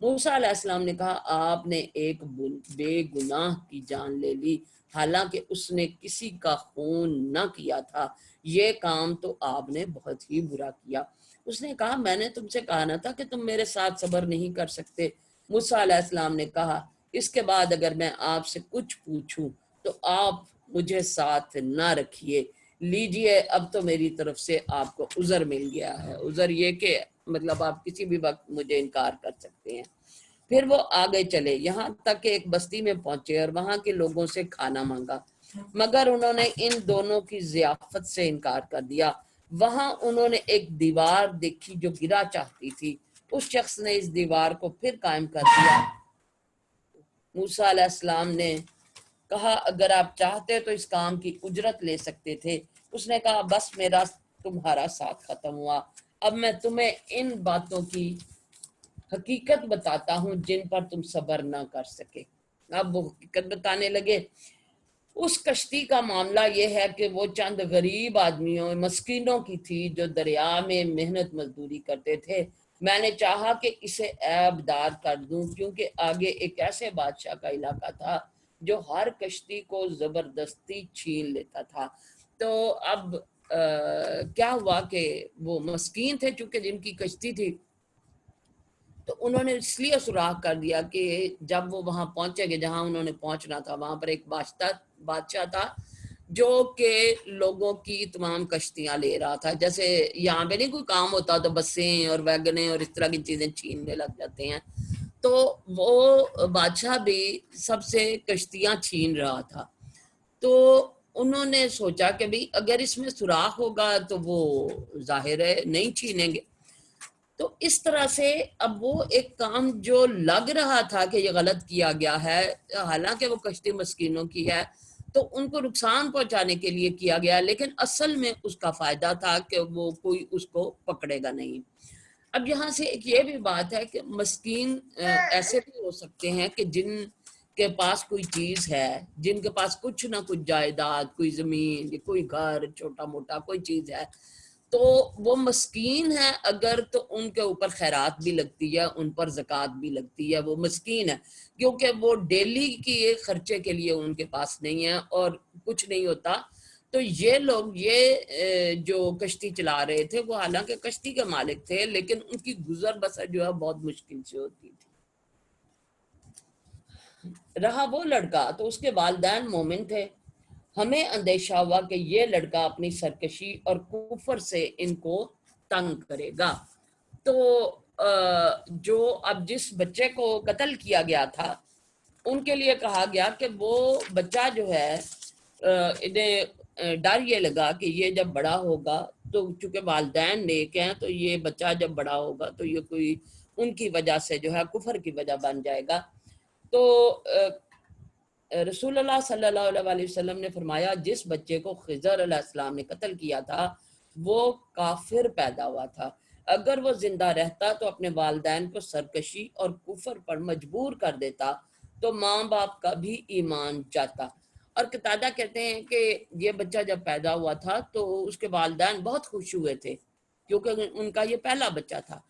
موسیٰ علیہ السلام نے کہا آپ نے ایک بے گناہ کی جان لے لی، حالانکہ اس نے کسی کا خون نہ کیا تھا، یہ کام تو آپ نے بہت ہی برا کیا۔ اس نے کہا میں نے تم سے کہا نہ تھا کہ تم میرے ساتھ صبر نہیں کر سکتے؟ موسیٰ علیہ السلام نے کہا اس کے بعد اگر میں آپ سے کچھ پوچھوں تو آپ مجھے ساتھ نہ رکھیے، لیجئے اب تو میری طرف سے آپ کو عذر مل گیا ہے۔ عذر یہ کہ مطلب آپ کسی بھی وقت مجھے انکار کر سکتے ہیں۔ پھر وہ آگے چلے یہاں تک کہ ایک بستی میں پہنچے اور وہاں کے لوگوں سے کھانا مانگا، مگر انہوں نے ان دونوں کی ضیافت سے انکار کر دیا۔ وہاں انہوں نے ایک دیوار دیکھی جو گرا چاہتی تھی، اس شخص نے اس دیوار کو پھر قائم کر دیا۔ موسیٰ علیہ السلام نے کہا اگر آپ چاہتے تو اس کام کی اجرت لے سکتے تھے۔ اس نے کہا بس میرا تمہارا ساتھ ختم ہوا، اب میں تمہیں ان باتوں کی حقیقت بتاتا ہوں جن پر تم صبر نہ کر سکے۔ اب وہ حقیقت بتانے لگے۔ اس کشتی کا معاملہ یہ ہے کہ وہ چند غریب آدمیوں مسکینوں کی تھی جو دریا میں محنت مزدوری کرتے تھے۔ میں نے چاہا کہ اسے عیب دار کر دوں کیونکہ آگے ایک ایسے بادشاہ کا علاقہ تھا جو ہر کشتی کو زبردستی چھین لیتا تھا۔ تو اب کیا ہوا کہ وہ مسکین تھے چونکہ جن کی کشتی تھی، تو انہوں نے اس لیے سراغ کر دیا کہ جب وہ وہاں پہنچے گے جہاں انہوں نے پہنچنا تھا، وہاں پر ایک بادشاہ تھا جو کہ لوگوں کی تمام کشتیاں لے رہا تھا۔ جیسے یہاں پہ نہیں کوئی کام ہوتا تو بسیں اور ویگنیں اور اس طرح کی چیزیں چھیننے لگ جاتے ہیں، تو وہ بادشاہ بھی سب سے کشتیاں چھین رہا تھا۔ تو انہوں نے سوچا کہ بھی اگر اس میں سوراخ ہوگا تو وہ ظاہر ہے نہیں چھینیں گے۔ تو اس طرح سے اب وہ ایک کام جو لگ رہا تھا کہ یہ غلط کیا گیا ہے، حالانکہ وہ کشتی مسکینوں کی ہے تو ان کو نقصان پہنچانے کے لیے کیا گیا، لیکن اصل میں اس کا فائدہ تھا کہ وہ کوئی اس کو پکڑے گا نہیں۔ اب یہاں سے ایک یہ بھی بات ہے کہ مسکین ایسے بھی ہو سکتے ہیں کہ جن کے پاس کوئی چیز ہے، جن کے پاس کچھ نہ کچھ جائیداد، کوئی زمین، کوئی گھر چھوٹا موٹا کوئی چیز ہے، تو وہ مسکین ہے اگر تو ان کے اوپر خیرات بھی لگتی ہے، ان پر زکوٰۃ بھی لگتی ہے، وہ مسکین ہے کیونکہ وہ ڈیلی کی خرچے کے لیے ان کے پاس نہیں ہے اور کچھ نہیں ہوتا۔ تو یہ لوگ یہ جو کشتی چلا رہے تھے وہ حالانکہ کشتی کے مالک تھے لیکن ان کی گزر بسر جو ہے بہت مشکل سے ہوتی تھی۔ رہا وہ لڑکا تو اس کے والدین مومن تھے، ہمیں اندیشہ ہوا کہ یہ لڑکا اپنی سرکشی اور کفر سے ان کو تنگ کرے گا۔ تو جو اب جس بچے کو قتل کیا گیا تھا ان کے لیے کہا گیا کہ وہ بچہ جو ہے انہیں ڈر یہ لگا کہ یہ جب بڑا ہوگا تو چونکہ والدین نیک ہیں تو یہ بچہ جب بڑا ہوگا تو یہ کوئی ان کی وجہ سے جو ہے کفر کی وجہ بن جائے گا۔ تو رسول اللہ صلی اللہ علیہ وسلم نے فرمایا جس بچے کو خضر علیہ السلام نے قتل کیا تھا وہ کافر پیدا ہوا تھا، اگر وہ زندہ رہتا تو اپنے والدین کو سرکشی اور کفر پر مجبور کر دیتا تو ماں باپ کا بھی ایمان جاتا۔ اور قتادہ کہتے ہیں کہ یہ بچہ جب پیدا ہوا تھا تو اس کے والدین بہت خوش ہوئے تھے کیونکہ ان کا یہ پہلا بچہ تھا،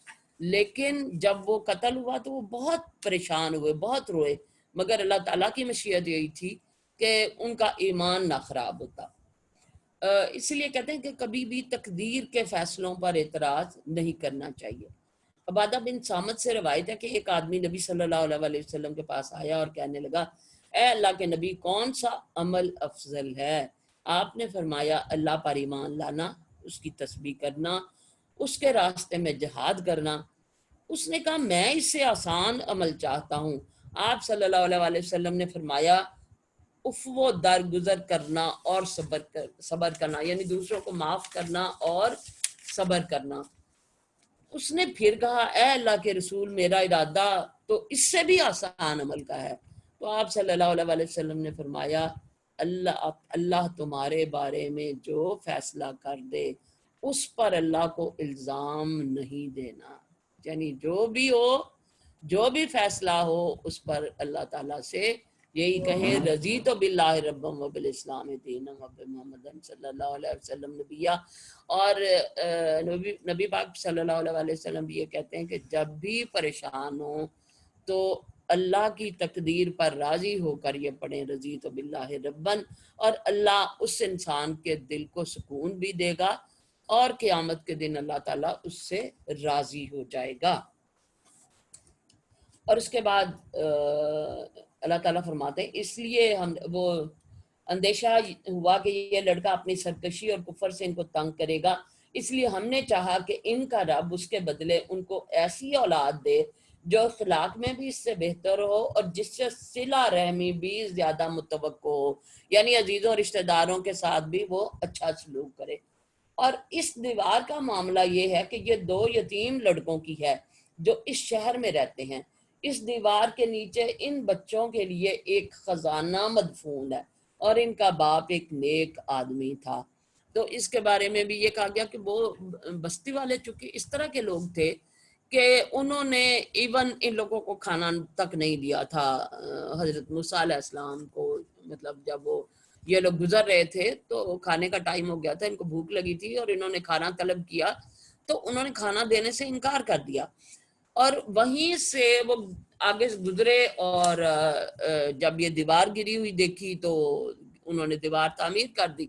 لیکن جب وہ قتل ہوا تو وہ بہت پریشان ہوئے، بہت روئے، مگر اللہ تعالیٰ کی مشیت یہی تھی کہ ان کا ایمان نہ خراب ہوتا۔ اس لیے کہتے ہیں کہ کبھی بھی تقدیر کے فیصلوں پر اعتراض نہیں کرنا چاہیے۔ عبادہ بن صامت سے روایت ہے کہ ایک آدمی نبی صلی اللہ علیہ وسلم کے پاس آیا اور کہنے لگا اے اللہ کے نبی کون سا عمل افضل ہے؟ آپ نے فرمایا اللہ پر ایمان لانا، اس کی تسبیح کرنا، اس کے راستے میں جہاد کرنا۔ اس نے کہا میں اس سے آسان عمل چاہتا ہوں۔ آپ صلی اللہ علیہ وسلم نے فرمایا عفو درگزر کرنا اور صبر کرنا، یعنی دوسروں کو معاف کرنا اور صبر کرنا۔ اس نے پھر کہا اے اللہ کے رسول میرا ارادہ تو اس سے بھی آسان عمل کا ہے۔ تو آپ صلی اللہ علیہ وسلم نے فرمایا اللہ تمہارے بارے میں جو فیصلہ کر دے اس پر اللہ کو الزام نہیں دینا، یعنی جو بھی ہو، جو بھی فیصلہ ہو اس پر اللہ تعالیٰ سے یہی کہیں رضیت باللہ ربا وبالاسلام دینا وبمحمد صلی اللہ علیہ وسلم نبیہ۔ اور نبی پاک صلی اللہ علیہ وسلم بھی یہ کہتے ہیں کہ جب بھی پریشان ہوں تو اللہ کی تقدیر پر راضی ہو کر یہ پڑھیں رضیت باللہ ربن، اور اللہ اس انسان کے دل کو سکون بھی دے گا اور قیامت کے دن اللہ تعالیٰ اس سے راضی ہو جائے گا۔ اور اس کے بعد اللہ تعالیٰ فرماتے ہیں اس لیے ہم وہ اندیشہ ہوا کہ یہ لڑکا اپنی سرکشی اور کفر سے ان کو تنگ کرے گا، اس لیے ہم نے چاہا کہ ان کا رب اس کے بدلے ان کو ایسی اولاد دے جو اخلاق میں بھی اس سے بہتر ہو اور جس سے صلہ رحمی بھی زیادہ متوقع ہو، یعنی عزیزوں اور رشتہ داروں کے ساتھ بھی وہ اچھا سلوک کرے۔ اور اس دیوار کا معاملہ یہ ہے کہ یہ 2 یتیم لڑکوں کی ہے جو اس شہر میں رہتے ہیں۔ اس دیوار کے نیچے ان بچوں کے لیے ایک خزانہ مدفون ہے اور ان کا باپ ایک نیک آدمی تھا۔ تو اس کے بارے میں بھی یہ کہا گیا کہ وہ بستی والے چونکہ اس طرح کے لوگ تھے کہ انہوں نے ایون ان لوگوں کو کھانا تک نہیں دیا تھا۔ حضرت موسیٰ علیہ السلام کو مطلب جب وہ یہ لوگ گزر رہے تھے تو کھانے کا ٹائم ہو گیا تھا، ان کو بھوک لگی تھی اور انہوں نے کھانا طلب کیا تو انہوں نے کھانا دینے سے انکار کر دیا، اور وہیں سے وہ آگے گزرے اور جب یہ دیوار گری ہوئی دیکھی تو انہوں نے دیوار تعمیر کر دی،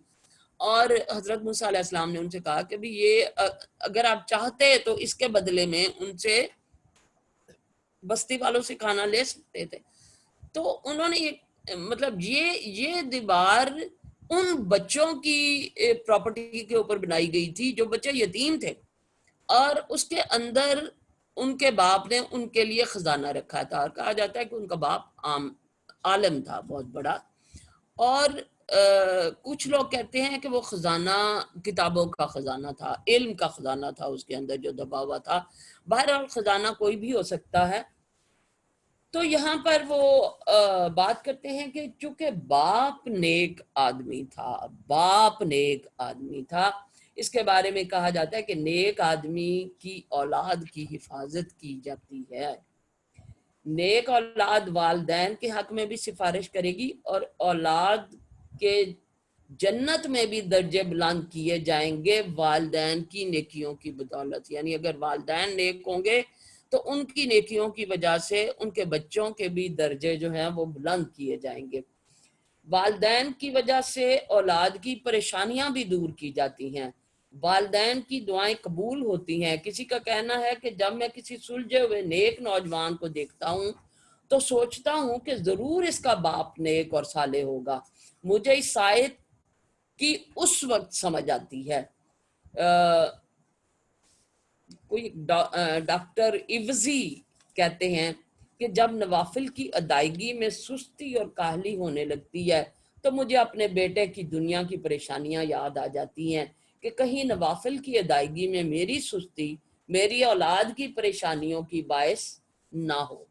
اور حضرت موسیٰ علیہ السلام نے ان سے کہا کہ بھی یہ اگر آپ چاہتے تو اس کے بدلے میں ان سے بستی والوں سے کھانا لے سکتے تھے۔ تو انہوں نے مطلب یہ دیوار ان بچوں کی پراپرٹی کے اوپر بنائی گئی تھی جو بچے یتیم تھے، اور اس کے اندر ان کے باپ نے ان کے لیے خزانہ رکھا تھا، اور کہا جاتا ہے کہ ان کا باپ عالم تھا بہت بڑا، اور کچھ لوگ کہتے ہیں کہ وہ خزانہ کتابوں کا خزانہ تھا، علم کا خزانہ تھا اس کے اندر جو دبا ہوا تھا۔ بہرحال خزانہ کوئی بھی ہو سکتا ہے۔ تو یہاں پر وہ بات کرتے ہیں کہ چونکہ باپ نیک آدمی تھا، باپ نیک آدمی تھا، اس کے بارے میں کہا جاتا ہے کہ نیک آدمی کی اولاد کی حفاظت کی جاتی ہے۔ نیک اولاد والدین کے حق میں بھی سفارش کرے گی اور اولاد کے جنت میں بھی درجے بلند کیے جائیں گے والدین کی نیکیوں کی بدولت، یعنی اگر والدین نیک ہوں گے تو ان کی نیکیوں کی وجہ سے ان کے بچوں کے بھی درجے جو ہیں وہ بلند کیے جائیں گے۔ والدین کی وجہ سے اولاد کی پریشانیاں بھی دور کی جاتی ہیں، والدین کی دعائیں قبول ہوتی ہیں۔ کسی کا کہنا ہے کہ جب میں کسی سلجھے ہوئے نیک نوجوان کو دیکھتا ہوں تو سوچتا ہوں کہ ضرور اس کا باپ نیک اور صالح ہوگا۔ مجھے اس آیت کی اس وقت سمجھ آتی ہے، کوئی ڈاکٹر ایوزی کہتے ہیں کہ جب نوافل کی ادائیگی میں سستی اور کاہلی ہونے لگتی ہے تو مجھے اپنے بیٹے کی دنیا کی پریشانیاں یاد آ جاتی ہیں کہ کہیں نوافل کی ادائیگی میں میری سستی میری اولاد کی پریشانیوں کی باعث نہ ہو۔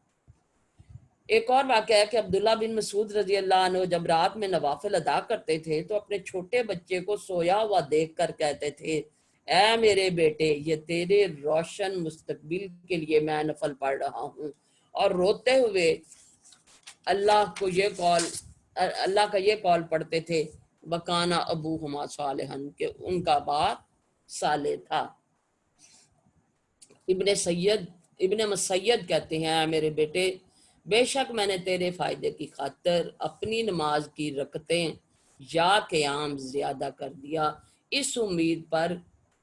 ایک اور واقعہ ہے کہ عبداللہ بن مسعود رضی اللہ عنہ جب رات میں نوافل ادا کرتے تھے تو اپنے چھوٹے بچے کو سویا ہوا دیکھ کر کہتے تھے، اے میرے بیٹے، یہ تیرے روشن مستقبل کے لیے میں نفل پڑھ رہا ہوں، اور روتے ہوئے اللہ کا یہ قول پڑھتے تھے، وَكَانَ أَبُوهُمَا صَالِحًا، کہ ان کا باپ صالح تھا۔ ابن مسید کہتے ہیں، میرے بیٹے، بے شک میں نے تیرے فائدے کی خاطر اپنی نماز کی رکعتیں یا قیام زیادہ کر دیا، اس امید پر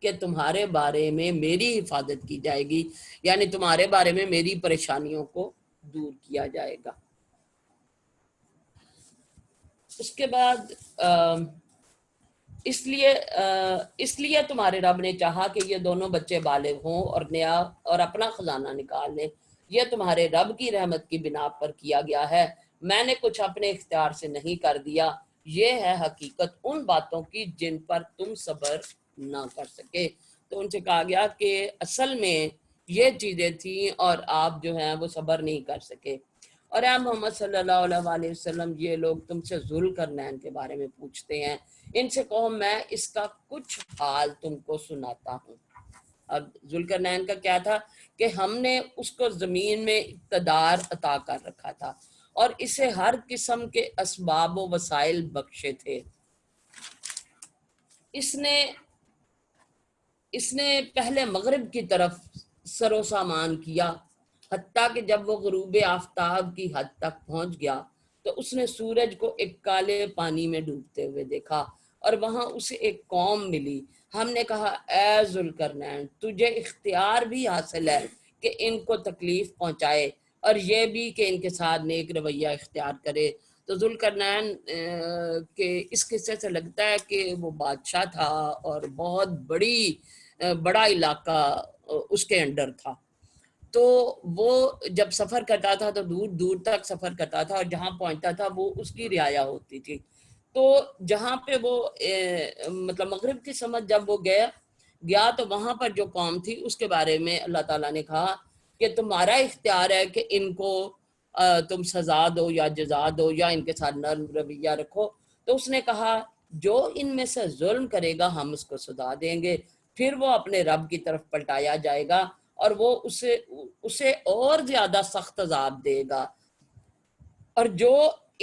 کہ تمہارے بارے میں میری حفاظت کی جائے گی، یعنی تمہارے بارے میں میری پریشانیوں کو دور کیا جائے گا۔ اس کے بعد اس لیے تمہارے رب نے چاہا کہ یہ دونوں بچے بالغ ہوں اور اپنا خزانہ نکال لیں، یہ تمہارے رب کی رحمت کی بنا پر کیا گیا ہے، میں نے کچھ اپنے اختیار سے نہیں کر دیا، یہ ہے حقیقت ان باتوں کی جن پر تم صبر نہ کر سکے۔ تو ان سے کہا گیا کہ اصل میں یہ چیزیں تھیں اور آپ جو ہیں وہ صبر نہیں کر سکے۔ اور اے محمد صلی اللہ علیہ وسلم، یہ لوگ تم سے ذوالقرنین کے بارے میں پوچھتے ہیں، ان سے کہو میں اس کا کچھ حال تم کو سناتا ہوں۔ اب ذوالقرنین کا کیا تھا کہ ہم نے اس کو زمین میں اقتدار عطا کر رکھا تھا اور اسے ہر قسم کے اسباب و وسائل بخشے تھے۔ اس نے پہلے مغرب کی طرف سر و سامان کیا حتیٰ کہ جب وہ غروب آفتاب کی حد تک پہنچ گیا تو اس نے سورج کو ایک کالے پانی میں ڈوبتے ہوئے دیکھا، اور وہاں اسے ایک قوم ملی۔ ہم نے کہا اے ذوالقرنین، تجھے اختیار بھی حاصل ہے کہ ان کو تکلیف پہنچائے اور یہ بھی کہ ان کے ساتھ نیک رویہ اختیار کرے۔ تو ذوالقرنین کے اس قصے سے لگتا ہے کہ وہ بادشاہ تھا اور بہت بڑا علاقہ اس کے انڈر تھا، تو وہ جب سفر کرتا تھا تو دور دور تک سفر کرتا تھا، اور جہاں پہنچتا تھا وہ اس کی رعایا ہوتی تھی۔ تو جہاں پہ وہ مطلب مغرب کی سمت جب وہ گیا تو وہاں پر جو قوم تھی اس کے بارے میں اللہ تعالیٰ نے کہا کہ تمہارا اختیار ہے کہ ان کو تم سزا دو یا جزا دو یا ان کے ساتھ نرم رویہ رکھو۔ تو اس نے کہا جو ان میں سے ظلم کرے گا ہم اس کو سزا دیں گے، پھر وہ اپنے رب کی طرف پلٹایا جائے گا اور وہ اسے اور زیادہ سخت عذاب دے گا، اور جو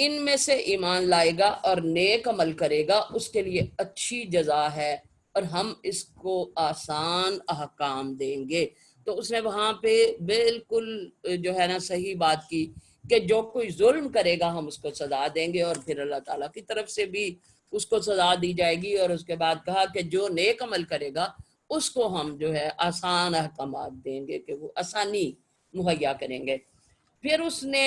ان میں سے ایمان لائے گا اور نیک عمل کرے گا اس کے لیے اچھی جزا ہے اور ہم اس کو آسان احکام دیں گے۔ تو اس نے وہاں پہ بالکل جو ہے نا صحیح بات کی کہ جو کوئی ظلم کرے گا ہم اس کو سزا دیں گے، اور پھر اللہ تعالیٰ کی طرف سے بھی اس کو سزا دی جائے گی، اور اس کے بعد کہا کہ جو نیک عمل کرے گا اس کو ہم جو ہے آسان احکامات دیں گے، کہ وہ آسانی مہیا کریں گے۔ پھر اس نے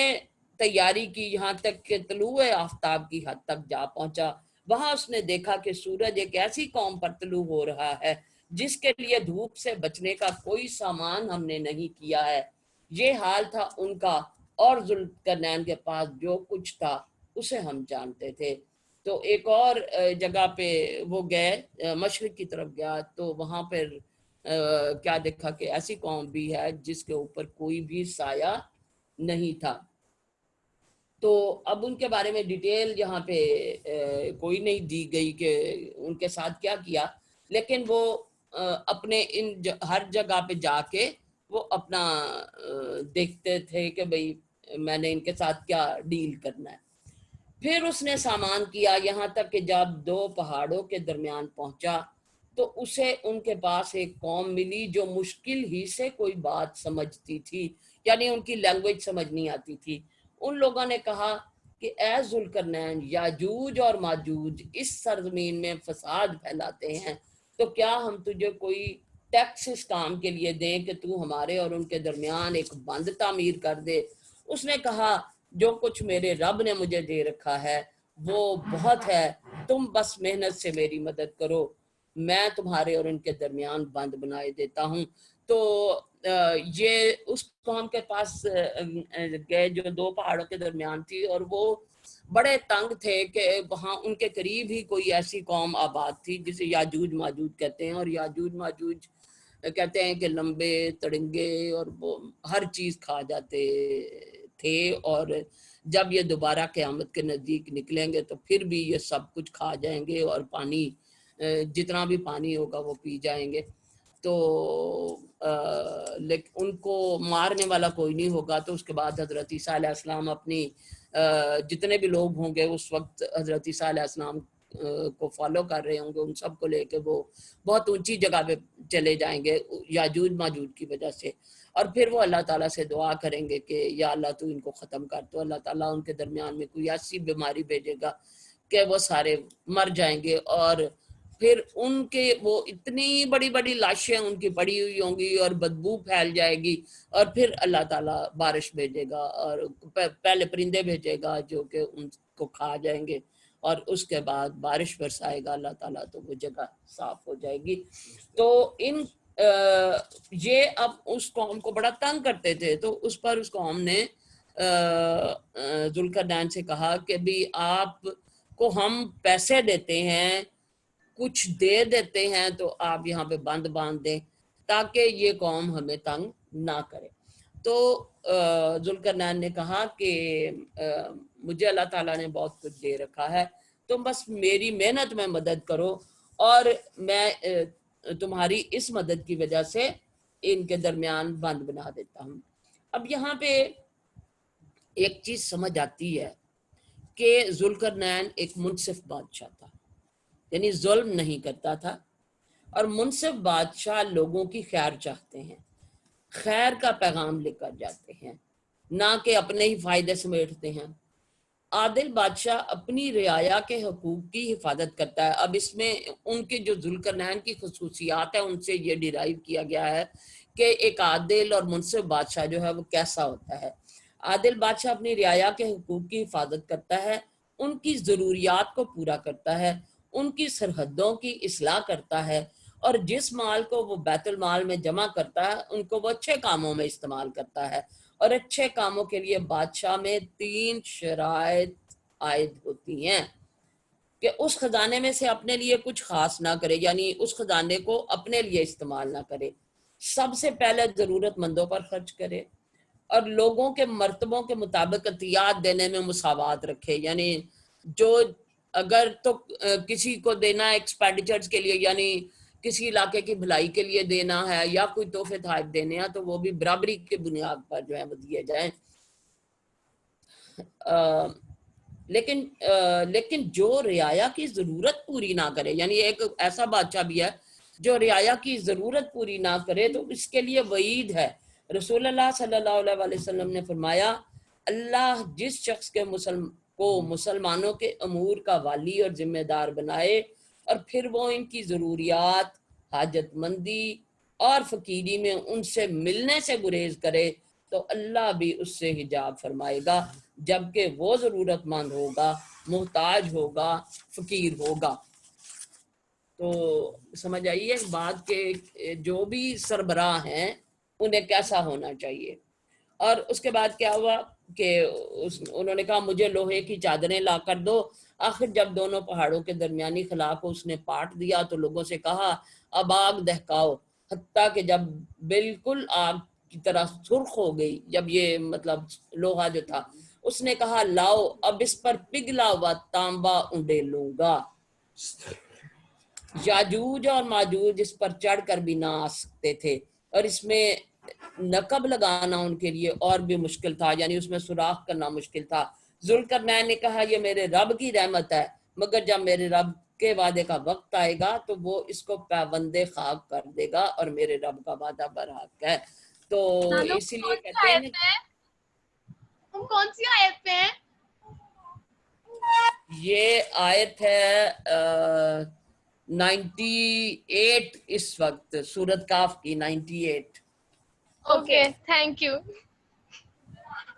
تیاری کی یہاں تک کہ طلوع آفتاب کی حد تک جا پہنچا۔ وہاں اس نے دیکھا کہ سورج ایک ایسی قوم پر طلوع ہو رہا ہے جس کے لیے دھوپ سے بچنے کا کوئی سامان ہم نے نہیں کیا ہے۔ یہ حال تھا ان کا، اور ذوالقرنین کے پاس جو کچھ تھا اسے ہم جانتے تھے۔ تو ایک اور جگہ پہ وہ گئے، مشرق کی طرف گیا، تو وہاں پر کیا دیکھا کہ ایسی قوم بھی ہے جس کے اوپر کوئی بھی سایہ نہیں تھا۔ تو اب ان کے بارے میں ڈیٹیل یہاں پہ کوئی نہیں دی گئی کہ ان کے ساتھ کیا کیا، لیکن وہ اپنے ہر جگہ پہ جا کے وہ اپنا دیکھتے تھے کہ بھئی میں نے ان کے ساتھ کیا ڈیل کرنا ہے۔ پھر اس نے سامان کیا یہاں تک کہ جب دو پہاڑوں کے درمیان پہنچا تو اسے ان کے پاس ایک قوم ملی جو مشکل ہی سے کوئی بات سمجھتی تھی، یعنی ان کی لینگویج سمجھ نہیں آتی تھی۔ ان لوگوں نے کہا کہ اے ذوالقرنین، یاجوج اور ماجوج اس سرزمین میں فساد پھیلاتے ہیں، تو کیا ہم تجھے کوئی ٹیکس اس کام کے لیے دیں کہ تو ہمارے اور ان کے درمیان ایک بند تعمیر کر دے؟ اس نے کہا جو کچھ میرے رب نے مجھے دے رکھا ہے وہ بہت ہے، تم بس محنت سے میری مدد کرو، میں تمہارے اور ان کے درمیان بند بنائے دیتا ہوں۔ تو یہ اس قوم کے پاس گئے جو دو پہاڑوں کے درمیان تھی، اور وہ بڑے تنگ تھے کہ وہاں ان کے قریب ہی کوئی ایسی قوم آباد تھی جسے یاجوج ماجوج کہتے ہیں، اور یاجوج ماجوج کہتے ہیں کہ لمبے تڑنگے اور وہ ہر چیز کھا جاتے تھے، اور جب یہ دوبارہ قیامت کے نزدیک نکلیں گے تو پھر بھی یہ سب کچھ کھا جائیں گے اور پانی جتنا بھی پانی ہوگا وہ پی جائیں گے۔ تو لیکن ان کو مارنے والا کوئی نہیں ہوگا۔ تو اس کے بعد حضرت عیسیٰ علیہ السلام اپنی جتنے بھی لوگ ہوں گے اس وقت حضرت عیسیٰ علیہ السلام کو فالو کر رہے ہوں گے، ان سب کو لے کے وہ بہت اونچی جگہ پہ چلے جائیں گے یاجوج ماجوج کی وجہ سے، اور پھر وہ اللہ تعالیٰ سے دعا کریں گے کہ یا اللہ تو ان کو ختم کر۔ تو اللہ تعالیٰ ان کے درمیان میں کوئی ایسی بیماری بھیجے گا کہ وہ سارے مر جائیں گے، اور پھر ان کے وہ اتنی بڑی بڑی لاشیں ان کی پڑی ہوئی ہوں گی اور بدبو پھیل جائے گی، اور پھر اللہ تعالیٰ بارش بھیجے گا، اور پہلے پرندے بھیجے گا جو کہ ان کو کھا جائیں گے، اور اس کے بعد بارش برسائے گا اللہ تعالیٰ، تو وہ جگہ صاف ہو جائے گی۔ تو یہ اب اس قوم کو بڑا تنگ کرتے تھے، تو اس پر اس قوم نے ذوالقرنین سے کہا کہ بھی آپ کو ہم پیسے دیتے ہیں، کچھ دے دیتے ہیں، تو آپ یہاں پہ بند باندھ دیں تاکہ یہ قوم ہمیں تنگ نہ کرے۔ تو ذوالقرنین نے کہا کہ مجھے اللہ تعالیٰ نے بہت کچھ دے رکھا ہے، تم بس میری محنت میں مدد کرو، اور میں تمہاری اس مدد کی وجہ سے ان کے درمیان بند بنا دیتا ہوں۔ اب یہاں پہ ایک چیز سمجھ آتی ہے کہ ذوالقرنین ایک منصف بادشاہ تھا، یعنی ظلم نہیں کرتا تھا، اور منصف بادشاہ لوگوں کی خیر چاہتے ہیں، خیر کا پیغام لے کر جاتے ہیں، نہ کہ اپنے ہی فائدے سمیٹتے ہیں۔ عادل بادشاہ اپنی رعایا کے حقوق کی حفاظت کرتا ہے۔ اب اس میں ان کے جو ذوالقرنین کی خصوصیات ہیں ان سے یہ ڈیرائیو کیا گیا ہے کہ ایک عادل اور منصف بادشاہ جو ہے وہ کیسا ہوتا ہے۔ عادل بادشاہ اپنی رعایا کے حقوق کی حفاظت کرتا ہے، ان کی ضروریات کو پورا کرتا ہے، ان کی سرحدوں کی اصلاح کرتا ہے، اور جس مال کو وہ بیت المال میں جمع کرتا ہے ان کو وہ اچھے کاموں میں استعمال کرتا ہے۔ اور اچھے کاموں کے لیے بادشاہ میں 3 شرائط عائد ہوتی ہیں کہ اس خزانے میں سے اپنے لیے کچھ خاص نہ کرے، یعنی اس خزانے کو اپنے لیے استعمال نہ کرے، سب سے پہلے ضرورت مندوں پر خرچ کرے، اور لوگوں کے مرتبوں کے مطابق عطیات دینے میں مساوات رکھے، یعنی جو اگر تو کسی کو دینا ہے ایکسپینڈیچرز کے لیے، یعنی کسی علاقے کی بھلائی کے لیے دینا ہے یا کوئی تحفے تحائف دینے ہیں تو وہ بھی برابری کی بنیاد پر جو ہے وہ دیے جائیں۔ لیکن جو رعایا کی ضرورت پوری نہ کرے، یعنی ایک ایسا بادشاہ بھی ہے جو رعایا کی ضرورت پوری نہ کرے تو اس کے لیے وعید ہے۔ رسول اللہ صلی اللہ علیہ وسلم نے فرمایا، اللہ جس شخص کے مسلمانوں کے امور کا والی اور ذمہ دار بنائے اور پھر وہ ان کی ضروریات، حاجت مندی اور فقیری میں ان سے ملنے سے گریز کرے تو اللہ بھی اس سے حجاب فرمائے گا، جبکہ وہ ضرورت مند ہوگا، محتاج ہوگا، فقیر ہوگا۔ تو سمجھ آئیے بات کہ جو بھی سربراہ ہیں انہیں کیسا ہونا چاہیے۔ اور اس کے بعد کیا ہوا کہ انہوں نے کہا مجھے لوہے کی چادریں لا کر دو۔ آخر جب دونوں پہاڑوں کے درمیانی خلا کو اس نے پاٹ دیا تو لوگوں سے کہا اب آگ دہکاؤ، حتیٰ کہ جب بالکل آگ کی طرح سرخ ہو گئی، جب یہ مطلب لوہا جو تھا، اس نے کہا لاؤ اب اس پر پگھلا ہوا تانبا انڈیلوں گا۔ یاجوج اور ماجوج اس پر چڑھ کر بھی نہ آ سکتے تھے، اور اس میں نقب لگانا ان کے لیے اور بھی مشکل تھا، یعنی اس میں سوراخ کرنا مشکل تھا۔ ذوالقرنین نے کہا یہ میرے رب کی رحمت ہے، مگر جب میرے رب کے وعدے کا وقت آئے گا تو وہ اس کو پیوند خاک کر دے گا، اور میرے رب کا وعدہ برحق ہے۔ تو اسی لیے کہتے ہیں کون سی آیت پہ ہیں؟ یہ آیت ہے 98 اس وقت، سورت کاف کی 98۔ اوکے تھینک یو،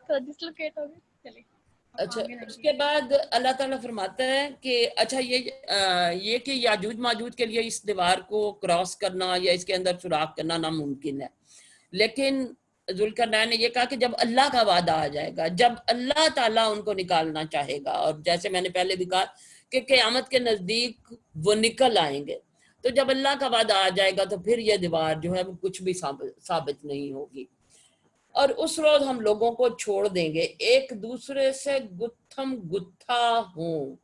تو ڈسلوکیٹ ہو گئے، چلیے۔ اچھا اس کے بعد اللہ تعالیٰ فرماتا ہے کہ اچھا یہ کہ یاجوج ماجوج کے لیے اس دیوار کو کراس کرنا یا اس کے اندر سوراخ کرنا ناممکن ہے، لیکن ذوالقرنین نے یہ کہا کہ جب اللہ کا وعدہ آ جائے گا، جب اللہ تعالیٰ ان کو نکالنا چاہے گا، اور جیسے میں نے پہلے بھی کہا کہ قیامت کے نزدیک وہ نکل آئیں گے، تو جب اللہ کا وعدہ آ جائے گا تو پھر یہ دیوار جو ہے وہ کچھ بھی ثابت نہیں ہوگی، اور اس روز ہم لوگوں کو چھوڑ دیں گے ایک دوسرے سے گتھم گتھا ہوں،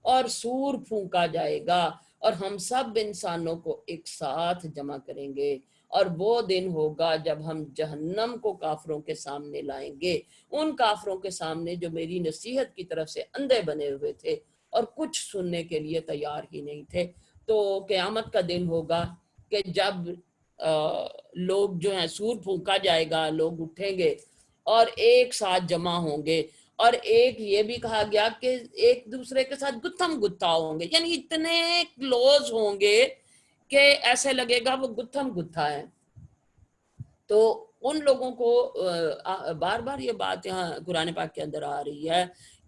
اور سور پھونکا جائے گا، اور ہم سب انسانوں کو ایک ساتھ جمع کریں گے، اور وہ دن ہوگا جب ہم جہنم کو کافروں کے سامنے لائیں گے، ان کافروں کے سامنے جو میری نصیحت کی طرف سے اندھے بنے ہوئے تھے اور کچھ سننے کے لیے تیار ہی نہیں تھے۔ تو قیامت کا دن ہوگا کہ جب لوگ جو ہیں سور پھونکا جائے گا، لوگ اٹھیں گے اور ایک ساتھ جمع ہوں گے، اور ایک یہ بھی کہا گیا کہ ایک دوسرے کے ساتھ گتھم گتھا ہوں گے، یعنی اتنے کلوز ہوں گے کہ ایسے لگے گا وہ گتھم گتھا ہے۔ تو ان لوگوں کو بار بار یہ بات یہاں قرآن پاک کے اندر آ رہی ہے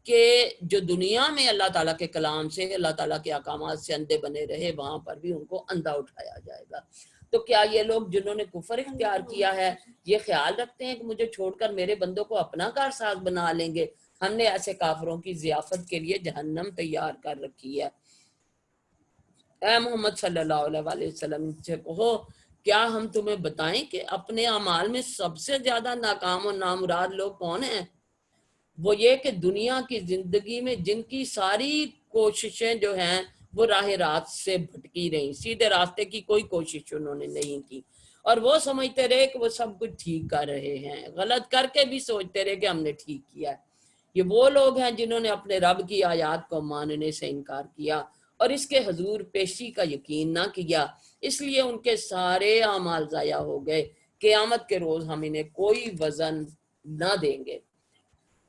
کہ جو دنیا میں اللہ تعالیٰ کے کلام سے، اللہ تعالیٰ کے احکامات سے اندھے بنے رہے، وہاں پر بھی ان کو اندھا اٹھایا جائے گا۔ تو کیا یہ لوگ جنہوں نے کفر اختیار کیا ہے یہ خیال رکھتے ہیں کہ مجھے چھوڑ کر میرے بندوں کو اپنا کارساز بنا لیں گے؟ ہم نے ایسے کافروں کی ضیافت کے لیے جہنم تیار کر رکھی ہے۔ اے محمد صلی اللہ علیہ وسلم سے کہو کیا ہم تمہیں بتائیں کہ اپنے اعمال میں سب سے زیادہ ناکام اور نامراد لوگ کون ہیں؟ وہ یہ کہ دنیا کی زندگی میں جن کی ساری کوششیں جو ہیں وہ راہ راست سے بھٹکی رہیں، سیدھے راستے کی کوئی کوشش انہوں نے نہیں کی، اور وہ سمجھتے رہے کہ وہ سب کچھ ٹھیک کر رہے ہیں، غلط کر کے بھی سوچتے رہے کہ ہم نے ٹھیک کیا ہے۔ یہ وہ لوگ ہیں جنہوں نے اپنے رب کی آیات کو ماننے سے انکار کیا اور اس کے حضور پیشی کا یقین نہ کیا، اس لیے ان کے سارے اعمال ضائع ہو گئے۔ قیامت کے روز ہم انہیں کوئی وزن نہ دیں گے.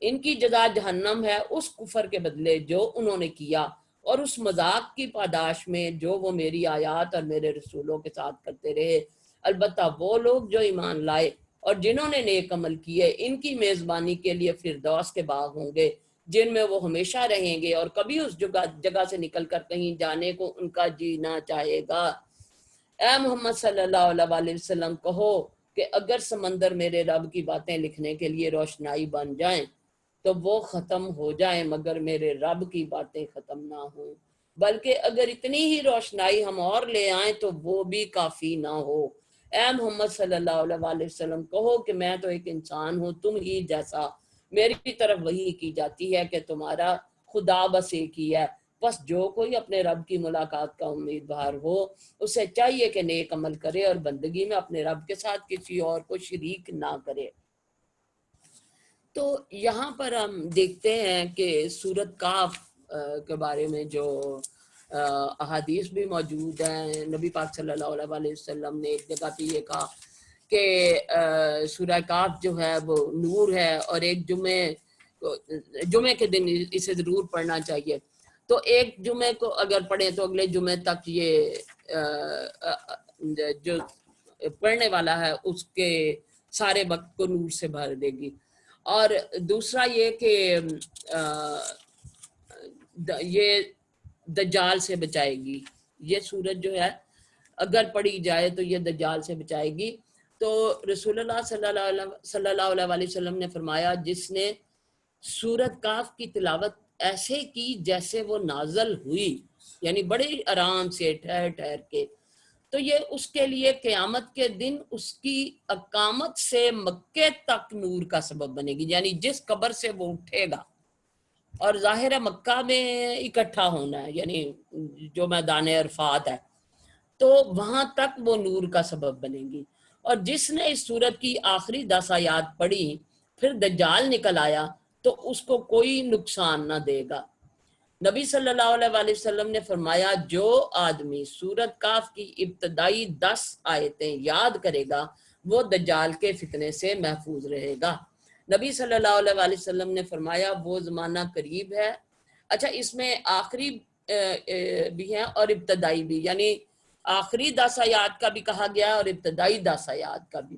ان کی جزا جہنم ہے اس کفر کے بدلے جو انہوں نے کیا اور اس مذاق کی پاداش میں جو وہ میری آیات اور میرے رسولوں کے ساتھ کرتے رہے. البتہ وہ لوگ جو ایمان لائے اور جنہوں نے نیک عمل کیے ان کی میزبانی کے لیے فردوس کے باغ ہوں گے جن میں وہ ہمیشہ رہیں گے اور کبھی اس جگہ سے نکل کر کہیں جانے کو ان کا جی نہ چاہے گا. اے محمد صلی اللہ علیہ وسلم کہو کہ اگر سمندر میرے رب کی باتیں لکھنے کے لیے روشنائی بن جائیں تو وہ ختم ہو جائیں مگر میرے رب کی باتیں ختم نہ ہوں، بلکہ اگر اتنی ہی روشنائی ہم اور لے آئیں تو وہ بھی کافی نہ ہو. اے محمد صلی اللہ علیہ وسلم کہو کہ میں تو ایک انسان ہوں تم ہی جیسا، میری طرف وحی کی جاتی ہے کہ تمہارا خدا بس ایک ہی ہے. بس جو کوئی اپنے رب کی ملاقات کا امیدوار ہو اسے چاہیے کہ نیک عمل کرے اور بندگی میں اپنے رب کے ساتھ کسی اور کو شریک نہ کرے. تو یہاں پر ہم دیکھتے ہیں کہ سورۃ کاف کے بارے میں جو احادیث بھی موجود ہیں. نبی پاک صلی اللہ علیہ وسلم نے ایک جگہ پہ یہ کہا کہ سورہ کاف جو ہے وہ نور ہے اور ایک جمعے کے دن اسے ضرور پڑھنا چاہیے. تو ایک جمعے کو اگر پڑھیں تو اگلے جمعے تک یہ جو پڑھنے والا ہے اس کے سارے وقت کو نور سے بھر دے گی. اور دوسرا یہ کہ یہ دجال سے بچائے گی. یہ سورت جو ہے اگر پڑھی جائے تو یہ دجال سے بچائے گی. تو رسول اللہ صلی اللہ علیہ وسلم نے فرمایا جس نے سورت کاف کی تلاوت ایسے کی جیسے وہ نازل ہوئی، یعنی بڑے آرام سے ٹھہر ٹھہر کے، تو یہ اس کے لیے قیامت کے دن اس کی اقامت سے مکے تک نور کا سبب بنے گی. یعنی جس قبر سے وہ اٹھے گا، اور ظاہر مکہ میں اکٹھا ہونا ہے یعنی جو میدان عرفات ہے، تو وہاں تک وہ نور کا سبب بنے گی. اور جس نے اس سورت کی آخری 10 آیات پڑھی پھر دجال نکل آیا تو اس کو کوئی نقصان نہ دے گا. نبی صلی اللہ علیہ وسلم نے فرمایا جو آدمی سورت کاف کی ابتدائی 10 آیتیں یاد کرے گا وہ دجال کے فتنے سے محفوظ رہے گا. نبی صلی اللہ علیہ وسلم نے فرمایا وہ زمانہ قریب ہے. اچھا، اس میں آخری بھی ہے اور ابتدائی بھی، یعنی آخری 10 آیات کا بھی کہا گیا اور ابتدائی 10 آیات کا بھی.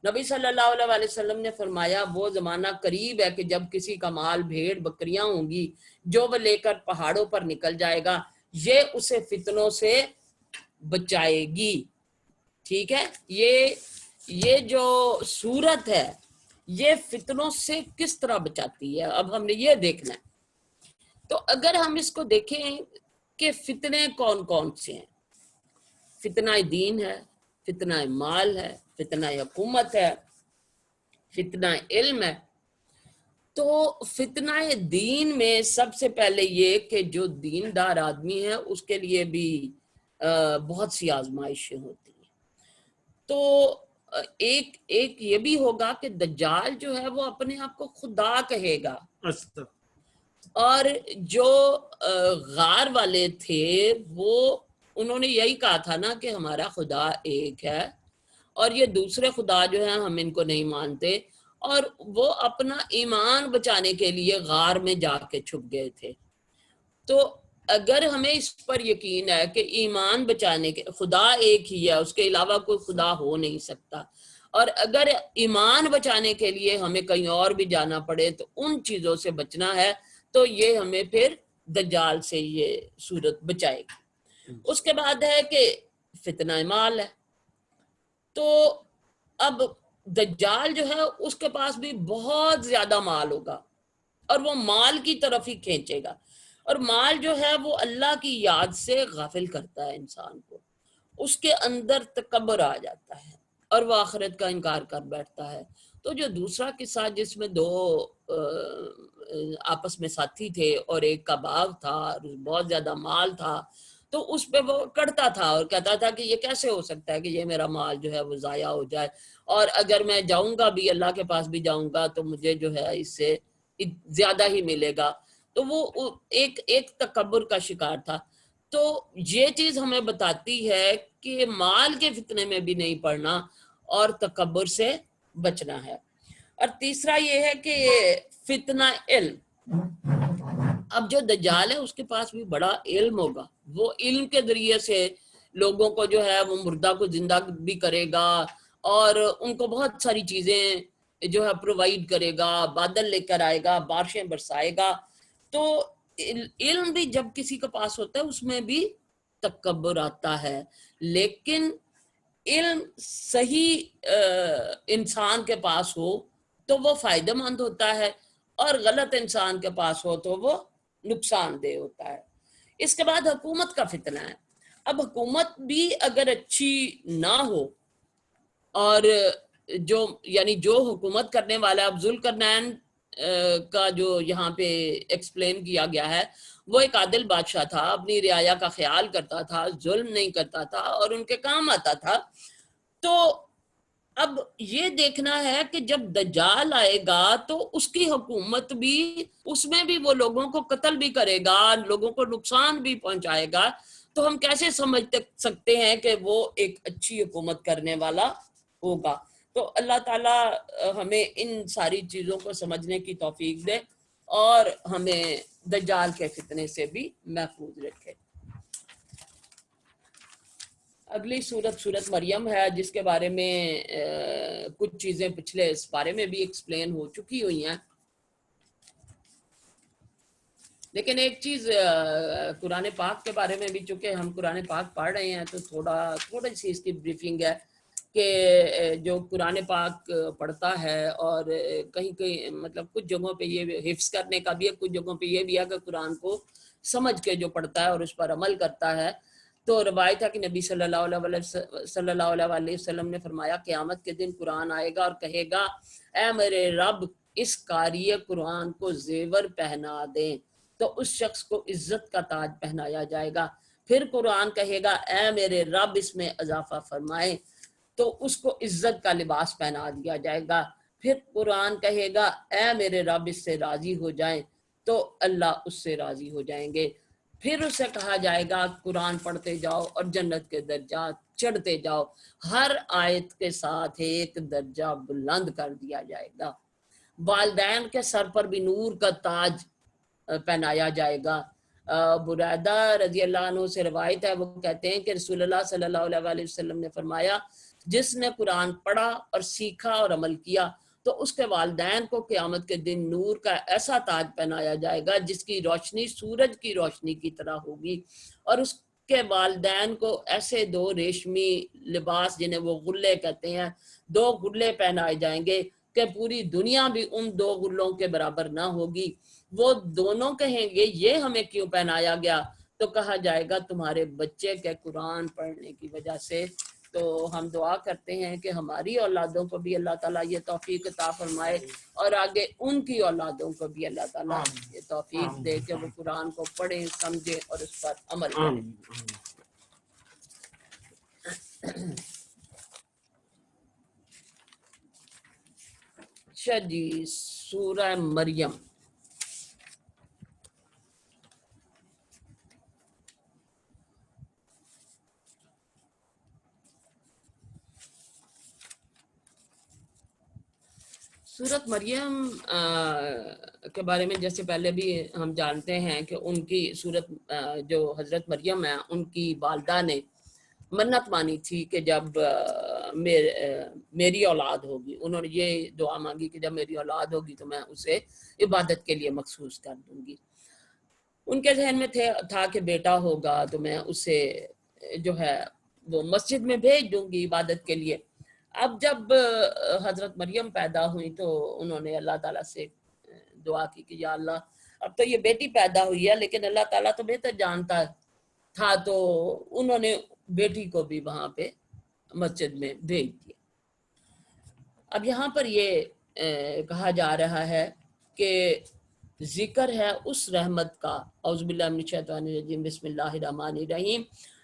نبی صلی اللہ علیہ وسلم نے فرمایا وہ زمانہ قریب ہے کہ جب کسی کا مال بھیڑ بکریاں ہوں گی جو وہ لے کر پہاڑوں پر نکل جائے گا، یہ اسے فتنوں سے بچائے گی. ٹھیک ہے، یہ جو صورت ہے یہ فتنوں سے کس طرح بچاتی ہے، اب ہم نے یہ دیکھنا ہے. تو اگر ہم اس کو دیکھیں کہ فتنے کون کون سے ہیں، فتنہ دین ہے، فتنہ مال ہے، فتنہ حکومت ہے، فتنہ علم ہے. تو فتنہ دین میں سب سے پہلے یہ کہ جو دیندار آدمی ہے اس کے لیے بھی بہت سی آزمائشیں ہوتی ہیں. تو ایک یہ بھی ہوگا کہ دجال جو ہے وہ اپنے آپ کو خدا کہے گا. اور جو غار والے تھے وہ انہوں نے یہی کہا تھا نا کہ ہمارا خدا ایک ہے اور یہ دوسرے خدا جو ہیں ہم ان کو نہیں مانتے، اور وہ اپنا ایمان بچانے کے لیے غار میں جا کے چھپ گئے تھے. تو اگر ہمیں اس پر یقین ہے کہ ایمان بچانے کے خدا ایک ہی ہے، اس کے علاوہ کوئی خدا ہو نہیں سکتا، اور اگر ایمان بچانے کے لیے ہمیں کہیں اور بھی جانا پڑے تو ان چیزوں سے بچنا ہے، تو یہ ہمیں پھر دجال سے یہ صورت بچائے گی. اس کے بعد ہے کہ فتنہ مال ہے. تو اب دجال جو ہے اس کے پاس بھی بہت زیادہ مال ہوگا اور وہ مال کی طرف ہی کھینچے گا، اور مال جو ہے وہ اللہ کی یاد سے غافل کرتا ہے انسان کو. اس کے اندر تکبر آ جاتا ہے اور وہ آخرت کا انکار کر بیٹھتا ہے. تو جو دوسرا قصہ جس میں 2 آپس میں ساتھی تھے اور ایک کا باغ تھا، بہت زیادہ مال تھا، تو اس پہ وہ کڑتا تھا اور کہتا تھا کہ یہ کیسے ہو سکتا ہے کہ یہ میرا مال جو ہے وہ ضائع ہو جائے، اور اگر میں جاؤں گا بھی اللہ کے پاس بھی جاؤں گا تو مجھے جو ہے اس سے زیادہ ہی ملے گا. تو وہ ایک تکبر کا شکار تھا. تو یہ چیز ہمیں بتاتی ہے کہ مال کے فتنے میں بھی نہیں پڑنا اور تکبر سے بچنا ہے۔ اور تیسرا یہ ہے کہ فتنہ علم، اب جو دجال ہے اس کے پاس بھی بڑا علم ہوگا، وہ علم کے ذریعے سے لوگوں کو جو ہے وہ مردہ کو زندہ بھی کرے گا اور ان کو بہت ساری چیزیں جو ہے پرووائڈ کرے گا، بادل لے کر آئے گا، بارشیں برسائے گا۔ تو علم بھی جب کسی کے پاس ہوتا ہے اس میں بھی تکبر آتا ہے، لیکن علم صحیح انسان کے پاس ہو تو وہ فائدہ مند ہوتا ہے، اور غلط انسان کے پاس ہو تو وہ نقصان دہ ہوتا ہے۔ اس کے بعد حکومت کا فتنہ ہے۔ اب حکومت بھی اگر اچھی نہ ہو، اور جو حکومت کرنے والا اب ذوالقرنین کا جو یہاں پہ ایکسپلین کیا گیا ہے، وہ ایک عادل بادشاہ تھا، اپنی رعایا کا خیال کرتا تھا، ظلم نہیں کرتا تھا اور ان کے کام آتا تھا۔ تو اب یہ دیکھنا ہے کہ جب دجال آئے گا تو اس کی حکومت بھی، اس میں بھی وہ لوگوں کو قتل بھی کرے گا، لوگوں کو نقصان بھی پہنچائے گا، تو ہم کیسے سمجھ سکتے ہیں کہ وہ ایک اچھی حکومت کرنے والا ہوگا؟ تو اللہ تعالی ہمیں ان ساری چیزوں کو سمجھنے کی توفیق دے اور ہمیں دجال کے فتنے سے بھی محفوظ رکھے۔ اگلی سورت مریم ہے، جس کے بارے میں کچھ چیزیں پچھلے اس بارے میں بھی ایکسپلین ہو چکی ہوئی ہیں، لیکن ایک چیز قرآن پاک کے بارے میں بھی، چونکہ ہم قرآن پاک پڑھ رہے ہیں تو تھوڑی سی اس کی بریفنگ ہے کہ جو قرآن پاک پڑھتا ہے اور کہیں مطلب کچھ جگہوں پہ یہ حفظ کرنے کا بھی ہے، کچھ جگہوں پہ یہ بھی ہے کہ قرآن کو سمجھ کے جو پڑھتا ہے اور اس پر عمل کرتا ہے۔ تو روایت ہے کہ نبی صلی اللہ علیہ وسلم نے فرمایا قیامت کے دن قرآن آئے گا اور کہے گا اے میرے رب اس قاری قرآن کو زیور پہنا دیں، تو اس شخص کو عزت کا تاج پہنایا جائے گا۔ پھر قرآن کہے گا اے میرے رب اس میں اضافہ فرمائے، تو اس کو عزت کا لباس پہنا دیا جائے گا۔ پھر قرآن کہے گا اے میرے رب اس سے راضی ہو جائیں، تو اللہ اس سے راضی ہو جائیں گے۔ پھر اسے کہا جائے گا قرآن پڑھتے جاؤ اور جنت کے درجات چڑھتے جاؤ، ہر آیت کے ساتھ ایک درجہ بلند کر دیا جائے گا۔ والدین کے سر پر بھی نور کا تاج پہنایا جائے گا۔ بریدہ رضی اللہ عنہ سے روایت ہے، وہ کہتے ہیں کہ رسول اللہ صلی اللہ علیہ وسلم نے فرمایا جس نے قرآن پڑھا اور سیکھا اور عمل کیا تو اس کے والدین کو قیامت کے دن نور کا ایسا تاج پہنایا جائے گا جس کی روشنی سورج کی روشنی کی طرح ہوگی، اور اس کے والدین کو ایسے دو ریشمی لباس جنہیں وہ غلے کہتے ہیں، دو غلے پہنائے جائیں گے کہ پوری دنیا بھی ان دو غلوں کے برابر نہ ہوگی۔ وہ دونوں کہیں گے یہ ہمیں کیوں پہنایا گیا؟ تو کہا جائے گا تمہارے بچے کے قرآن پڑھنے کی وجہ سے۔ تو ہم دعا کرتے ہیں کہ ہماری اولادوں کو بھی اللہ تعالیٰ یہ توفیق عطا فرمائے اور آگے ان کی اولادوں کو بھی اللہ تعالیٰ یہ توفیق دے کہ وہ قرآن کو پڑھیں، سمجھیں اور اس پر عمل کریں۔ اچھا جی، سورہ مریم۔ سورت مریم کے بارے میں جیسے پہلے بھی ہم جانتے ہیں کہ ان کی سورت جو حضرت مریم ہے ان کی والدہ نے منت مانی تھی کہ جب میری اولاد ہوگی، انہوں نے یہ دعا مانگی کہ جب میری اولاد ہوگی تو میں اسے عبادت کے لیے مخصوص کر دوں گی۔ ان کے ذہن میں تھا کہ بیٹا ہوگا تو میں اسے جو ہے وہ مسجد میں بھیج دوں گی عبادت کے لیے۔ اب جب حضرت مریم پیدا ہوئی تو انہوں نے اللہ تعالیٰ سے دعا کی کہ یا اللہ اب تو یہ بیٹی پیدا ہوئی ہے لیکن اللہ تعالیٰ تو بہتر جانتا تھا، تو انہوں نے بیٹی کو بھی وہاں پہ مسجد میں بھیج دیا۔ اب یہاں پر یہ کہا جا رہا ہے کہ ذکر ہے اس رحمت کا، اعوذ باللہ من الشیطان الرجیم، بسم اللہ الرحمن الرحیم،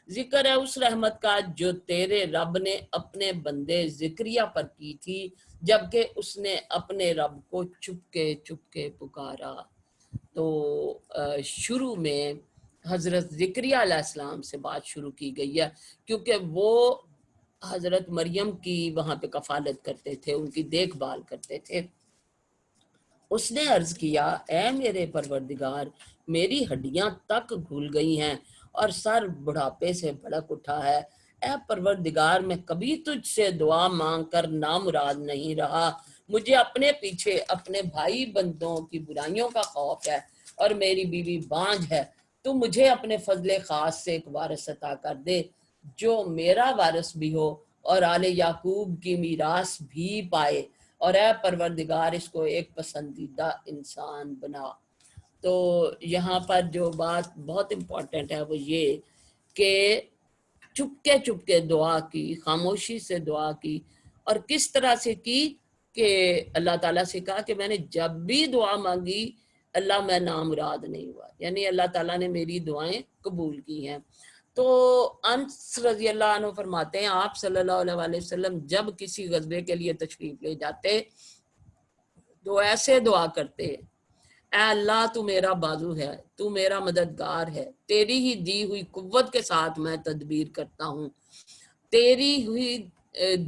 ذکر ہے اس رحمت کا جو تیرے رب نے اپنے بندے زکریا پر کی تھی جبکہ اس نے اپنے رب کو چپکے پکارا۔ تو شروع میں حضرت زکریا علیہ السلام سے بات شروع کی گئی ہے کیونکہ وہ حضرت مریم کی وہاں پہ کفالت کرتے تھے، ان کی دیکھ بھال کرتے تھے۔ اس نے عرض کیا اے میرے پروردگار، میری ہڈیاں تک گھل گئی ہیں اور سر بڑھاپے سے بھڑک اٹھا ہے۔ اے پروردگار، میں کبھی تجھ سے دعا مانگ کر نامراد نہیں رہا، مجھے اپنے پیچھے اپنے بھائی بندوں کی برائیوں کا خوف ہے اور میری بیوی بانجھ ہے۔ تو مجھے اپنے فضل خاص سے ایک وارث عطا کر دے جو میرا وارث بھی ہو اور آل یعقوب کی میراث بھی پائے، اور اے پروردگار اس کو ایک پسندیدہ انسان بنا۔ تو یہاں پر جو بات بہت امپورٹنٹ ہے وہ یہ کہ چپ کے دعا کی، خاموشی سے دعا کی، اور کس طرح سے کی کہ اللہ تعالیٰ سے کہا کہ میں نے جب بھی دعا مانگی اللہ میں نامراد نہیں ہوا، یعنی اللہ تعالیٰ نے میری دعائیں قبول کی ہیں۔ تو انس رضی اللہ عنہ فرماتے ہیں آپ صلی اللہ علیہ وسلم جب کسی غزوے کے لیے تشریف لے جاتے تو ایسے دعا کرتے، اے اللہ تو میرا بازو ہے، تو میرا مددگار ہے، تیری ہی دی ہوئی قوت کے ساتھ میں تدبیر کرتا ہوں، تیری ہوئی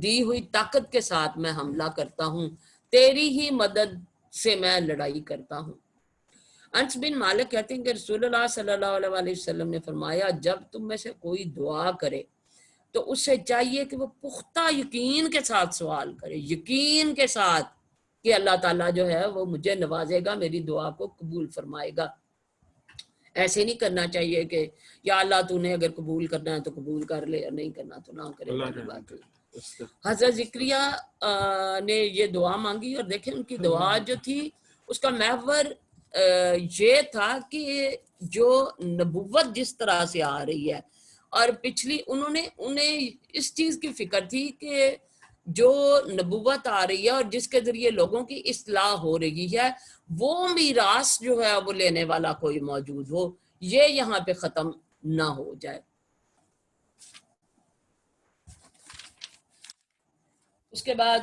دی ہوئی طاقت کے ساتھ میں حملہ کرتا ہوں، تیری ہی مدد سے میں لڑائی کرتا ہوں۔ انس بن مالک کہتے ہیں کہ رسول اللہ صلی اللہ علیہ وسلم نے فرمایا جب تم میں سے کوئی دعا کرے تو اس سے چاہیے کہ وہ پختہ یقین کے ساتھ سوال کرے، یقین کے ساتھ کہ اللہ تعالیٰ جو ہے وہ مجھے نوازے گا، میری دعا کو قبول فرمائے گا۔ ایسے نہیں کرنا چاہیے کہ یا اللہ تو نے اگر قبول کرنا ہے تو قبول کر لے اور نہیں کرنا تو نہ کرے، والی بات ہے۔ حضرت ذکریہ نے یہ دعا مانگی اور دیکھیں ان کی دعا جو تھی اس کا محور یہ تھا کہ جو نبوت جس طرح سے آ رہی ہے، اور پچھلی انہیں اس چیز کی فکر تھی کہ جو نبوت آ رہی ہے اور جس کے ذریعے لوگوں کی اصلاح ہو رہی ہے وہ میراث جو ہے وہ لینے والا کوئی موجود ہو، یہ یہاں پہ ختم نہ ہو جائے۔ اس کے بعد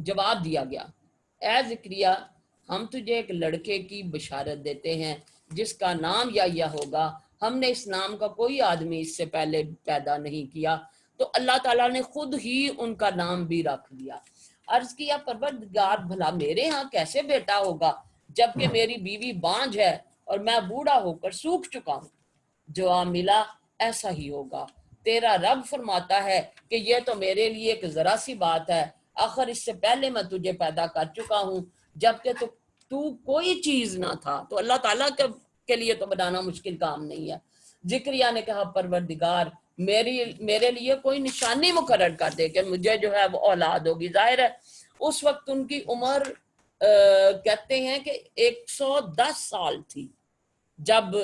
جواب دیا گیا، اے ذکریہ ہم تجھے ایک لڑکے کی بشارت دیتے ہیں جس کا نام یحییٰ ہوگا، ہم نے اس نام کا کوئی آدمی اس سے پہلے پیدا نہیں کیا، تو اللہ تعالیٰ نے خود ہی ان کا نام بھی رکھ دیا۔ عرض کیا پروردگار بھلا میرے ہاں کیسے بیٹا ہوگا جبکہ میری بیوی بانجھ ہے اور میں بوڑھا ہو کر سوکھ چکا ہوں؟ جواب ملا ایسا ہی ہوگا، تیرا رب فرماتا ہے کہ یہ تو میرے لیے ایک ذرا سی بات ہے، آخر اس سے پہلے میں تجھے پیدا کر چکا ہوں جبکہ تو کوئی چیز نہ تھا۔ تو اللہ تعالیٰ کے لیے تو بنانا مشکل کام نہیں ہے۔ ذکریہ نے کہا پروردگار میرے لیے کوئی نشانی مقرر کر دے کہ مجھے جو ہے وہ اولاد ہوگی۔ ظاہر ہے اس وقت ان کی عمر کہتے ہیں کہ 110 سال تھی جب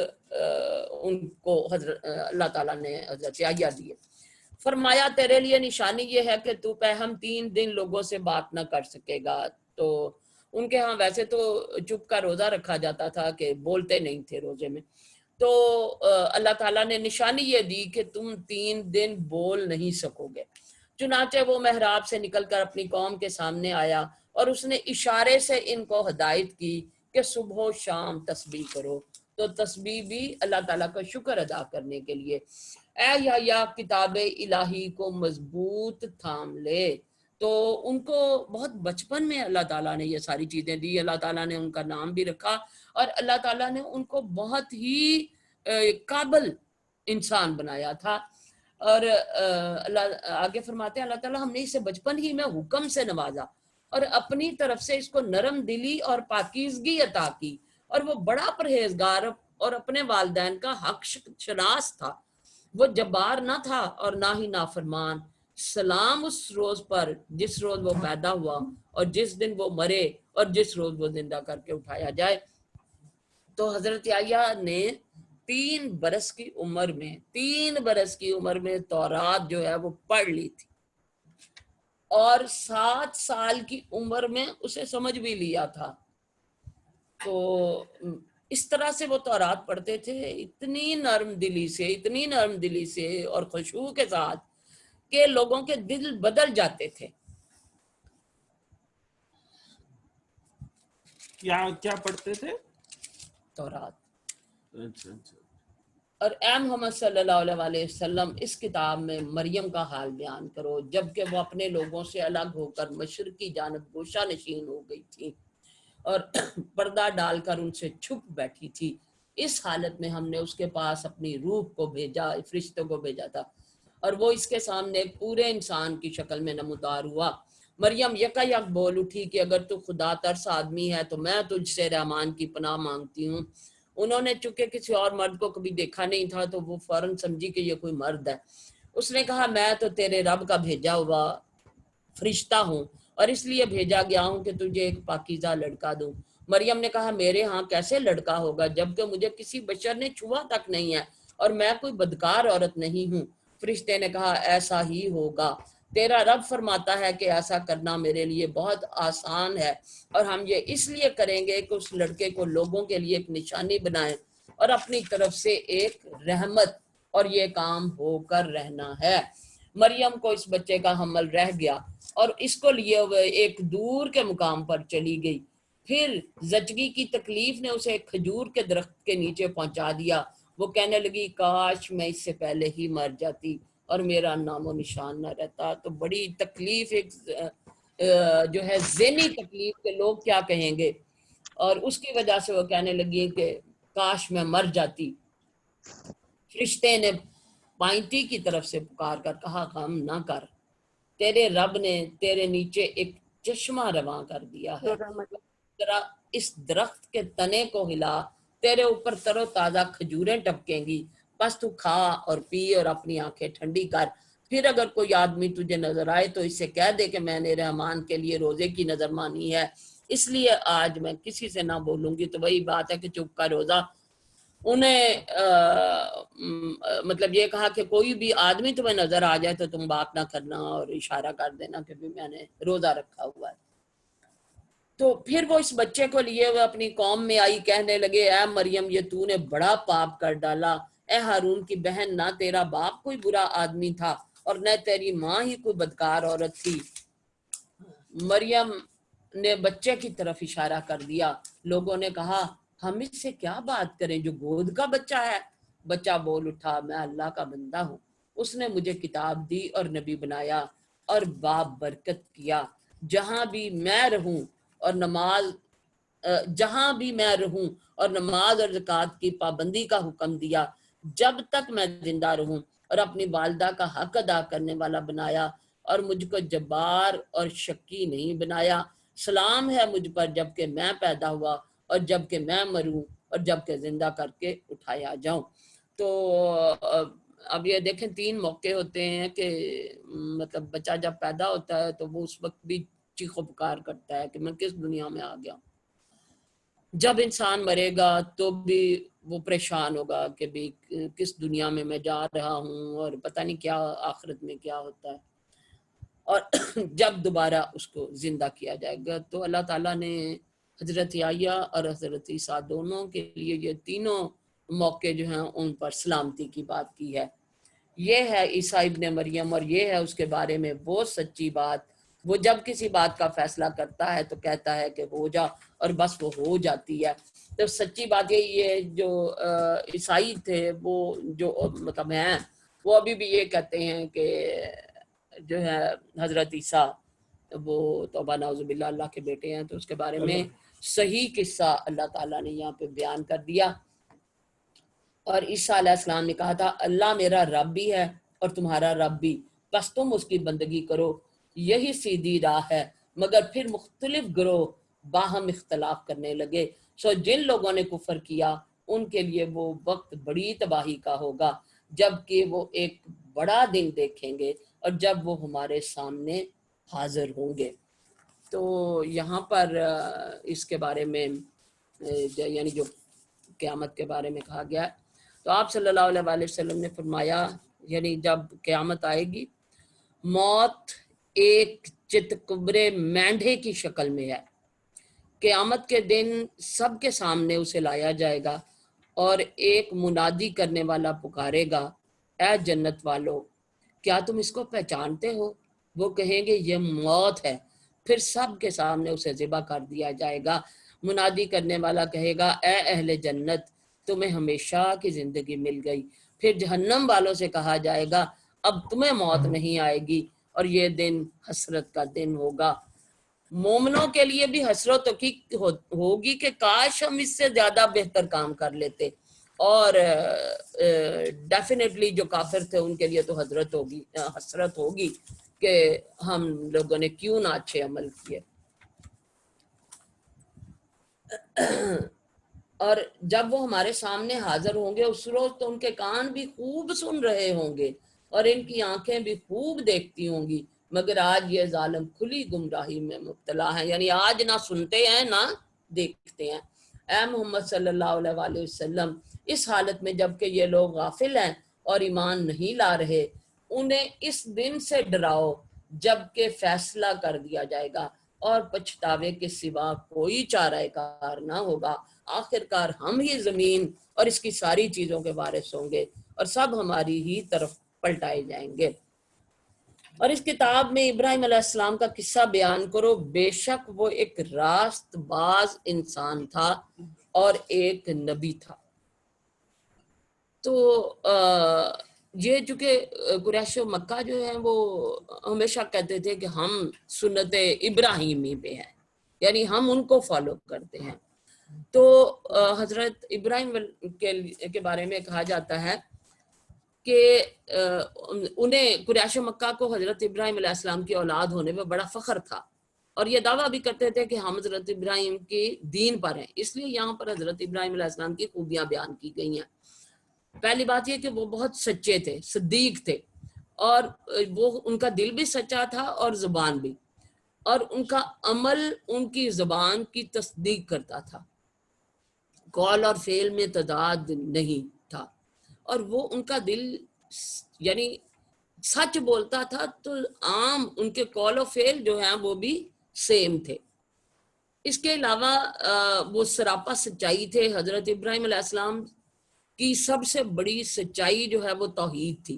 ان کو اللہ تعالیٰ نے حضرت یحییٰ دیے۔ فرمایا تیرے لیے نشانی یہ ہے کہ تو ہم 3 دن لوگوں سے بات نہ کر سکے گا۔ تو ان کے ہاں ویسے تو چپ کا روزہ رکھا جاتا تھا کہ بولتے نہیں تھے روزے میں، تو اللہ تعالیٰ نے نشانی یہ دی کہ تم 3 دن بول نہیں سکو گے۔ چنانچہ وہ محراب سے نکل کر اپنی قوم کے سامنے آیا اور اس نے اشارے سے ان کو ہدایت کی کہ صبح و شام تسبیح کرو، تو تسبیح بھی اللہ تعالیٰ کا شکر ادا کرنے کے لیے۔ اے یحییٰ کتاب الہی کو مضبوط تھام لے۔ تو ان کو بہت بچپن میں اللہ تعالیٰ نے یہ ساری چیزیں دی، اللہ تعالیٰ نے ان کا نام بھی رکھا اور اللہ تعالیٰ نے ان کو بہت ہی قابل انسان بنایا تھا۔ اور اللہ آگے فرماتے ہیں اللہ تعالیٰ ہم نے اسے بچپن ہی میں حکم سے نوازا اور اپنی طرف سے اس کو نرم دلی اور پاکیزگی عطا کی، اور وہ بڑا پرہیزگار اور اپنے والدین کا حق شناس تھا، وہ جبار نہ تھا اور نہ ہی نافرمان۔ سلام اس روز پر جس روز وہ پیدا ہوا اور جس دن وہ مرے اور جس روز وہ زندہ کر کے اٹھایا جائے۔ تو حضرت یحییٰ نے 3 برس کی عمر میں تورات جو ہے وہ پڑھ لی تھی، اور 7 سال کی عمر میں اسے سمجھ بھی لیا تھا۔ تو اس طرح سے وہ تورات پڑھتے تھے اتنی نرم دلی سے اور خشوع کے ساتھ کہ لوگوں کے دل بدل جاتے تھے۔ کیا پڑھتے تھے؟ تورات۔ اچھا۔ اور اے محمد صلی اللہ علیہ وسلم اس کتاب میں مریم کا حال بیان کرو جبکہ وہ اپنے لوگوں سے الگ ہو کر مشرق کی جانب گوشہ نشین ہو گئی تھی اور پردہ ڈال کر ان سے چھپ بیٹھی تھی. اس حالت میں ہم نے اس کے پاس اپنی روح کو بھیجا، فرشتوں کو بھیجا تھا، اور وہ اس کے سامنے پورے انسان کی شکل میں نمودار ہوا. مریم یکا یک بول اٹھی کہ اگر تو خدا ترس آدمی ہے تو میں تجھ سے رحمان کی پناہ مانگتی ہوں. انہوں نے چونکہ کسی اور مرد کو کبھی دیکھا نہیں تھا تو وہ فوراً سمجھی کہ یہ کوئی مرد ہے. اس نے کہا میں تو تیرے رب کا بھیجا ہوا فرشتہ ہوں اور اس لیے بھیجا گیا ہوں کہ تجھے ایک پاکیزہ لڑکا دوں. مریم نے کہا میرے ہاں کیسے لڑکا ہوگا جبکہ مجھے کسی بشر نے چھوا تک نہیں ہے اور میں کوئی بدکار عورت نہیں ہوں. فرشتے نے کہا ایسا ہی ہوگا، تیرا رب فرماتا ہے کہ ایسا کرنا میرے لیے بہت آسان ہے اور ہم یہ اس لیے کریں گے کہ اس لڑکے کو لوگوں کے لیے ایک نشانی بنائیں اور اپنی طرف سے ایک رحمت، اور یہ کام ہو کر رہنا ہے. مریم کو اس بچے کا حمل رہ گیا اور اس کو لیے ہوئے ایک دور کے مقام پر چلی گئی. پھر زچگی کی تکلیف نے اسے ایک کھجور کے درخت کے نیچے پہنچا دیا. وہ کہنے لگی کاش میں اس سے پہلے ہی مر جاتی اور میرا نام و نشان نہ رہتا. تو بڑی تکلیف، ایک جو ہے ذہنی تکلیف کہ لوگ کیا کہیں گے، اور اس کی وجہ سے وہ کہنے لگی کہ کاش میں مر جاتی. فرشتے نے پائنتی کی طرف سے پکار کر کہا غم نہ کر، تیرے رب نے تیرے نیچے ایک چشمہ رواں کر دیا ہے، ذرا اس درخت کے تنے کو ہلا، تیرے اوپر تر و تازہ کھجوریں ٹپکیں گی، بس تو کھا اور پی اور اپنی آنکھیں ٹھنڈی کر. پھر اگر کوئی آدمی تجھے نظر آئے تو اس سے کہہ دے کہ میں نے رحمان کے لیے روزے کی نظر مانی ہے، اس لیے آج میں کسی سے نہ بولوں گی. تو وہی بات ہے کہ چپ کا روزہ. انہیں مطلب یہ کہا کہ کوئی بھی آدمی تمہیں نظر آ جائے تو تم بات نہ کرنا اور اشارہ کر دینا کہ بھی میں نے روزہ رکھا ہوا ہے. تو پھر وہ اس بچے کو لیے وہ اپنی قوم میں آئی، کہنے لگے اے مریم یہ تو نے بڑا پاپ کر ڈالا. اے ہارون کی بہن، نہ تیرا باپ کوئی برا آدمی تھا اور نہ تیری ماں ہی کوئی بدکار عورت تھی. مریم نے بچے کی طرف اشارہ کر دیا. لوگوں نے کہا ہم اس سے کیا بات کریں جو گود کا بچہ ہے. بچہ بول اٹھا میں اللہ کا بندہ ہوں، اس نے مجھے کتاب دی اور نبی بنایا اور باپ برکت کیا. جہاں بھی میں رہوں اور نماز اور زکوٰۃ کی پابندی کا حکم دیا جب تک میں زندہ رہوں، اور اپنی والدہ کا حق ادا کرنے والا بنایا اور مجھ کو جبار اور شکی نہیں بنایا. سلام ہے مجھ پر جب کہ میں پیدا ہوا اور جب کہ میں مروں اور جب کہ زندہ کر کے اٹھایا جاؤں. تو اب یہ دیکھیں 3 موقع ہوتے ہیں کہ مطلب بچہ جب پیدا ہوتا ہے تو وہ اس وقت بھی چیخ و پکار کرتا ہے کہ میں کس دنیا میں آ گیا. جب انسان مرے گا تو بھی وہ پریشان ہوگا کہ بھی کس دنیا میں میں جا رہا ہوں اور پتہ نہیں کیا آخرت میں کیا ہوتا ہے. اور جب دوبارہ اس کو زندہ کیا جائے گا تو اللہ تعالیٰ نے حضرت یحییٰ اور حضرت عیسیٰ دونوں کے لیے یہ تینوں موقع جو ہیں ان پر سلامتی کی بات کی ہے. یہ ہے عیسیٰ ابن مریم اور یہ ہے اس کے بارے میں وہ سچی بات. وہ جب کسی بات کا فیصلہ کرتا ہے تو کہتا ہے کہ ہو جا اور بس وہ ہو جاتی ہے. تو سچی بات یہی ہے جو عیسائی تھے وہ جو مطلب ہیں وہ ابھی بھی یہ کہتے ہیں کہ جو ہے حضرت عیسیٰ وہ توبہ نعوذ باللہ اللہ کے بیٹے ہیں. تو اس کے بارے میں صحیح قصہ اللہ تعالیٰ نے یہاں پہ بیان کر دیا. اور عیسیٰ علیہ السلام نے کہا تھا اللہ میرا رب بھی ہے اور تمہارا رب بھی، بس تم اس کی بندگی کرو، یہی سیدھی راہ ہے. مگر پھر مختلف گروہ باہم اختلاف کرنے لگے. سو جن لوگوں نے کفر کیا ان کے لیے وہ وقت بڑی تباہی کا ہوگا جب کہ وہ ایک بڑا دن دیکھیں گے اور جب وہ ہمارے سامنے حاضر ہوں گے. تو یہاں پر اس کے بارے میں یعنی جو قیامت کے بارے میں کہا گیا ہے تو آپ صلی اللہ علیہ وسلم نے فرمایا یعنی جب قیامت آئے گی موت ایک چتکبرے مینڈھے کی شکل میں ہے. قیامت کے دن سب کے سامنے اسے لایا جائے گا اور ایک منادی کرنے والا پکارے گا اے جنت والو کیا تم اس کو پہچانتے ہو؟ وہ کہیں گے یہ موت ہے. پھر سب کے سامنے اسے ذبح کر دیا جائے گا. منادی کرنے والا کہے گا اے اہل جنت تمہیں ہمیشہ کی زندگی مل گئی. پھر جہنم والوں سے کہا جائے گا اب تمہیں موت نہیں آئے گی اور یہ دن حسرت کا دن ہوگا. مومنوں کے لیے بھی حسرت ہوگی کہ کاش ہم اس سے زیادہ بہتر کام کر لیتے, اور ڈیفینیٹلی جو کافر تھے ان کے لیے تو حسرت ہوگی کہ ہم لوگوں نے کیوں نہ اچھے عمل کیے. اور جب وہ ہمارے سامنے حاضر ہوں گے اس روز تو ان کے کان بھی خوب سن رہے ہوں گے اور ان کی آنکھیں بھی خوب دیکھتی ہوں گی, مگر آج یہ ظالم کھلی گمراہی میں مبتلا ہیں. یعنی آج نہ سنتے ہیں نہ دیکھتے ہیں. اے محمد صلی اللہ علیہ وآلہ وسلم, اس حالت میں جب کہ یہ لوگ غافل ہیں اور ایمان نہیں لا رہے, انہیں اس دن سے ڈراؤ جب کہ فیصلہ کر دیا جائے گا اور پچھتاوے کے سوا کوئی چارہ کار نہ ہوگا. آخرکار ہم ہی زمین اور اس کی ساری چیزوں کے وارث ہوں گے اور سب ہماری ہی طرف پلٹائے جائیں گے. اور اس کتاب میں ابراہیم علیہ السلام کا قصہ بیان کرو, بے شک وہ ایک راست باز انسان تھا اور ایک نبی تھا. تو یہ چونکہ قریش مکہ جو ہیں وہ ہمیشہ کہتے تھے کہ ہم سنت ابراہیمی پہ ہیں, یعنی ہم ان کو فالو کرتے ہیں. تو حضرت ابراہیم کے بارے میں کہا جاتا ہے کہ انہیں قریش مکہ کو حضرت ابراہیم علیہ السلام کی اولاد ہونے میں بڑا فخر تھا, اور یہ دعویٰ بھی کرتے تھے کہ ہم حضرت ابراہیم کی دین پر ہیں. اس لیے یہاں پر حضرت ابراہیم علیہ السلام کی خوبیاں بیان کی گئی ہیں. پہلی بات یہ کہ وہ بہت سچے تھے, صدیق تھے, اور وہ ان کا دل بھی سچا تھا اور زبان بھی, اور ان کا عمل ان کی زبان کی تصدیق کرتا تھا, قول اور فعل میں تضاد نہیں تھا, اور وہ ان کا دل یعنی سچ بولتا تھا تو عام ان کے قول و فعل جو ہیں وہ بھی سیم تھے. اس کے علاوہ وہ سراپا سچائی تھے. حضرت ابراہیم علیہ السلام کی سب سے بڑی سچائی جو ہے وہ توحید تھی,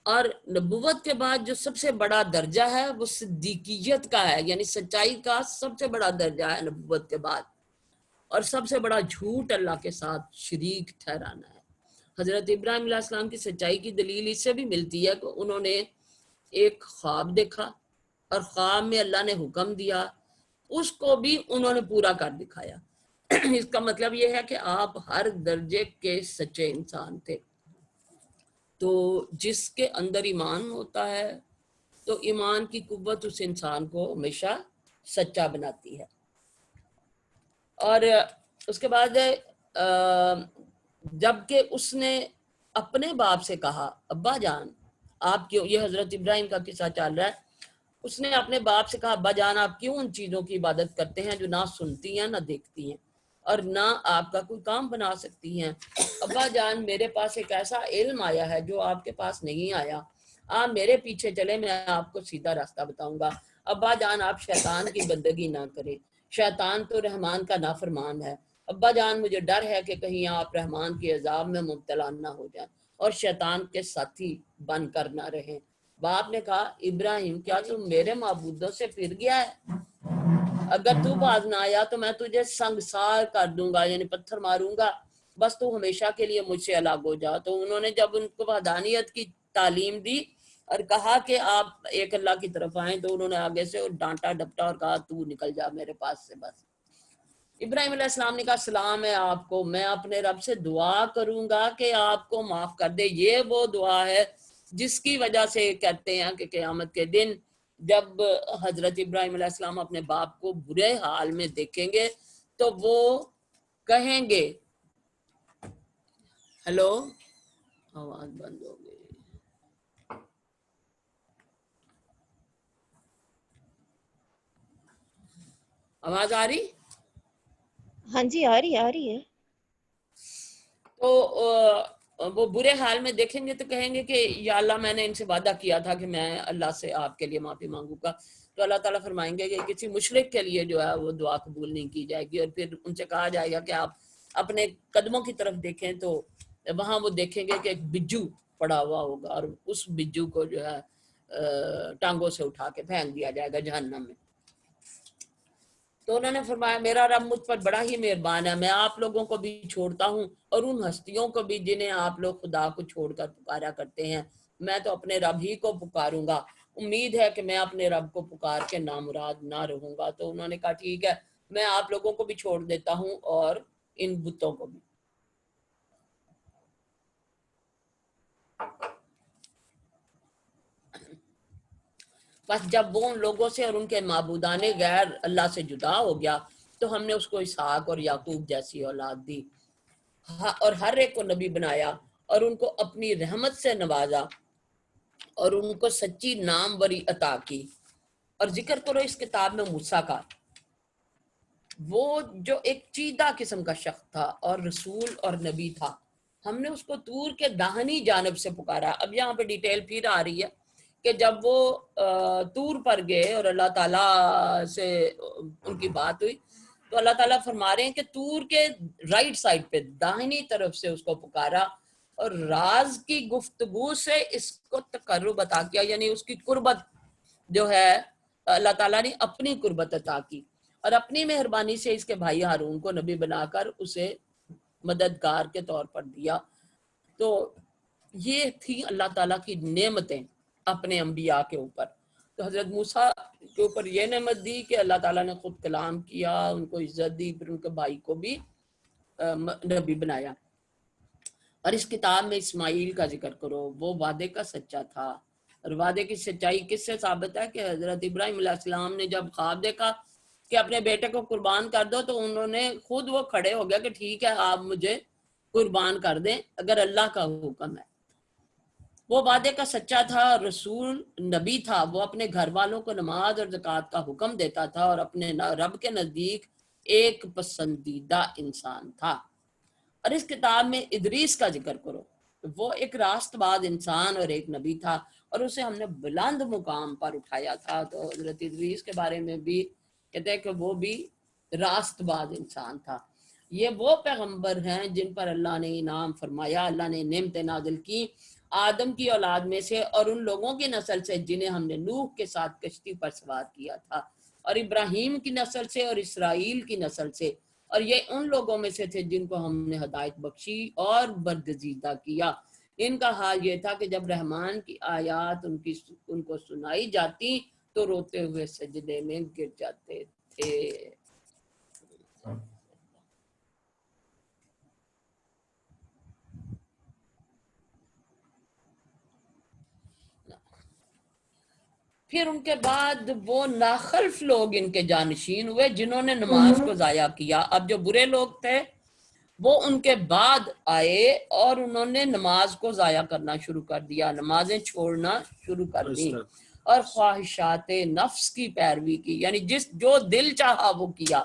اور نبوت کے بعد جو سب سے بڑا درجہ ہے وہ صدیقیت کا ہے, یعنی سچائی کا سب سے بڑا درجہ ہے نبوت کے بعد, اور سب سے بڑا جھوٹ اللہ کے ساتھ شریک ٹھہرانا ہے. حضرت ابراہیم علیہ السلام کی سچائی کی دلیل اس سے بھی ملتی ہے کہ انہوں نے ایک خواب دیکھا اور خواب میں اللہ نے حکم دیا, اس کو بھی انہوں نے پورا کر دکھایا. اس کا مطلب یہ ہے کہ آپ ہر درجے کے سچے انسان تھے. تو جس کے اندر ایمان ہوتا ہے تو ایمان کی قوت اس انسان کو ہمیشہ سچا بناتی ہے. اور اس کے بعد جب کہ اس نے اپنے باپ سے کہا ابا جان آپ کیوں, یہ حضرت ابراہیم کا قصہ چل رہا ہے, اس نے اپنے باپ سے کہا ابا جان آپ کیوں ان چیزوں کی عبادت کرتے ہیں جو نہ سنتی ہیں نہ دیکھتی ہیں اور نہ آپ کا کوئی کام بنا سکتی ہیں. ابا جان میرے پاس ایک ایسا علم آیا ہے جو آپ کے پاس نہیں آیا, آپ میرے پیچھے چلے میں آپ کو سیدھا راستہ بتاؤں گا. ابا جان آپ شیطان کی بندگی نہ کریں, شیطان تو رحمان کا نافرمان ہے. ابا جان مجھے ڈر ہے کہ کہیں آپ رحمان کی عذاب میں مبتلا نہ ہو جائیں اور شیطان کے ساتھی بن کر نہ رہیں. باپ نے کہا ابراہیم کیا تم میرے معبودوں سے پھر گیا ہے؟ اگر تو باز نہ آیا تو میں تجھے سنگسار کر دوں گا, یعنی پتھر ماروں گا, بس تو ہمیشہ کے لیے مجھ سے الگ ہو جا. تو انہوں نے جب ان کو وحدانیت کی تعلیم دی اور کہا کہ آپ ایک اللہ کی طرف آئیں تو انہوں نے آگے سے ڈانٹا ڈپٹا اور کہا تو نکل جا میرے پاس سے. بس ابراہیم علیہ السلام نے کہا سلام ہے آپ کو, میں اپنے رب سے دعا کروں گا کہ آپ کو معاف کر دے. یہ وہ دعا ہے جس کی وجہ سے کہتے ہیں کہ قیامت کے دن جب حضرت ابراہیم علیہ السلام اپنے باپ کو برے حال میں دیکھیں گے تو وہ کہیں گے, ہیلو آواز بند ہو گئی, آواز آ رہی؟ ہاں جی آ رہی ہے. تو وہ برے حال میں دیکھیں گے تو کہیں گے کہ یا اللہ میں نے ان سے وعدہ کیا تھا کہ میں اللہ سے آپ کے لیے معافی مانگوں گا. تو اللہ تعالیٰ فرمائیں گے کہ کسی مشرک کے لیے جو ہے وہ دعا قبول نہیں کی جائے گی, اور پھر ان سے کہا جائے گا کہ آپ اپنے قدموں کی طرف دیکھیں تو وہاں وہ دیکھیں گے کہ ایک بجو پڑا ہوا ہوگا اور اس بجو کو جو ہے ٹانگوں سے اٹھا کے پھینک دیا جائے گا جہنم میں. تو انہوں نے فرمایا میرا رب مجھ پر بڑا ہی مہربان ہے، میں آپ لوگوں کو بھی چھوڑتا ہوں اور ان ہستیوں کو بھی جنہیں آپ لوگ خدا کو چھوڑ کر پکارا کرتے ہیں، میں تو اپنے رب ہی کو پکاروں گا، امید ہے کہ میں اپنے رب کو پکار کے نامراد نہ رہوں گا۔ تو انہوں نے کہا ٹھیک ہے، میں آپ لوگوں کو بھی چھوڑ دیتا ہوں اور ان بتوں کو بھی۔ بس جب وہ ان لوگوں سے اور ان کے معبودان غیر اللہ سے جدا ہو گیا تو ہم نے اس کو اسحاق اور یعقوب جیسی اولاد دی، اور ہر ایک کو نبی بنایا اور ان کو اپنی رحمت سے نوازا اور ان کو سچی ناموری عطا کی۔ اور ذکر کرو اس کتاب میں موسیٰ کا، وہ جو ایک چیدہ قسم کا شخص تھا اور رسول اور نبی تھا، ہم نے اس کو طور کے داہنی جانب سے پکارا۔ اب یہاں پہ ڈیٹیل پھر آ رہی ہے کہ جب وہ طور پر گئے اور اللہ تعالیٰ سے ان کی بات ہوئی تو اللہ تعالیٰ فرما رہے ہیں کہ طور کے رائٹ سائڈ پہ داہنی طرف سے اس کو پکارا اور راز کی گفتگو سے اس کو تقرب عطا کیا، یعنی اس کی قربت جو ہے اللہ تعالیٰ نے اپنی قربت عطا کی، اور اپنی مہربانی سے اس کے بھائی ہارون کو نبی بنا کر اسے مددگار کے طور پر دیا۔ تو یہ تھی اللہ تعالیٰ کی نعمتیں اپنے انبیاء کے اوپر۔ تو حضرت موسیٰ کے اوپر یہ نعمت دی کہ اللہ تعالیٰ نے خود کلام کیا، ان کو عزت دی، پھر ان کے بھائی کو بھی نبی بنایا۔ اور اس کتاب میں اسماعیل کا ذکر کرو، وہ وعدے کا سچا تھا، اور وعدے کی سچائی کس سے ثابت ہے کہ حضرت ابراہیم علیہ السلام نے جب خواب دیکھا کہ اپنے بیٹے کو قربان کر دو تو انہوں نے خود وہ کھڑے ہو گیا کہ ٹھیک ہے آپ مجھے قربان کر دیں اگر اللہ کا حکم ہے۔ وہ وعدے کا سچا تھا، رسول نبی تھا، وہ اپنے گھر والوں کو نماز اور زکوٰۃ کا حکم دیتا تھا اور اپنے رب کے نزدیک ایک پسندیدہ انسان تھا۔ اور اس کتاب میں ادریس کا ذکر کرو، وہ ایک راست باز انسان اور ایک نبی تھا اور اسے ہم نے بلند مقام پر اٹھایا تھا۔ تو حضرت ادریس کے بارے میں بھی کہتے ہیں کہ وہ بھی راست باز انسان تھا۔ یہ وہ پیغمبر ہیں جن پر اللہ نے انعام فرمایا، اللہ نے نعمتیں نازل کی آدم کی اولاد میں سے اور ان لوگوں کی نسل سے جنہیں ہم نے نوح کے ساتھ کشتی پر سوار کیا تھا، اور ابراہیم کی نسل سے اور اسرائیل کی نسل سے، اور یہ ان لوگوں میں سے تھے جن کو ہم نے ہدایت بخشی اور برگزیدہ کیا۔ ان کا حال یہ تھا کہ جب رحمان کی آیات ان کو سنائی جاتی تو روتے ہوئے سجدے میں گر جاتے تھے۔ پھر ان کے بعد وہ ناخلف لوگ ان کے جانشین ہوئے جنہوں نے نماز کو ضائع کیا۔ اب جو برے لوگ تھے وہ ان کے بعد آئے اور انہوں نے نماز کو ضائع کرنا شروع کر دیا، نمازیں چھوڑنا شروع کر دیں اور خواہشات نفس کی پیروی کی، یعنی جو دل چاہا وہ کیا۔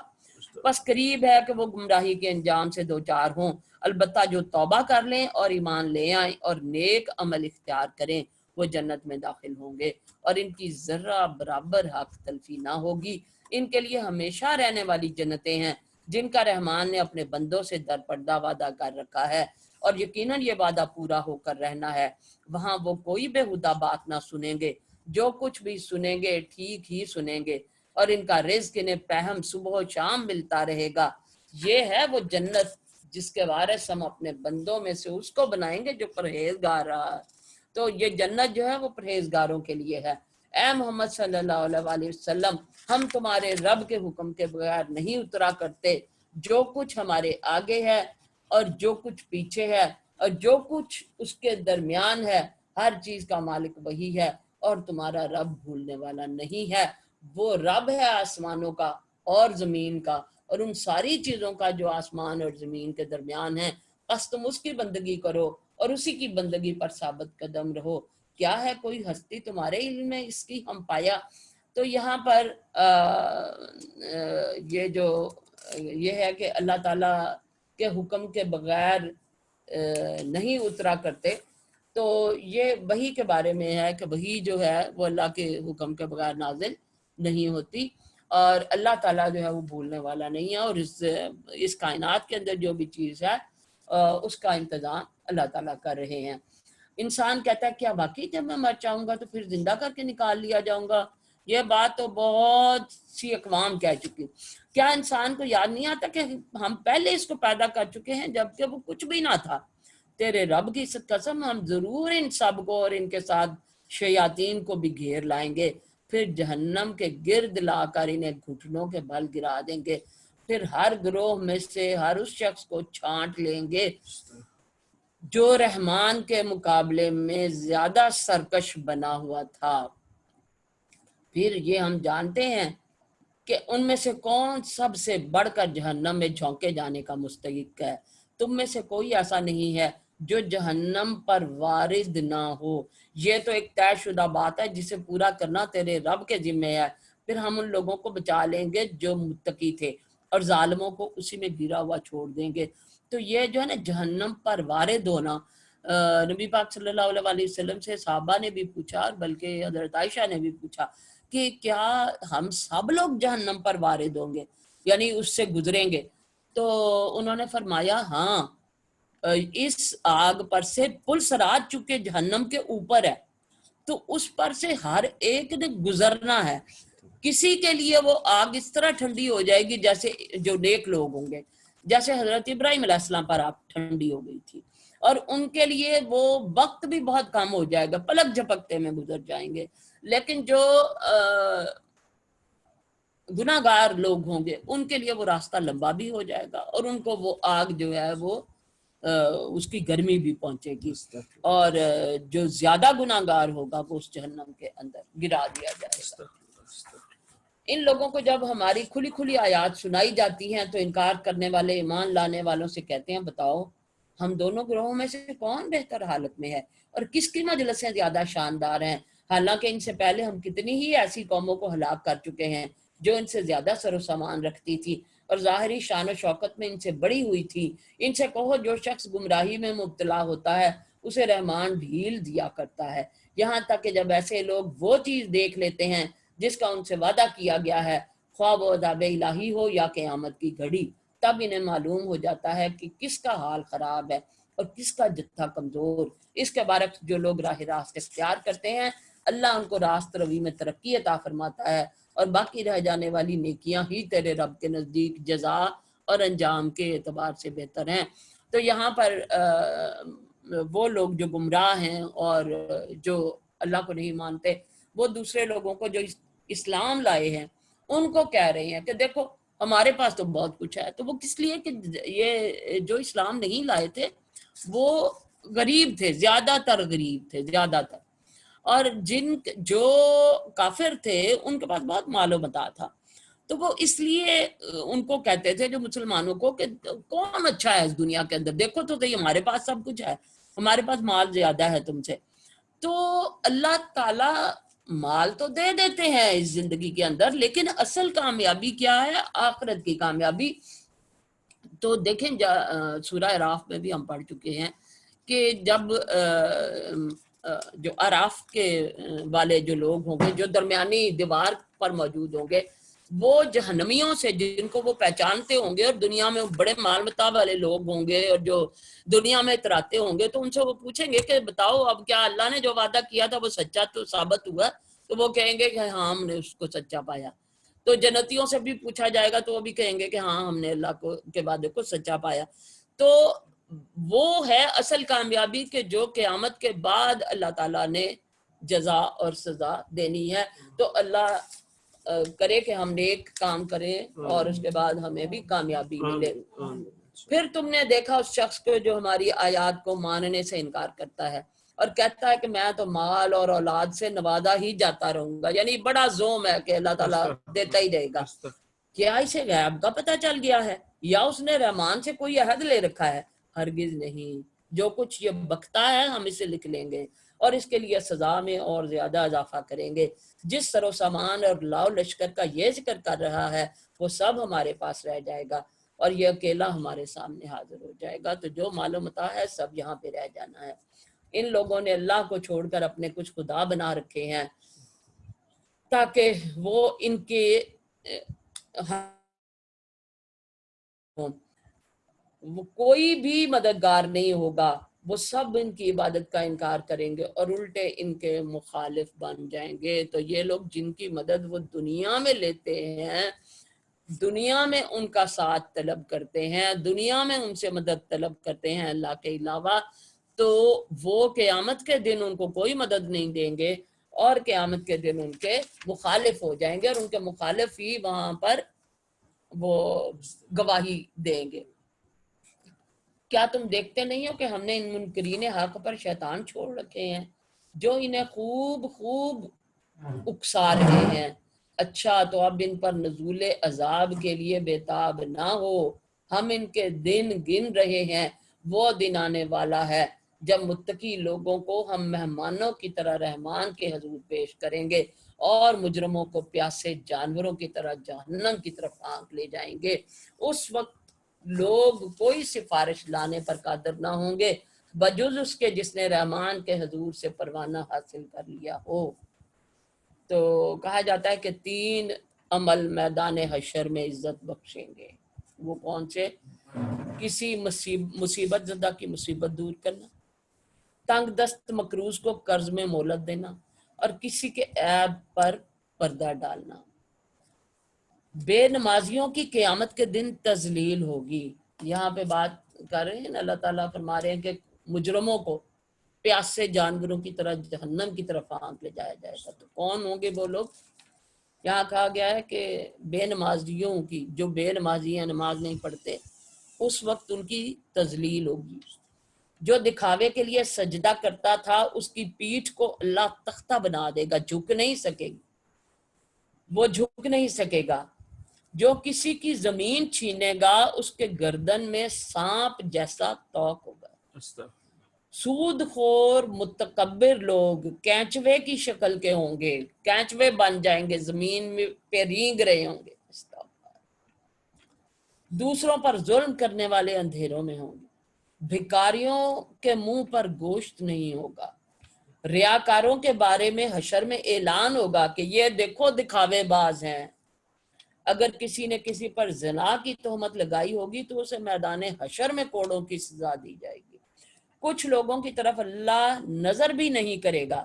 بس قریب ہے کہ وہ گمراہی کے انجام سے دوچار ہوں، البتہ جو توبہ کر لیں اور ایمان لے آئیں اور نیک عمل اختیار کریں وہ جنت میں داخل ہوں گے اور ان کی ذرہ برابر حق تلفی نہ ہوگی۔ ان کے لیے ہمیشہ رہنے والی جنتیں ہیں جن کا رحمان نے اپنے بندوں سے در پردہ وعدہ کر رکھا ہے، اور یقیناً یہ وعدہ پورا ہو کر رہنا ہے۔ وہاں وہ کوئی بےہودہ بات نہ سنیں گے، جو کچھ بھی سنیں گے ٹھیک ہی سنیں گے، اور ان کا رزق انہیں پہم صبح و شام ملتا رہے گا۔ یہ ہے وہ جنت جس کے وارث ہم اپنے بندوں میں سے اس کو بنائیں گے جو پرہیزگار رہا۔ تو یہ جنت جو ہے وہ پرہیزگاروں کے لیے ہے۔ اے محمد صلی اللہ علیہ وسلم، ہم تمہارے رب کے حکم کے بغیر نہیں اترا کرتے، جو کچھ ہمارے آگے ہے اور جو کچھ پیچھے ہے اور جو کچھ اس کے درمیان ہے، ہر چیز کا مالک وہی ہے اور تمہارا رب بھولنے والا نہیں ہے۔ وہ رب ہے آسمانوں کا اور زمین کا اور ان ساری چیزوں کا جو آسمان اور زمین کے درمیان ہیں، بس تم اس کی بندگی کرو اور اسی کی بندگی پر ثابت قدم رہو۔ کیا ہے کوئی ہستی تمہارے علم میں اس کی ہم پایا؟ تو یہاں پر یہ ہے کہ اللہ تعالیٰ کے حکم کے بغیر نہیں اترا کرتے۔ تو یہ وحی کے بارے میں ہے کہ وحی جو ہے وہ اللہ کے حکم کے بغیر نازل نہیں ہوتی، اور اللہ تعالیٰ جو ہے وہ بھولنے والا نہیں ہے، اور اس کائنات کے اندر جو بھی چیز ہے اس کا انتظام اللہ تعالیٰ کر رہے ہیں۔ انسان کہتا ہے کیا واقعی جب میں مر جاؤں گا تو پھر زندہ کر کے نکال لیا جاؤں گا؟ یہ بات تو بہت سی اقوام کہہ چکی. کیا انسان کو یاد نہیں آتا کہ ہم پہلے اس کو پیدا کر چکے ہیں جبکہ وہ کچھ بھی نہ تھا؟ تیرے رب کی قسم ہم ضرور ان سب کو اور ان کے ساتھ شیاطین کو بھی گھیر لائیں گے، پھر جہنم کے گرد لا کر انہیں گھٹنوں کے بل گرا دیں گے، پھر ہر گروہ میں سے ہر اس شخص کو چھانٹ لیں گے جو رحمان کے مقابلے میں زیادہ سرکش بنا ہوا تھا. پھر یہ ہم جانتے ہیں کہ ان میں سے کون سب سے بڑھ کر جہنم میں جھونکے جانے کا مستحق ہے. تم میں سے کوئی ایسا نہیں ہے جو جہنم پر وارد نہ ہو. یہ تو ایک طے شدہ بات ہے جسے پورا کرنا تیرے رب کے ذمہ ہے. پھر ہم ان لوگوں کو بچا لیں گے جو متقی تھے اور ظالموں کو اسی میں گرا ہوا چھوڑ دیں گے. تو یہ جو ہے نا جہنم پر وارد ہونا، نبی پاک صلی اللہ علیہ وسلم سے صحابہ نے بھی پوچھا اور بلکہ حضرت عائشہ نے بھی پوچھا کہ کیا ہم سب لوگ جہنم پر وارد ہوں گے، یعنی اس سے گزریں گے؟ تو انہوں نے فرمایا ہاں، اس آگ پر سے پل سرات چکے جہنم کے اوپر ہے تو اس پر سے ہر ایک نے گزرنا ہے. کسی کے لیے وہ آگ اس طرح ٹھنڈی ہو جائے گی جیسے جو نیک لوگ ہوں گے، جیسے حضرت ابراہیم علیہ السلام پر آگ ٹھنڈی ہو گئی تھی، اور ان کے لیے وہ وقت بھی بہت کم ہو جائے گا، پلک جھپکتے میں گزر جائیں گے. لیکن جو گناہ گار لوگ ہوں گے ان کے لیے وہ راستہ لمبا بھی ہو جائے گا اور ان کو وہ آگ جو ہے وہ اس کی گرمی بھی پہنچے گی، اور جو زیادہ گناہ گار ہوگا وہ اس جہنم کے اندر گرا دیا جائے گا. ان لوگوں کو جب ہماری کھلی کھلی آیات سنائی جاتی ہیں تو انکار کرنے والے ایمان لانے والوں سے کہتے ہیں بتاؤ ہم دونوں گروہوں میں سے کون بہتر حالت میں ہے اور کس کی مجلسیں زیادہ شاندار ہیں، حالانکہ ان سے پہلے ہم کتنی ہی ایسی قوموں کو ہلاک کر چکے ہیں جو ان سے زیادہ سر و سامان رکھتی تھی اور ظاہری شان و شوکت میں ان سے بڑی ہوئی تھی. ان سے کہو جو شخص گمراہی میں مبتلا ہوتا ہے اسے رحمان ڈھیل دیا کرتا ہے، یہاں تک کہ جب ایسے لوگ وہ چیز دیکھ لیتے ہیں جس کا ان سے وعدہ کیا گیا ہے، خواہ وہ عذاب الہی ہو یا قیامت کی گھڑی، تب انہیں معلوم ہو جاتا ہے کہ کس کا حال خراب ہے اور کس کا جتھا کمزور. اس کے برعکس جو لوگ راہ راست اختیار کرتے ہیں اللہ ان کو راست روی میں ترقی عطا فرماتا ہے، اور باقی رہ جانے والی نیکیاں ہی تیرے رب کے نزدیک جزا اور انجام کے اعتبار سے بہتر ہیں. تو یہاں پر وہ لوگ جو گمراہ ہیں اور جو اللہ کو نہیں مانتے وہ دوسرے لوگوں کو جو اسلام لائے ہیں ان کو کہہ رہے ہیں کہ دیکھو ہمارے پاس تو بہت کچھ ہے. تو وہ کس لیے کہ یہ جو اسلام نہیں لائے تھے وہ غریب تھے، زیادہ تر غریب تھے زیادہ تر، اور جو کافر تھے ان کے پاس بہت مال و متاع تھا. تو وہ اس لیے ان کو کہتے تھے جو مسلمانوں کو کہ کون اچھا ہے اس دنیا کے اندر، دیکھو تو صحیح ہمارے پاس سب کچھ ہے، ہمارے پاس مال زیادہ ہے تم سے. تو اللہ تعالی مال تو دے دیتے ہیں اس زندگی کے اندر، لیکن اصل کامیابی کیا ہے؟ آخرت کی کامیابی. تو دیکھیں سورہ اعراف میں بھی ہم پڑھ چکے ہیں کہ جب جو اعراف کے والے جو لوگ ہوں گے جو درمیانی دیوار پر موجود ہوں گے وہ جہنمیوں سے جن کو وہ پہچانتے ہوں گے اور دنیا میں بڑے مال متاع والے لوگ ہوں گے اور جو دنیا میں اتراتے ہوں گے، تو ان سے وہ پوچھیں گے کہ بتاؤ اب کیا اللہ نے جو وعدہ کیا تھا وہ سچا تو ثابت ہوا؟ تو وہ کہیں گے کہ ہاں ہم نے اس کو سچا پایا. تو جنتیوں سے بھی پوچھا جائے گا تو وہ بھی کہیں گے کہ ہاں ہم نے اللہ کے وعدے کو سچا پایا. تو وہ ہے اصل کامیابی کہ جو قیامت کے بعد اللہ تعالیٰ نے جزا اور سزا دینی ہے. تو اللہ کرے کہ ہم نیک کام کریں اور اس کے بعد ہمیں بھی کامیابی ملے. پھر تم نے دیکھا اس شخص کو جو ہماری آیات کو ماننے سے انکار کرتا ہے اور کہتا ہے کہ میں تو مال اور اولاد سے نوازا ہی جاتا رہوں گا، یعنی بڑا زوم ہے کہ اللہ تعالیٰ دیتا ہی رہے گا. کیا اسے غیب کا پتہ چل گیا ہے یا اس نے رحمان سے کوئی عہد لے رکھا ہے؟ ہرگز نہیں، جو کچھ یہ بکتا ہے ہم اسے لکھ لیں گے اور اس کے لیے سزا میں اور زیادہ اضافہ کریں گے. جس سر و سامان اور لاؤ لشکر کا یہ ذکر کر رہا ہے وہ سب ہمارے پاس رہ جائے گا اور یہ اکیلا ہمارے سامنے حاضر ہو جائے گا. تو جو معلوم متاع ہے سب یہاں پہ رہ جانا ہے. ان لوگوں نے اللہ کو چھوڑ کر اپنے کچھ خدا بنا رکھے ہیں تاکہ وہ ان کے وہ کوئی بھی مددگار نہیں ہوگا وہ سب ان کی عبادت کا انکار کریں گے اور الٹے ان کے مخالف بن جائیں گے۔ تو یہ لوگ جن کی مدد وہ دنیا میں لیتے ہیں، دنیا میں ان کا ساتھ طلب کرتے ہیں، دنیا میں ان سے مدد طلب کرتے ہیں اللہ کے علاوہ، تو وہ قیامت کے دن ان کو کوئی مدد نہیں دیں گے اور قیامت کے دن ان کے مخالف ہو جائیں گے اور ان کے مخالف ہی وہاں پر وہ گواہی دیں گے۔ کیا تم دیکھتے نہیں ہو کہ ہم نے ان منکرین حق پر شیطان چھوڑ رکھے ہیں جو انہیں خوب خوب اکسا رہے ہیں؟ اچھا تو اب ان پر نزول عذاب کے لیے بےتاب نہ ہو، ہم ان کے دن گن رہے ہیں، وہ دن آنے والا ہے جب متقی لوگوں کو ہم مہمانوں کی طرح رحمان کے حضور پیش کریں گے اور مجرموں کو پیاسے جانوروں کی طرح جہنم کی طرف آنکھ لے جائیں گے۔ اس وقت لوگ کوئی سفارش لانے پر قادر نہ ہوں گے بجز اس کے جس نے رحمان کے حضور سے پروانہ حاصل کر لیا ہو۔ تو کہا جاتا ہے کہ 3 عمل میدان حشر میں عزت بخشیں گے۔ وہ کون سے؟ کسی مصیبت زدہ کی مصیبت دور کرنا، تنگ دست مقروض کو قرض میں مہلت دینا اور کسی کے عیب پر پردہ ڈالنا۔ بے نمازیوں کی قیامت کے دن تذلیل ہوگی۔ یہاں پہ بات کر رہے ہیں، اللہ تعالیٰ فرما رہے ہیں کہ مجرموں کو پیاسے جانوروں کی طرح جہنم کی طرف آنکھ لے جایا جائے گا۔ تو کون ہوں گے وہ لوگ؟ یہاں کہا گیا ہے کہ بے نمازیوں کی، جو بے نمازی ہیں، نماز نہیں پڑھتے، اس وقت ان کی تذلیل ہوگی۔ جو دکھاوے کے لیے سجدہ کرتا تھا اس کی پیٹھ کو اللہ تختہ بنا دے گا، جھک نہیں سکے گی، وہ جھک نہیں سکے گا۔ جو کسی کی زمین چھینے گا اس کے گردن میں سانپ جیسا توق ہوگا۔ سود خور متکبر لوگ کینچوے کی شکل کے ہوں گے، کینچوے بن جائیں گے، زمین میں پہ رینگ رہے ہوں گے۔ دوسروں پر ظلم کرنے والے اندھیروں میں ہوں گے، بھکاریوں کے منہ پر گوشت نہیں ہوگا۔ ریاکاروں کے بارے میں حشر میں اعلان ہوگا کہ یہ دیکھو دکھاوے باز ہیں۔ اگر کسی نے کسی پر زنا کی تہمت لگائی ہوگی تو اسے میدان حشر میں کوڑوں کی سزا دی جائے گی۔ کچھ لوگوں کی طرف اللہ نظر بھی نہیں کرے گا۔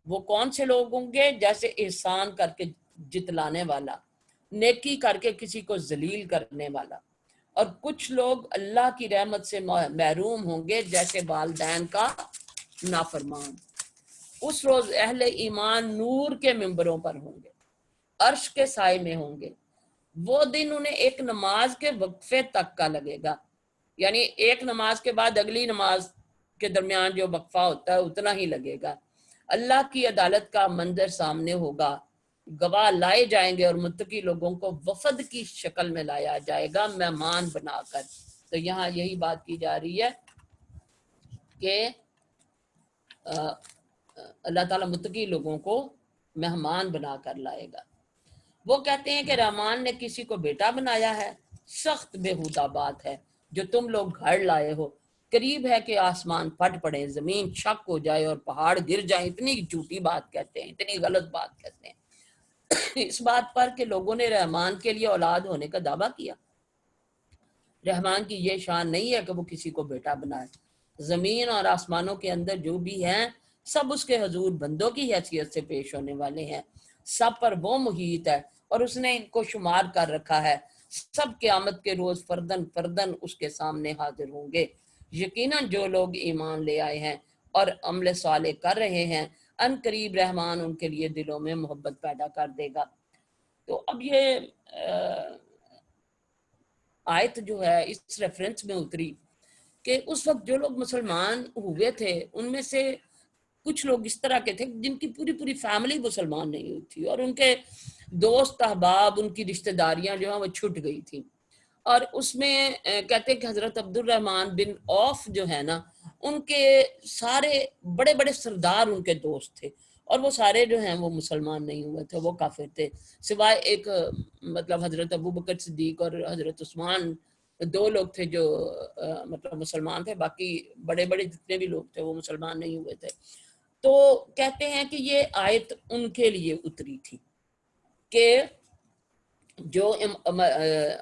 وہ کون سے لوگ ہوں گے؟ جیسے احسان کر کے جتلانے والا، نیکی کر کے کسی کو ذلیل کرنے والا، اور کچھ لوگ اللہ کی رحمت سے محروم ہوں گے جیسے والدین کا نافرمان۔ اس روز اہل ایمان نور کے ممبروں پر ہوں گے، عرش کے سائے میں ہوں گے۔ وہ دن انہیں ایک نماز کے وقفے تک کا لگے گا، یعنی ایک نماز کے بعد اگلی نماز کے درمیان جو وقفہ ہوتا ہے اتنا ہی لگے گا۔ اللہ کی عدالت کا منظر سامنے ہوگا، گواہ لائے جائیں گے اور متقی لوگوں کو وفد کی شکل میں لایا جائے گا، مہمان بنا کر۔ تو یہاں یہی بات کی جا رہی ہے کہ اللہ تعالیٰ متقی لوگوں کو مہمان بنا کر لائے گا۔ وہ کہتے ہیں کہ رحمان نے کسی کو بیٹا بنایا ہے، سخت بےہودہ بات ہے جو تم لوگ گھڑ لائے ہو۔ قریب ہے کہ آسمان پھٹ پڑے، زمین شک ہو جائے اور پہاڑ گر جائیں۔ اتنی جھوٹی بات کہتے ہیں، اتنی غلط بات کہتے ہیں اس بات پر کہ لوگوں نے رحمان کے لیے اولاد ہونے کا دعویٰ کیا۔ رحمان کی یہ شان نہیں ہے کہ وہ کسی کو بیٹا بنائے۔ زمین اور آسمانوں کے اندر جو بھی ہیں سب اس کے حضور بندوں کی حیثیت سے پیش ہونے والے ہیں۔ سب پر وہ محیط ہے اور اس نے ان کو شمار کر رکھا ہے۔ سب قیامت کے روز فردن فردن اس کے سامنے حاضر ہوں گے۔ یقیناً جو لوگ ایمان لے آئے ہیں اور عمل صالح کر رہے ہیں، ان قریب رحمان ان کے لیے دلوں میں محبت پیدا کر دے گا۔ تو اب یہ آیت جو ہے اس ریفرنس میں اتری کہ اس وقت جو لوگ مسلمان ہوئے تھے ان میں سے کچھ لوگ اس طرح کے تھے جن کی پوری فیملی مسلمان نہیں ہوئی تھی، اور ان کے دوست احباب، ان کی رشتہ داریاں جو ہیں وہ چھٹ گئی تھیں۔ اور اس میں کہتے ہیں کہ حضرت عبد الرحمن بن عوف جو ہے نا، ان کے سارے بڑے بڑے سردار ان کے دوست تھے، اور وہ سارے جو ہیں وہ مسلمان نہیں ہوئے تھے، وہ کافر تھے، سوائے ایک مطلب حضرت ابو بکر صدیق اور حضرت عثمان، 2 لوگ تھے جو مطلب مسلمان تھے، باقی بڑے بڑے جتنے بھی لوگ تھے وہ مسلمان نہیں ہوئے تھے۔ تو کہتے ہیں کہ یہ آیت ان کے لیے اتری تھی کہ جو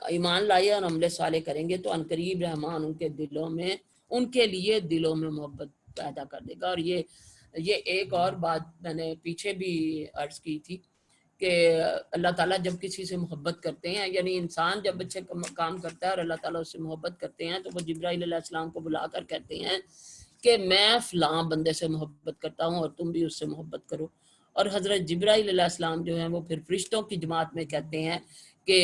ایمان لائے اور عمل صالح کریں گے تو عنقریب رحمان ان کے دلوں میں ان کے لیے دلوں میں محبت پیدا کر دے گا۔ اور یہ ایک اور بات میں نے پیچھے بھی عرض کی تھی کہ اللہ تعالیٰ جب کسی سے محبت کرتے ہیں، یعنی انسان جب اچھے کام کرتا ہے اور اللہ تعالیٰ اس سے محبت کرتے ہیں، تو وہ جبرائیل علیہ السلام کو بلا کر کہتے ہیں کہ میں فلاں بندے سے محبت کرتا ہوں اور تم بھی اس سے محبت کرو۔ اور حضرت جبرائیل علیہ السلام جو ہیں وہ پھر فرشتوں کی جماعت میں کہتے ہیں کہ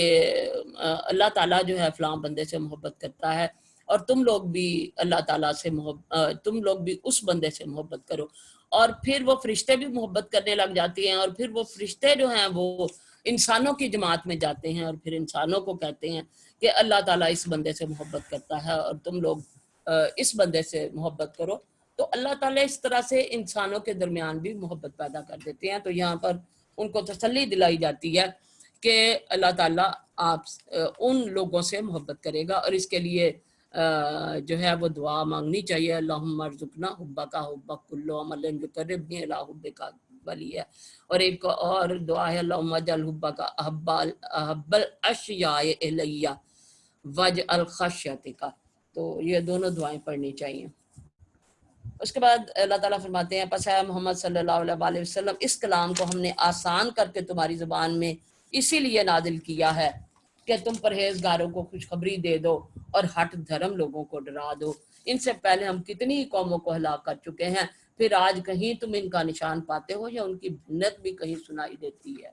اللہ تعالیٰ جو ہے فلاں بندے سے محبت کرتا ہے، اور تم لوگ بھی اللہ تعالیٰ سے تم لوگ بھی اس بندے سے محبت کرو۔ اور پھر وہ فرشتے بھی محبت کرنے لگ جاتی ہیں، اور پھر وہ فرشتے جو ہیں وہ انسانوں کی جماعت میں جاتے ہیں اور پھر انسانوں کو کہتے ہیں کہ اللہ تعالیٰ اس بندے سے محبت کرتا ہے اور تم لوگ اس بندے سے محبت کرو۔ تو اللہ تعالیٰ اس طرح سے انسانوں کے درمیان بھی محبت پیدا کر دیتے ہیں۔ تو یہاں پر ان کو تسلی دلائی جاتی ہے کہ اللہ تعالیٰ آپ ان لوگوں سے محبت کرے گا، اور اس کے لیے جو ہے وہ دعا مانگنی چاہیے، اللہم ارزقنا حبک حب کل عمل یقربنی الی حبک والی ہے۔ اور ایک اور دعا ہے اللہم اجعل حبک احب الاشیاء الی واجعل خشیتک۔ تو یہ دونوں دعائیں پڑھنی چاہیے۔ اس کے بعد اللہ تعالیٰ فرماتے ہیں پس اے محمد صلی اللہ علیہ وسلم اس کلام کو ہم نے آسان کر کے تمہاری زبان میں اسی لیے نازل کیا ہے کہ تم پرہیزگاروں کو خوشخبری دے دو اور ہٹ دھرم لوگوں کو ڈرا دو۔ ان سے پہلے ہم کتنی قوموں کو ہلاک کر چکے ہیں، پھر آج کہیں تم ان کا نشان پاتے ہو یا ان کی بھنت بھی کہیں سنائی دیتی ہے۔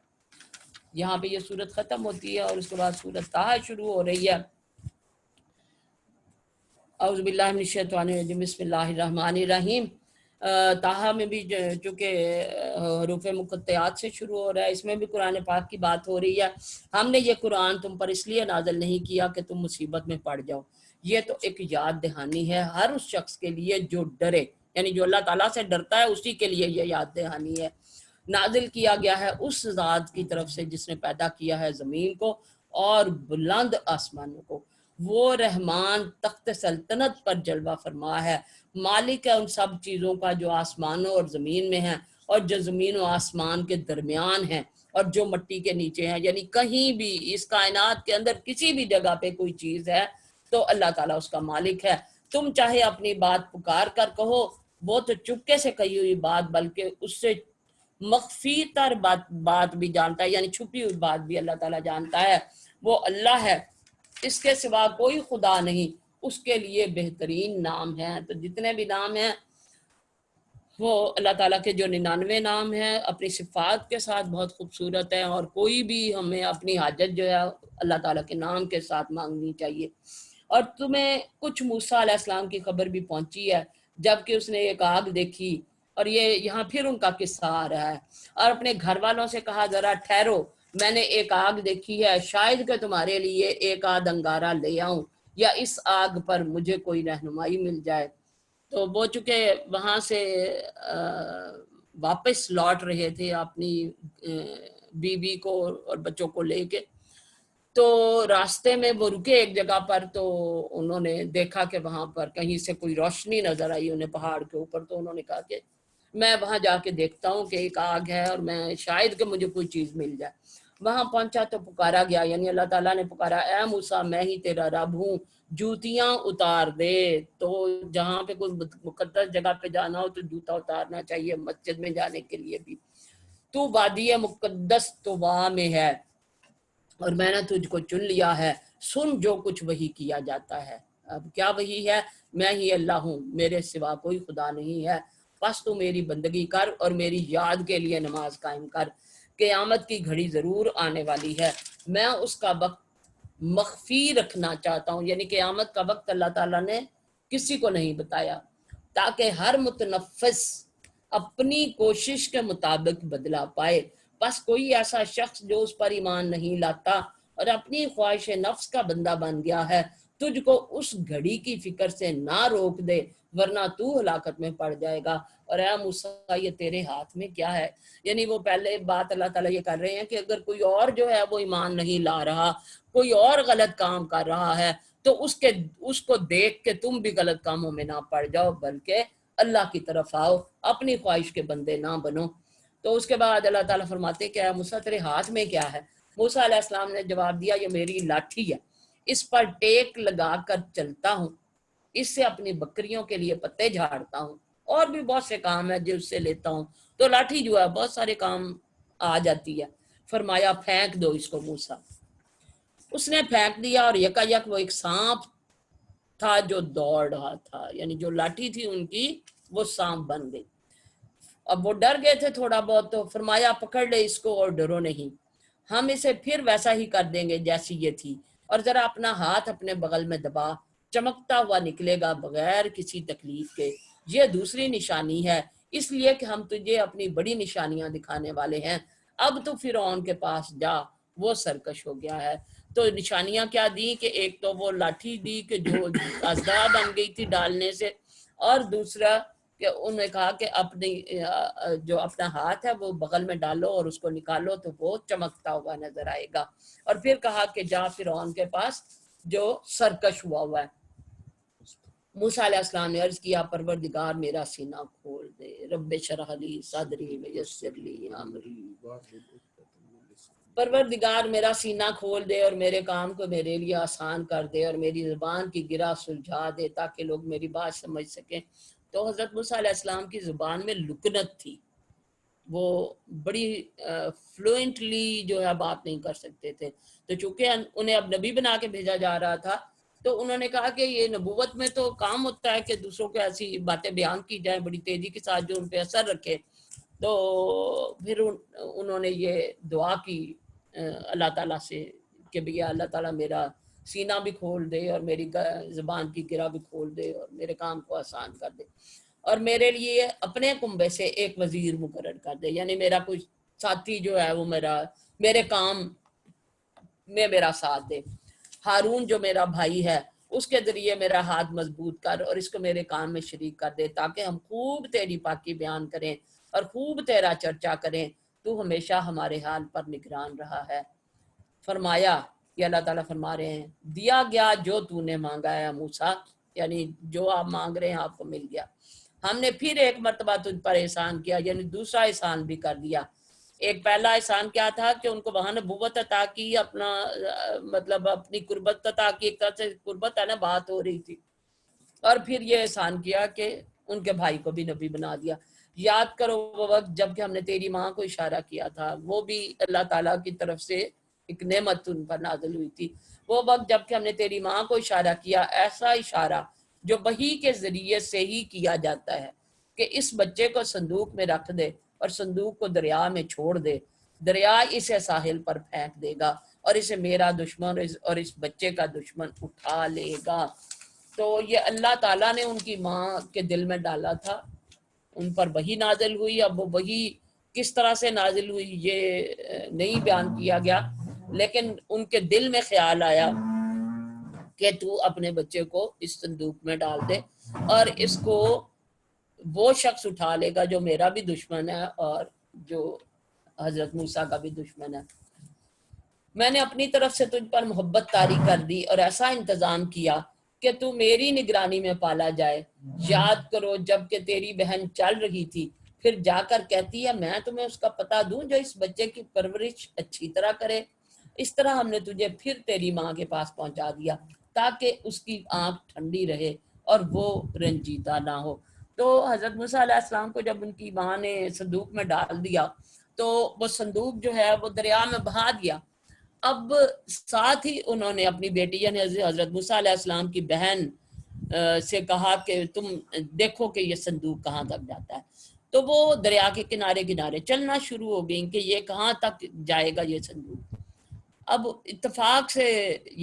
یہاں پہ یہ سورت ختم ہوتی ہے اور اس کے بعد سورت طٰہٰ شروع ہو رہی ہے۔ اعوذ باللہ من الشیطان الرجیم، بسم اللہ الرحمن الرحیم۔ طٰہٰ میں بھی چونکہ حروف مقطعات سے شروع ہو رہا ہے، اس میں بھی قرآن پاک کی بات ہو رہی ہے۔ ہم نے یہ قرآن تم پر اس لیے نازل نہیں کیا کہ تم مصیبت میں پڑ جاؤ۔ یہ تو ایک یاد دہانی ہے ہر اس شخص کے لیے جو ڈرے، یعنی جو اللہ تعالیٰ سے ڈرتا ہے اسی کے لیے یہ یاد دہانی ہے۔ نازل کیا گیا ہے اس ذات کی طرف سے جس نے پیدا کیا ہے زمین کو اور بلند آسمانوں کو۔ وہ رحمان تخت سلطنت پر جلوہ فرما ہے، مالک ہے ان سب چیزوں کا جو آسمانوں اور زمین میں ہیں اور جو زمین و آسمان کے درمیان ہیں اور جو مٹی کے نیچے ہیں، یعنی کہیں بھی اس کائنات کے اندر کسی بھی جگہ پہ کوئی چیز ہے تو اللہ تعالیٰ اس کا مالک ہے۔ تم چاہے اپنی بات پکار کر کہو، وہ تو چپکے سے کہی ہوئی بات بلکہ اس سے مخفی تر بات بھی جانتا ہے، یعنی چھپی ہوئی بات بھی اللہ تعالیٰ جانتا ہے۔ وہ اللہ ہے، اس کے سوا کوئی خدا نہیں، اس کے لیے بہترین نام ہیں۔ تو جتنے بھی نام ہیں وہ اللہ تعالیٰ کے جو 99 نام ہیں اپنی صفات کے ساتھ بہت خوبصورت ہیں، اور کوئی بھی ہمیں اپنی حاجت جو ہے اللہ تعالیٰ کے نام کے ساتھ مانگنی چاہیے۔ اور تمہیں کچھ موسیٰ علیہ السلام کی خبر بھی پہنچی ہے جب کہ اس نے ایک آگ دیکھی، اور یہ یہاں پھر ان کا قصہ آ رہا ہے، اور اپنے گھر والوں سے کہا ذرا ٹھہرو، میں نے ایک آگ دیکھی ہے، شاید کہ تمہارے لیے ایک آدھ انگارہ لے آؤں یا اس آگ پر مجھے کوئی رہنمائی مل جائے۔ تو وہ چونکہ وہاں سے واپس لوٹ رہے تھے اپنی بیوی کو اور بچوں کو لے کے، تو راستے میں وہ رکے ایک جگہ پر، تو انہوں نے دیکھا کہ وہاں پر کہیں سے کوئی روشنی نظر آئی انہیں پہاڑ کے اوپر، تو انہوں نے کہا کہ میں وہاں جا کے دیکھتا ہوں کہ ایک آگ ہے اور میں شاید کہ مجھے کوئی چیز مل جائے۔ وہاں پہنچا تو پکارا گیا، یعنی اللہ تعالیٰ نے پکارا اے موسیٰ میں ہی تیرا رب ہوں، جوتیاں اتار دے۔ تو جہاں پہ کوئی مقدس جگہ پہ جانا ہو تو جوتا اتارنا چاہیے، مسجد میں جانے کے لیے بھی۔ تو وادی مقدس طویٰ میں ہے اور میں نے تجھ کو چن لیا ہے، سن جو کچھ وحی کیا جاتا ہے۔ اب کیا وحی ہے؟ میں ہی اللہ ہوں، میرے سوا کوئی خدا نہیں ہے، بس تو میری بندگی کر اور میری یاد کے لیے نماز قائم کر۔ قیامت کی گھڑی ضرور آنے والی ہے، میں اس کا وقت مخفی رکھنا چاہتا ہوں، یعنی قیامت کا وقت اللہ تعالیٰ نے کسی کو نہیں بتایا، تاکہ ہر متنفس اپنی کوشش کے مطابق بدلہ پائے۔ بس کوئی ایسا شخص جو اس پر ایمان نہیں لاتا اور اپنی خواہش نفس کا بندہ بن گیا ہے، تجھ کو اس گھڑی کی فکر سے نہ روک دے ورنہ تو ہلاکت میں پڑ جائے گا۔ اور اے موسیٰ یہ تیرے ہاتھ میں کیا ہے؟ یعنی وہ پہلے بات اللہ تعالیٰ یہ کر رہے ہیں کہ اگر کوئی اور جو ہے وہ ایمان نہیں لا رہا، کوئی اور غلط کام کر رہا ہے، تو اس کو دیکھ کے تم بھی غلط کاموں میں نہ پڑ جاؤ، بلکہ اللہ کی طرف آؤ، اپنی خواہش کے بندے نہ بنو۔ تو اس کے بعد اللہ تعالیٰ فرماتے کہ اے موسیٰ تیرے ہاتھ میں کیا ہے؟ موسیٰ علیہ السلام نے جواب دیا یہ میری لاٹھی ہے، اس پر ٹیک لگا کر چلتا ہوں، اس سے اپنی بکریوں کے لیے پتے جھاڑتا ہوں، اور بھی بہت سے کام ہے جو اس سے لیتا ہوں، تو لاٹھی جو ہے بہت سارے کام آ جاتی ہے۔ فرمایا پھینک دو اس کو موسیٰ۔ اس نے پھینک دیا اور یکا یک وہ ایک سانپ تھا جو دوڑ رہا تھا، یعنی جو لاٹھی تھی ان کی وہ سانپ بن گئی۔ اب وہ ڈر گئے تھے تھوڑا بہت، تو فرمایا پکڑ لے اس کو اور ڈرو نہیں، ہم اسے پھر ویسا ہی کر دیں گے جیسی یہ تھی، اور ذرا اپنا ہاتھ اپنے بغل میں دبا، چمکتا ہوا نکلے گا بغیر کسی تکلیف کے، یہ دوسری نشانی ہے، اس لیے کہ ہم تجھے اپنی بڑی نشانیاں دکھانے والے ہیں، اب تو فرعون کے پاس جا، وہ سرکش ہو گیا ہے۔ تو نشانیاں کیا دی کہ ایک تو وہ لاٹھی دی کہ جو اژدہا بن گئی تھی ڈالنے سے، اور دوسرا کہ انہوں نے کہا کہ اپنی جو اپنا ہاتھ ہے وہ بغل میں ڈالو اور اس کو نکالو تو وہ چمکتا ہوا نظر آئے گا، اور پھر کہا کہ جا فرعون کے پاس جو سرکش ہوا ہے۔ موسیٰ علیہ السلام نے عرض کیا پروردگار میرا سینہ کھول دے، رب اشرح لی صدری ویسر لی امری، پروردگار میرا سینہ کھول دے اور میرے کام کو میرے لیے آسان کر دے، اور میری زبان کی گرہ سلجھا دے تاکہ لوگ میری بات سمجھ سکیں۔ تو حضرت موسیٰ علیہ السلام کی زبان میں لکنت تھی، وہ بڑی فلوئنٹلی جو ہے بات نہیں کر سکتے تھے، تو چونکہ انہیں اب نبی بنا کے بھیجا جا رہا تھا تو انہوں نے کہا کہ یہ نبوت میں تو کام ہوتا ہے کہ دوسروں کو ایسی باتیں بیان کی جائیں بڑی تیزی کے ساتھ جو ان پہ اثر رکھے، تو پھر انہوں نے یہ دعا کی اللہ تعالیٰ سے کہ بھیا اللہ تعالیٰ میرا سینہ بھی کھول دے اور میری زبان کی گرہ بھی کھول دے اور میرے کام کو آسان کر دے، اور میرے لیے اپنے کنبے سے ایک وزیر مقرر کر دے، یعنی میرا کوئی ساتھی جو ہے وہ میرے کام میں میرا ساتھ دے۔ ہارون جو میرا بھائی ہے اس کے ذریعے میرا ہاتھ مضبوط کر اور اس کو میرے کام میں شریک کر دے تاکہ ہم خوب تیری پاکی بیان کریں اور خوب تیرا چرچا کریں، تو ہمیشہ ہمارے حال پر نگران رہا ہے۔ فرمایا، یہ اللہ تعالیٰ فرما رہے ہیں، دیا گیا جو تو نے مانگا ہے موسیٰ، یعنی جو آپ مانگ رہے ہیں آپ کو مل گیا۔ ہم نے پھر ایک مرتبہ تجھ پر احسان کیا، یعنی دوسرا احسان بھی کر دیا۔ ایک پہلا احسان کیا تھا کہ ان کو وہاں نبوت عطا کی، اپنا مطلب اپنی قربت عطا کی، ایک طرح سے قربت ہے نا، بات ہو رہی تھی، اور پھر یہ احسان کیا کہ ان کے بھائی کو بھی نبی بنا دیا۔ یاد کرو وہ وقت جب کہ ہم نے تیری ماں کو اشارہ کیا تھا، وہ بھی اللہ تعالیٰ کی طرف سے ایک نعمت ان پر نازل ہوئی تھی، وہ وقت جب کہ ہم نے تیری ماں کو اشارہ کیا، ایسا اشارہ جو وحی کے ذریعے سے ہی کیا جاتا ہے کہ اس بچے کو صندوق میں رکھ دے اور صندوق کو دریا میں چھوڑ دے، دریا اسے ساحل پر پھینک دے گا اور اسے میرا دشمن اور اس بچے کا دشمن اٹھا لے گا۔ تو یہ اللہ تعالیٰ نے ان کی ماں کے دل میں ڈالا تھا، ان پر وحی نازل ہوئی۔ اب وہ وحی کس طرح سے نازل ہوئی یہ نہیں بیان کیا گیا، لیکن ان کے دل میں خیال آیا کہ تو اپنے بچے کو اس صندوق میں ڈال دے اور اس کو وہ شخص اٹھا لے گا جو میرا بھی دشمن ہے اور جو حضرت موسیٰ کا بھی دشمن ہے۔ میں نے اپنی طرف سے تجھ پر محبت طاری کر دی اور ایسا انتظام کیا کہ تو میری نگرانی میں پالا جائے۔ یاد کرو جب کہ تیری بہن چل رہی تھی، پھر جا کر کہتی ہے میں تمہیں اس کا پتہ دوں جو اس بچے کی پرورش اچھی طرح کرے۔ اس طرح ہم نے تجھے پھر تیری ماں کے پاس پہنچا دیا تاکہ اس کی آنکھ ٹھنڈی رہے اور وہ رنجیدہ نہ ہو۔ تو حضرت موسیٰ علیہ السلام کو جب ان کی ماں نے صندوق میں ڈال دیا تو وہ صندوق جو ہے وہ دریا میں بہا دیا۔ اب ساتھ ہی انہوں نے اپنی بیٹی یعنی حضرت موسیٰ علیہ السلام کی بہن سے کہا کہ تم دیکھو کہ یہ صندوق کہاں تک جاتا ہے، تو وہ دریا کے کنارے کنارے چلنا شروع ہو گئیں کہ یہ کہاں تک جائے گا یہ صندوق۔ اب اتفاق سے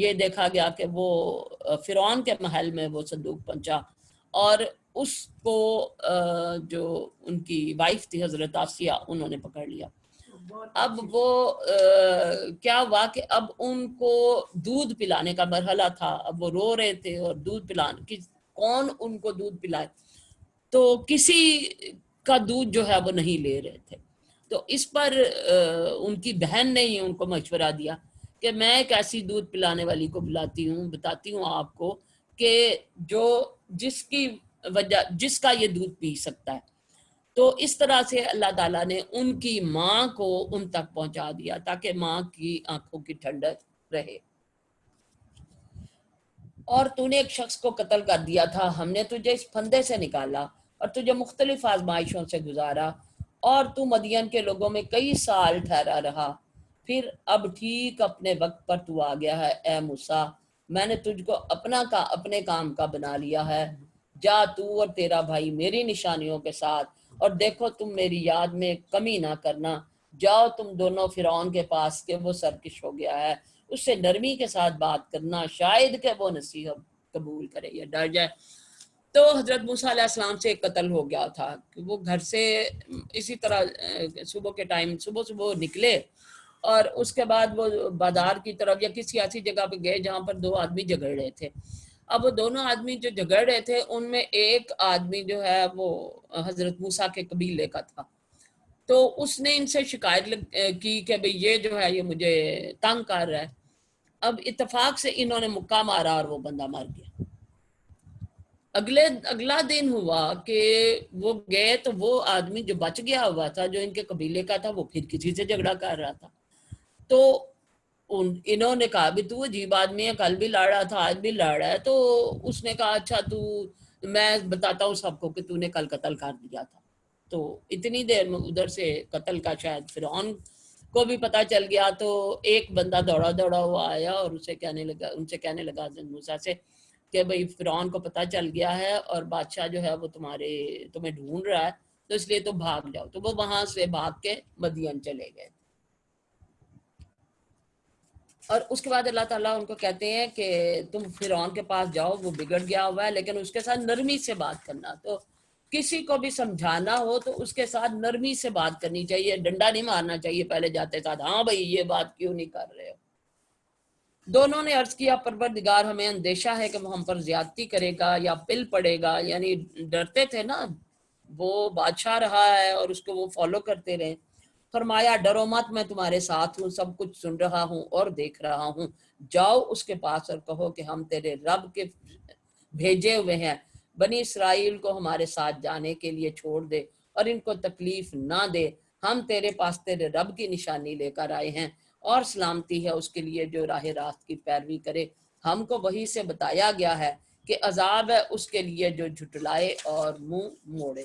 یہ دیکھا گیا کہ وہ فرعون کے محل میں وہ صندوق پہنچا اور اس کو جو ان کی وائف تھی حضرت آسیہ انہوں نے پکڑ لیا۔ اب وہ کیا ہوا کہ اب ان کو دودھ پلانے کا مرحلہ تھا، اب وہ رو رہے تھے اور دودھ پلانے کون ان کو دودھ پلائے، تو کسی کا دودھ جو ہے وہ نہیں لے رہے تھے۔ تو اس پر ان کی بہن نے ہی ان کو مشورہ دیا کہ میں ایک ایسی دودھ پلانے والی کو بتاتی ہوں آپ کو کہ جو جس کا یہ دودھ پی سکتا ہے۔ تو اس طرح سے اللہ تعالیٰ نے ان کی ماں کو ان تک پہنچا دیا تاکہ ماں کی آنکھوں کی ٹھنڈک رہے۔ اور تو نے ایک شخص کو قتل کر دیا تھا، ہم نے تجھے اس پھندے سے نکالا اور تجھے مختلف آزمائشوں سے گزارا، اور تو مدین کے لوگوں میں کئی سال ٹھہرا رہا، پھر اب ٹھیک اپنے وقت پر تو آ گیا ہے اے موسیٰ، میں نے تجھ کو اپنے کام کا بنا لیا ہے، جا تو اور تیرا بھائی میری نشانیوں کے ساتھ، اور دیکھو تم میری یاد میں کمی نہ کرنا، جاؤ تم دونوں فرعون کے پاس کہ وہ سرکش ہو گیا ہے، اس سے نرمی کے ساتھ بات کرنا، شاید کہ وہ نصیحت قبول کرے یا ڈر جائے۔ تو حضرت موسیٰ علیہ السلام سے ایک قتل ہو گیا تھا کہ وہ گھر سے اسی طرح صبح کے ٹائم صبح نکلے، اور اس کے بعد وہ بازار کی طرف یا کسی ایسی جگہ پہ گئے جہاں پر دو آدمی جھگڑ رہے تھے۔ اب وہ دونوں آدمی جو جھگڑ رہے تھے ان میں ایک آدمی جو ہے وہ حضرت موسیٰ کے قبیلے کا تھا، تو اس نے ان سے شکایت کی کہ بھئی یہ جو ہے یہ مجھے تنگ کر رہا ہے۔ اب اتفاق سے انہوں نے مکہ مارا اور وہ بندہ مر گیا۔ اگلا دن ہوا کہ وہ گئے تو وہ آدمی جو بچ گیا ہوا تھا جو ان کے قبیلے کا تھا وہ پھر کسی سے جھگڑا کر رہا تھا، تو انہوں نے کہا بھی تو عجیب آدمی ہے، کل بھی لڑ رہا تھا آج بھی لڑ رہا ہے، تو اس نے کہا اچھا تو میں بتاتا ہوں سب کو کہ تو نے کل قتل کر دیا تھا۔ تو اتنی دیر میں ادھر سے قتل کا شاید فرعون کو بھی پتہ چل گیا، تو ایک بندہ دوڑا ہوا آیا اور ان سے کہنے لگا حضرت موسیٰ سے کہ بھئی فرعون کو پتہ چل گیا ہے اور بادشاہ جو ہے وہ تمہیں ڈھونڈ رہا ہے، تو اس لیے تو بھاگ جاؤ۔ تو وہ وہاں سے بھاگ کے مدین چلے گئے، اور اس کے بعد اللہ تعالیٰ ان کو کہتے ہیں کہ تم فرعون کے پاس جاؤ، وہ بگڑ گیا ہوا ہے لیکن اس کے ساتھ نرمی سے بات کرنا۔ تو کسی کو بھی سمجھانا ہو تو اس کے ساتھ نرمی سے بات کرنی چاہیے، ڈنڈا نہیں مارنا چاہیے پہلے جاتے ساتھ، ہاں بھئی یہ بات کیوں نہیں کر رہے ہو۔ دونوں نے عرض کیا پروردگار ہمیں اندیشہ ہے کہ وہ ہم پر زیادتی کرے گا یا پل پڑے گا، یعنی ڈرتے تھے نا، وہ بادشاہ رہا ہے اور اس کو وہ فالو کرتے رہے۔ فرمایا ڈرو مت، میں تمہارے ساتھ ہوں، سب کچھ سن رہا ہوں اور دیکھ رہا ہوں، جاؤ اس کے پاس اور کہو کہ ہم تیرے رب کے بھیجے ہوئے ہیں، بنی اسرائیل کو ہمارے ساتھ جانے کے لیے چھوڑ دے اور ان کو تکلیف نہ دے، ہم تیرے پاس تیرے رب کی نشانی لے کر آئے ہیں، اور سلامتی ہے اس کے لیے جو راہ راست کی پیروی کرے، ہم کو وحی سے بتایا گیا ہے کہ عذاب ہے اس کے لیے جو جھٹلائے اور منہ موڑے۔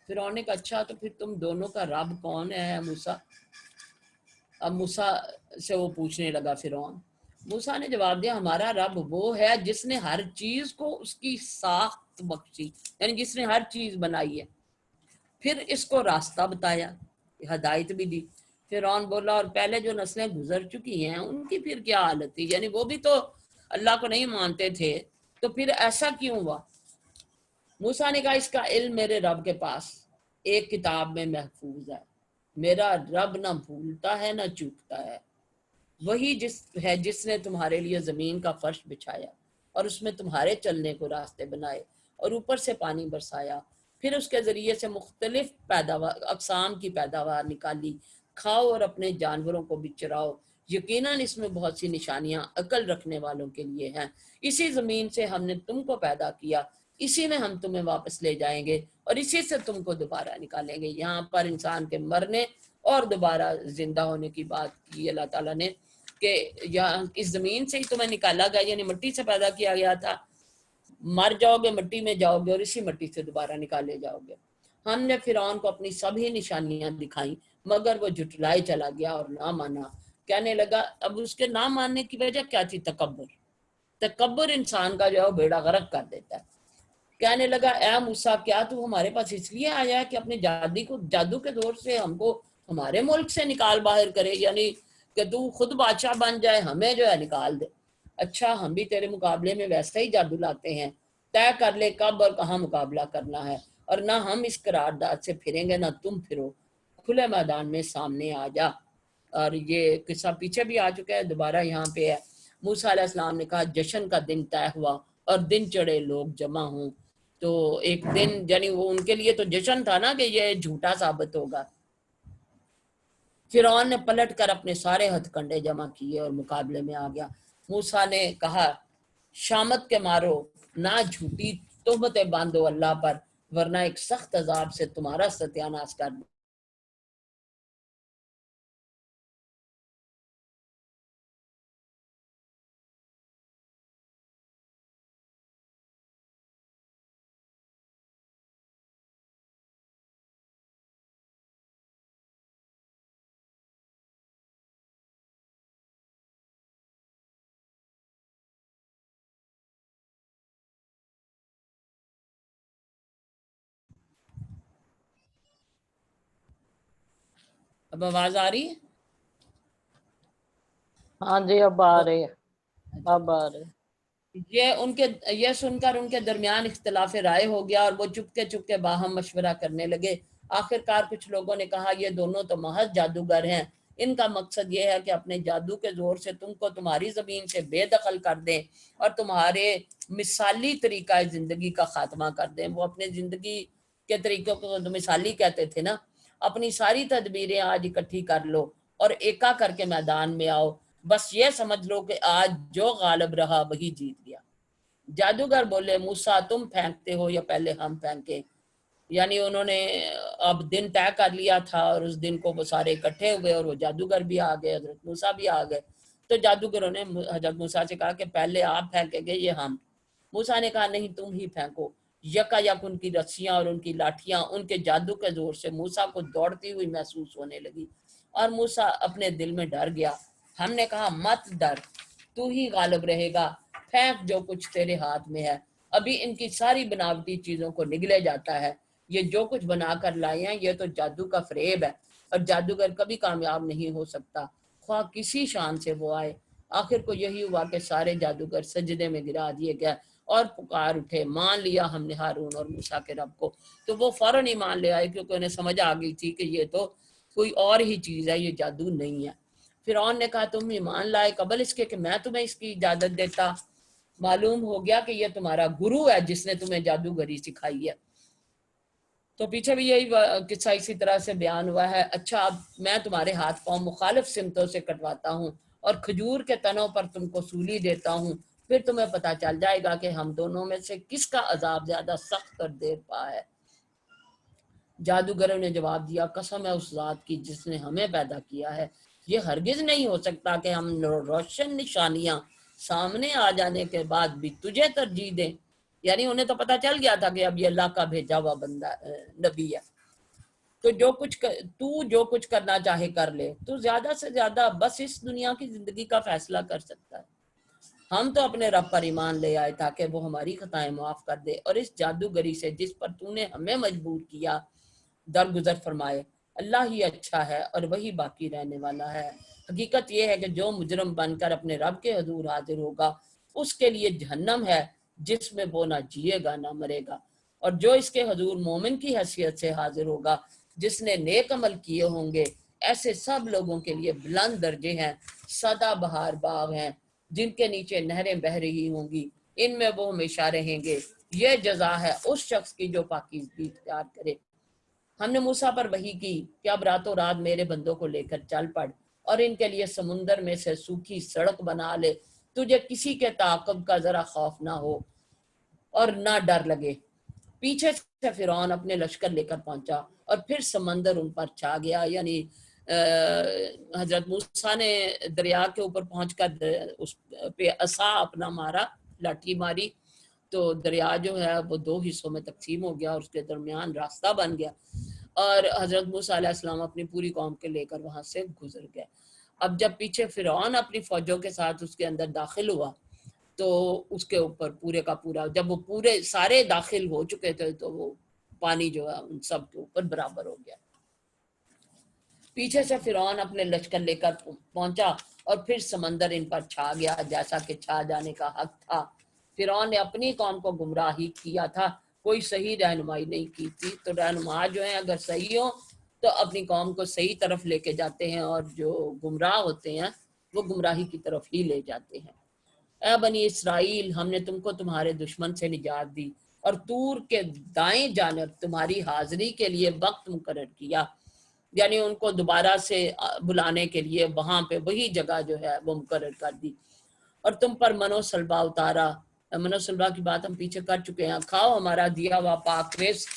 فرعون نے کہا اچھا تو پھر تم دونوں کا رب کون ہے موسیٰ؟ اب موسیٰ سے وہ پوچھنے لگا فرعون۔ موسیٰ نے جواب دیا ہمارا رب وہ ہے جس نے ہر چیز کو اس کی ساخت بخشی، یعنی جس نے ہر چیز بنائی ہے، پھر اس کو راستہ بتایا، ہدایت بھی دی۔ فرعون بولا اور پہلے جو نسلیں گزر چکی ہیں ان کی پھر کیا حالت تھی، یعنی وہ بھی تو اللہ کو نہیں مانتے تھے، تو پھر ایسا کیوں ہوا؟ موسیٰ نے کہا اس کا علم میرے رب کے پاس ایک کتاب میں محفوظ ہے، میرا رب نہ بھولتا ہے نہ چوکتا ہے، وہی جس نے تمہارے لیے زمین کا فرش بچھایا اور اس میں تمہارے چلنے کو راستے بنائے اور اوپر سے پانی برسایا، پھر اس کے ذریعے سے مختلف اقسام کی پیداوار نکالی، کھاؤ اور اپنے جانوروں کو بھی چراؤ، یقیناً اس میں بہت سی نشانیاں عقل رکھنے والوں کے لیے ہیں، اسی زمین سے ہم نے تم کو پیدا کیا، اسی میں ہم تمہیں واپس لے جائیں گے اور اسی سے تم کو دوبارہ نکالیں گے۔ یہاں پر انسان کے مرنے اور دوبارہ زندہ ہونے کی بات کی اللہ تعالیٰ نے کہ یہاں اس زمین سے ہی تمہیں نکالا گیا، یعنی مٹی سے پیدا کیا گیا تھا، مر جاؤ گے مٹی میں جاؤ گے اور اسی مٹی سے دوبارہ نکالے جاؤ گے۔ ہم نے فرعون کو اپنی سبھی نشانیاں دکھائیں مگر وہ جھٹلائے چلا گیا اور نہ مانا، کہنے لگا اب اس کے نہ ماننے کی وجہ کیا تھی؟ تکبر انسان کا جو ہے بیڑا غرق کر دیتا ہے۔ کہنے لگا اے موسیٰ کیا تو ہمارے پاس اس لیے آیا ہے کہ اپنے جادو کے دور سے ہم کو ہمارے ملک سے نکال باہر کرے، یعنی کہ تو خود بادشاہ بن جائے ہمیں جو ہے نکال دے؟ اچھا ہم بھی تیرے مقابلے میں ویسا ہی جادو لاتے ہیں، طے کر لے کب اور کہاں مقابلہ کرنا ہے، اور نہ ہم اس قرارداد سے پھریں گے نہ تم پھرو، کھلے میدان میں سامنے آ جا۔ اور یہ قصہ پیچھے بھی آ چکا ہے، دوبارہ یہاں پہ ہے۔ موسیٰ علیہ السلام نے کہا جشن کا دن طے ہوا اور دن چڑھے لوگ جمع ہوں، تو ایک دن یعنی وہ ان کے لیے تو جشن تھا نا کہ یہ جھوٹا ثابت ہوگا۔ فرعون نے پلٹ کر اپنے سارے ہتھ کنڈے جمع کیے اور مقابلے میں آ گیا۔ موسیٰ نے کہا شامت کے مارو، نہ جھوٹی تہمتیں باندھو اللہ پر، ورنہ ایک سخت عذاب سے تمہارا ستیہ ناش کر دوں۔ اب آواز آ رہی ہے؟ ہاں جی اب آ رہی ہے، اب آ رہی ہے۔ یہ سن کر ان کے درمیان اختلاف رائے ہو گیا اور وہ چپکے باہم مشورہ کرنے لگے۔ آخر کار کچھ لوگوں نے کہا یہ دونوں تو محض جادوگر ہیں، ان کا مقصد یہ ہے کہ اپنے جادو کے زور سے تم کو تمہاری زمین سے بے دخل کر دیں اور تمہارے مثالی طریقہ زندگی کا خاتمہ کر دیں۔ وہ اپنے زندگی کے طریقوں کو تو مثالی کہتے تھے نا۔ اپنی ساری تدبیریں آج اکٹھی کر لو اور ایکا کر کے میدان میں آؤ، بس یہ سمجھ لو کہ آج جو غالب رہا وہی جیت گیا۔ جادوگر بولے موسیٰ تم پھینکتے ہو یا پہلے ہم پھینکیں؟ یعنی انہوں نے اب دن طے کر لیا تھا اور اس دن کو وہ سارے اکٹھے ہوئے اور وہ جادوگر بھی آ گئے، حضرت موسیٰ بھی آ گئے۔ تو جادوگروں نے حضرت موسیٰ سے کہا کہ پہلے آپ پھینکیں گے یہ ہم؟ موسیٰ نے کہا نہیں تم ہی پھینکو۔ یکا یک ان کی رسیاں اور ان کی لاٹھیاں ان کے جادو کے زور سے موسیٰ کو دوڑتی ہوئی محسوس ہونے لگی اور موسیٰ اپنے دل میں ڈر گیا۔ ہم نے کہا مت ڈر، تو ہی غالب رہے گا، پھینک جو کچھ تیرے ہاتھ میں ہے، ابھی ان کی ساری بناوٹی چیزوں کو نگلے جاتا ہے۔ یہ جو کچھ بنا کر لائے ہیں یہ تو جادو کا فریب ہے اور جادوگر کبھی کامیاب نہیں ہو سکتا خواہ کسی شان سے وہ آئے۔ آخر کو یہی ہوا کہ سارے جادوگر سجدے میں گرا دیے گئے اور پکار اٹھے مان لیا ہم نے ہارون اور موسیٰ کے رب کو۔ تو وہ فوراً ایمان لے آئے کیونکہ انہیں سمجھ آ گئی تھی کہ یہ تو کوئی اور ہی چیز ہے، یہ جادو نہیں ہے۔ فرعون نے کہا تم ایمان لائے قبل اس کے کہ میں تمہیں اس کی اجازت دیتا؟ معلوم ہو گیا کہ یہ تمہارا گرو ہے جس نے تمہیں جادوگری سکھائی ہے۔ تو پیچھے بھی یہی قصہ اسی طرح سے بیان ہوا ہے۔ اچھا اب میں تمہارے ہاتھ پاؤں مخالف سمتوں سے کٹواتا ہوں اور کھجور کے تنوں پر تم کو سولی دیتا ہوں، پھر تمہیں پتہ چل جائے گا کہ ہم دونوں میں سے کس کا عذاب زیادہ سخت اور دیر پا ہے۔ جادوگروں نے جواب دیا قسم ہے اس ذات کی جس نے ہمیں پیدا کیا ہے، یہ ہرگز نہیں ہو سکتا کہ ہم روشن نشانیاں سامنے آ جانے کے بعد بھی تجھے ترجیح دیں۔ یعنی انہیں تو پتہ چل گیا تھا کہ اب یہ اللہ کا بھیجا ہوا بندہ نبی ہے۔ تو جو کچھ کرنا چاہے کر لے، تو زیادہ سے زیادہ بس اس دنیا کی زندگی کا فیصلہ کر سکتا ہے۔ ہم تو اپنے رب پر ایمان لے آئے تاکہ وہ ہماری خطائیں معاف کر دے اور اس جادوگری سے جس پر تو نے ہمیں مجبور کیا درگزر فرمائے۔ اللہ ہی اچھا ہے اور وہی باقی رہنے والا ہے۔ حقیقت یہ ہے کہ جو مجرم بن کر اپنے رب کے حضور حاضر ہوگا اس کے لیے جہنم ہے جس میں وہ نہ جیے گا نہ مرے گا، اور جو اس کے حضور مومن کی حیثیت سے حاضر ہوگا جس نے نیک عمل کیے ہوں گے، ایسے سب لوگوں کے لیے بلند درجے ہیں، سدا بہار باغ ہیں جن کے نیچے نہریں بہہ رہی ہوں گی، ان میں وہ ہمیشہ رہیں گے۔ یہ جزا ہے اس شخص کی جو پاکیزگی اختیار کرے۔ ہم نے موسیٰ پر وحی کی کہ اب راتوں رات میرے بندوں کو لے کر چل پڑ اور ان کے لیے سمندر میں سے سوکھی سڑک بنا لے، تجھے کسی کے تعاقب کا ذرا خوف نہ ہو اور نہ ڈر لگے۔ پیچھے سے فرعون اپنے لشکر لے کر پہنچا اور پھر سمندر ان پر چھا گیا۔ یعنی حضرت موسیٰ نے دریا کے اوپر پہنچ کر اس پہ عصا اپنا مارا، لاٹھی ماری، تو دریا جو ہے وہ دو حصوں میں تقسیم ہو گیا اور اس کے درمیان راستہ بن گیا اور حضرت موسیٰ علیہ السلام اپنی پوری قوم کے لے کر وہاں سے گزر گئے۔ اب جب پیچھے فرعون اپنی فوجوں کے ساتھ اس کے اندر داخل ہوا تو اس کے اوپر پورے کا پورا، جب وہ پورے سارے داخل ہو چکے تھے تو وہ پانی جو ہے ان سب کے اوپر برابر ہو گیا۔ پیچھے سے فرعون اپنے لشکر لے کر پہنچا اور پھر سمندر ان پر چھا گیا جیسا کہ چھا جانے کا حق تھا۔ فرعون نے اپنی قوم کو گمراہ ہی کیا تھا، کوئی صحیح رہنمائی نہیں کی تھی۔ تو رہنما جو ہیں اگر صحیح ہوں تو اپنی قوم کو صحیح طرف لے کے جاتے ہیں اور جو گمراہ ہوتے ہیں وہ گمراہی کی طرف ہی لے جاتے ہیں۔ اے بنی اسرائیل ہم نے تم کو تمہارے دشمن سے نجات دی اور طور کے دائیں جانب تمہاری حاضری کے لیے وقت مقرر کیا، یعنی ان کو دوبارہ سے بلانے کے لیے وہاں پہ وہی جگہ جو ہے وہ مقرر کر دی، اور تم پر منو سلبا اتارا۔ منو سلبا کی بات ہم پیچھے کر چکے ہیں۔ کھاؤ ہمارا دیا ہوا پاک رزق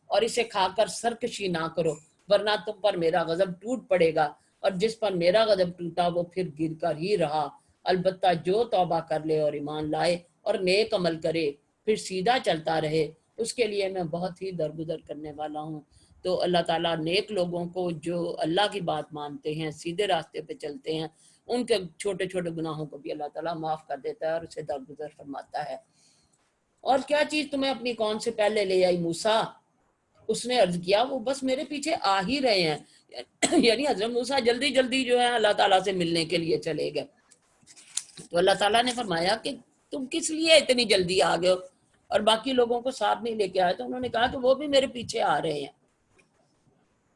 اور اسے کھا کر سرکشی نہ کرو ورنہ تم پر میرا غضب ٹوٹ پڑے گا، اور جس پر میرا غضب ٹوٹا وہ پھر گر کر ہی رہا۔ البتہ جو توبہ کر لے اور ایمان لائے اور نیک عمل کرے پھر سیدھا چلتا رہے اس کے لیے میں بہت ہی درگزر کرنے والا ہوں۔ تو اللہ تعالیٰ نیک لوگوں کو جو اللہ کی بات مانتے ہیں، سیدھے راستے پہ چلتے ہیں، ان کے چھوٹے چھوٹے گناہوں کو بھی اللہ تعالیٰ معاف کر دیتا ہے اور اسے درگزر فرماتا ہے۔ اور کیا چیز تمہیں اپنی قوم سے پہلے لے آئی موسیٰ؟ اس نے عرض کیا وہ بس میرے پیچھے آ ہی رہے ہیں، یعنی حضرت موسیٰ جلدی جلدی جو ہے اللہ تعالیٰ سے ملنے کے لیے چلے گئے. تو اللہ تعالیٰ نے فرمایا کہ تم کس لیے اتنی جلدی آ گئے ہو اور باقی لوگوں کو ساتھ نہیں لے کے آئے؟ تو انہوں نے کہا کہ وہ بھی میرے پیچھے آ رہے ہیں،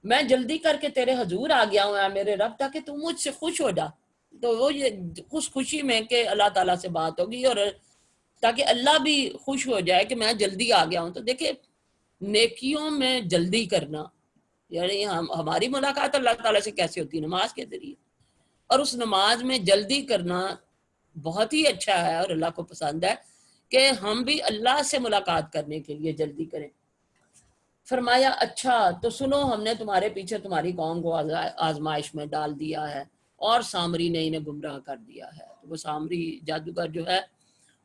میں جلدی کر کے تیرے حضور آ گیا ہوں اے میرے رب تاکہ تم مجھ سے خوش ہو جا. تو وہ یہ خوشی میں کہ اللہ تعالیٰ سے بات ہوگی اور تاکہ اللہ بھی خوش ہو جائے کہ میں جلدی آ گیا ہوں. تو دیکھیں نیکیوں میں جلدی کرنا، یعنی ہماری ملاقات اللہ تعالیٰ سے کیسے ہوتی ہے؟ نماز کے ذریعے، اور اس نماز میں جلدی کرنا بہت ہی اچھا ہے اور اللہ کو پسند ہے کہ ہم بھی اللہ سے ملاقات کرنے کے لیے جلدی کریں. فرمایا اچھا تو سنو، ہم نے تمہارے پیچھے تمہاری قوم کو آزمائش میں ڈال دیا ہے اور سامری نے انہیں گمراہ کر دیا ہے. وہ سامری جادوگر جو ہے،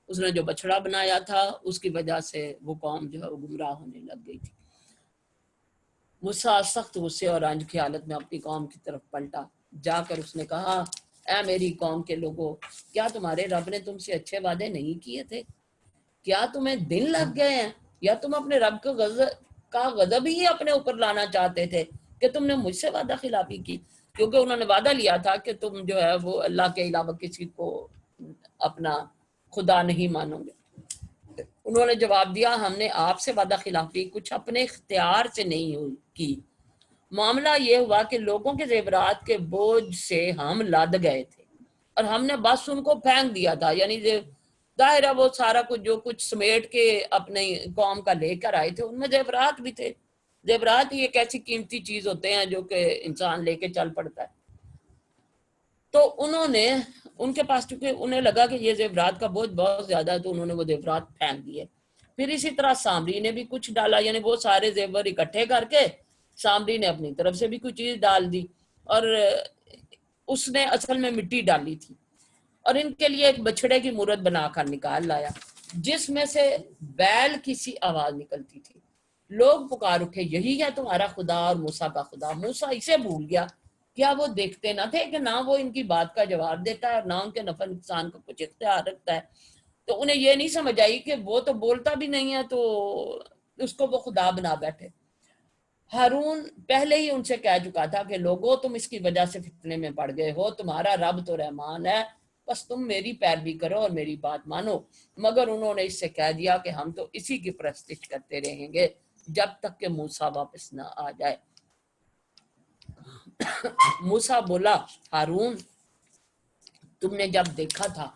اس نے جو بچڑا بنایا تھا، اس کی وجہ سے وہ قوم جو ہے وہ گمراہ ہونے لگ گئی تھی. موسیٰ سخت غصے اور رنج کی حالت میں اپنی قوم کی طرف پلٹا، جا کر اس نے کہا اے میری قوم کے لوگوں، کیا تمہارے رب نے تم سے اچھے وعدے نہیں کیے تھے؟ کیا تمہیں دن لگ گئے ہیں یا تم اپنے رب کا غضب ہی اپنے اوپر لانا چاہتے تھے کہ تم نے مجھ سے وعدہ خلافی کی؟ کیونکہ انہوں نے وعدہ لیا تھا کہ تم جو ہے وہ اللہ کے علاوہ کسی کو اپنا خدا نہیں مانو گے. انہوں نے جواب دیا ہم نے آپ سے وعدہ خلافی کچھ اپنے اختیار سے نہیں کی. معاملہ یہ ہوا کہ لوگوں کے زیورات کے بوجھ سے ہم لد گئے تھے اور ہم نے بس ان کو پھینک دیا تھا. یعنی ظاہر ہے وہ سارا کچھ جو کچھ سمیٹ کے اپنے قوم کا لے کر آئے تھے، ان میں زیورات بھی تھے. زیورات ہی ایک ایسی قیمتی چیز ہوتے ہیں جو کہ انسان لے کے چل پڑتا ہے. تو انہوں نے ان کے پاس چونکہ انہیں لگا کہ یہ زیورات کا بوجھ بہت زیادہ ہے تو انہوں نے وہ زیورات پھینک دیے. پھر اسی طرح سامری نے بھی کچھ ڈالا، یعنی وہ سارے زیور اکٹھے کر کے سامری نے اپنی طرف سے بھی کوئی چیز ڈال دی، اور اس نے اصل میں مٹی ڈالی تھی اور ان کے لیے ایک بچڑے کی مورت بنا کر نکال لایا جس میں سے بیل کی سی آواز نکلتی تھی. لوگ پکار اٹھے یہی ہے تمہارا خدا اور موسیٰ کا خدا. موسیٰ اسے بھول گیا. کیا وہ دیکھتے نہ تھے کہ نہ وہ ان کی بات کا جواب دیتا ہے اور نہ ان کے نفع نقصان کا کچھ اختیار رکھتا ہے؟ تو انہیں یہ نہیں سمجھ آئی کہ وہ تو بولتا بھی نہیں ہے تو اس کو وہ خدا بنا بیٹھے. ہارون پہلے ہی ان سے کہہ چکا تھا کہ لوگوں تم اس کی وجہ سے فتنے میں پڑ گئے ہو، تمہارا رب تو رحمان ہے، بس تم میری پیروی کرو اور میری بات مانو. مگر انہوں نے اس سے کہہ دیا کہ ہم تو اسی کی پرستش کرتے رہیں گے جب تک کہ موسیٰ واپس نہ آ جائے. موسیٰ بولا ہارون تم نے جب دیکھا تھا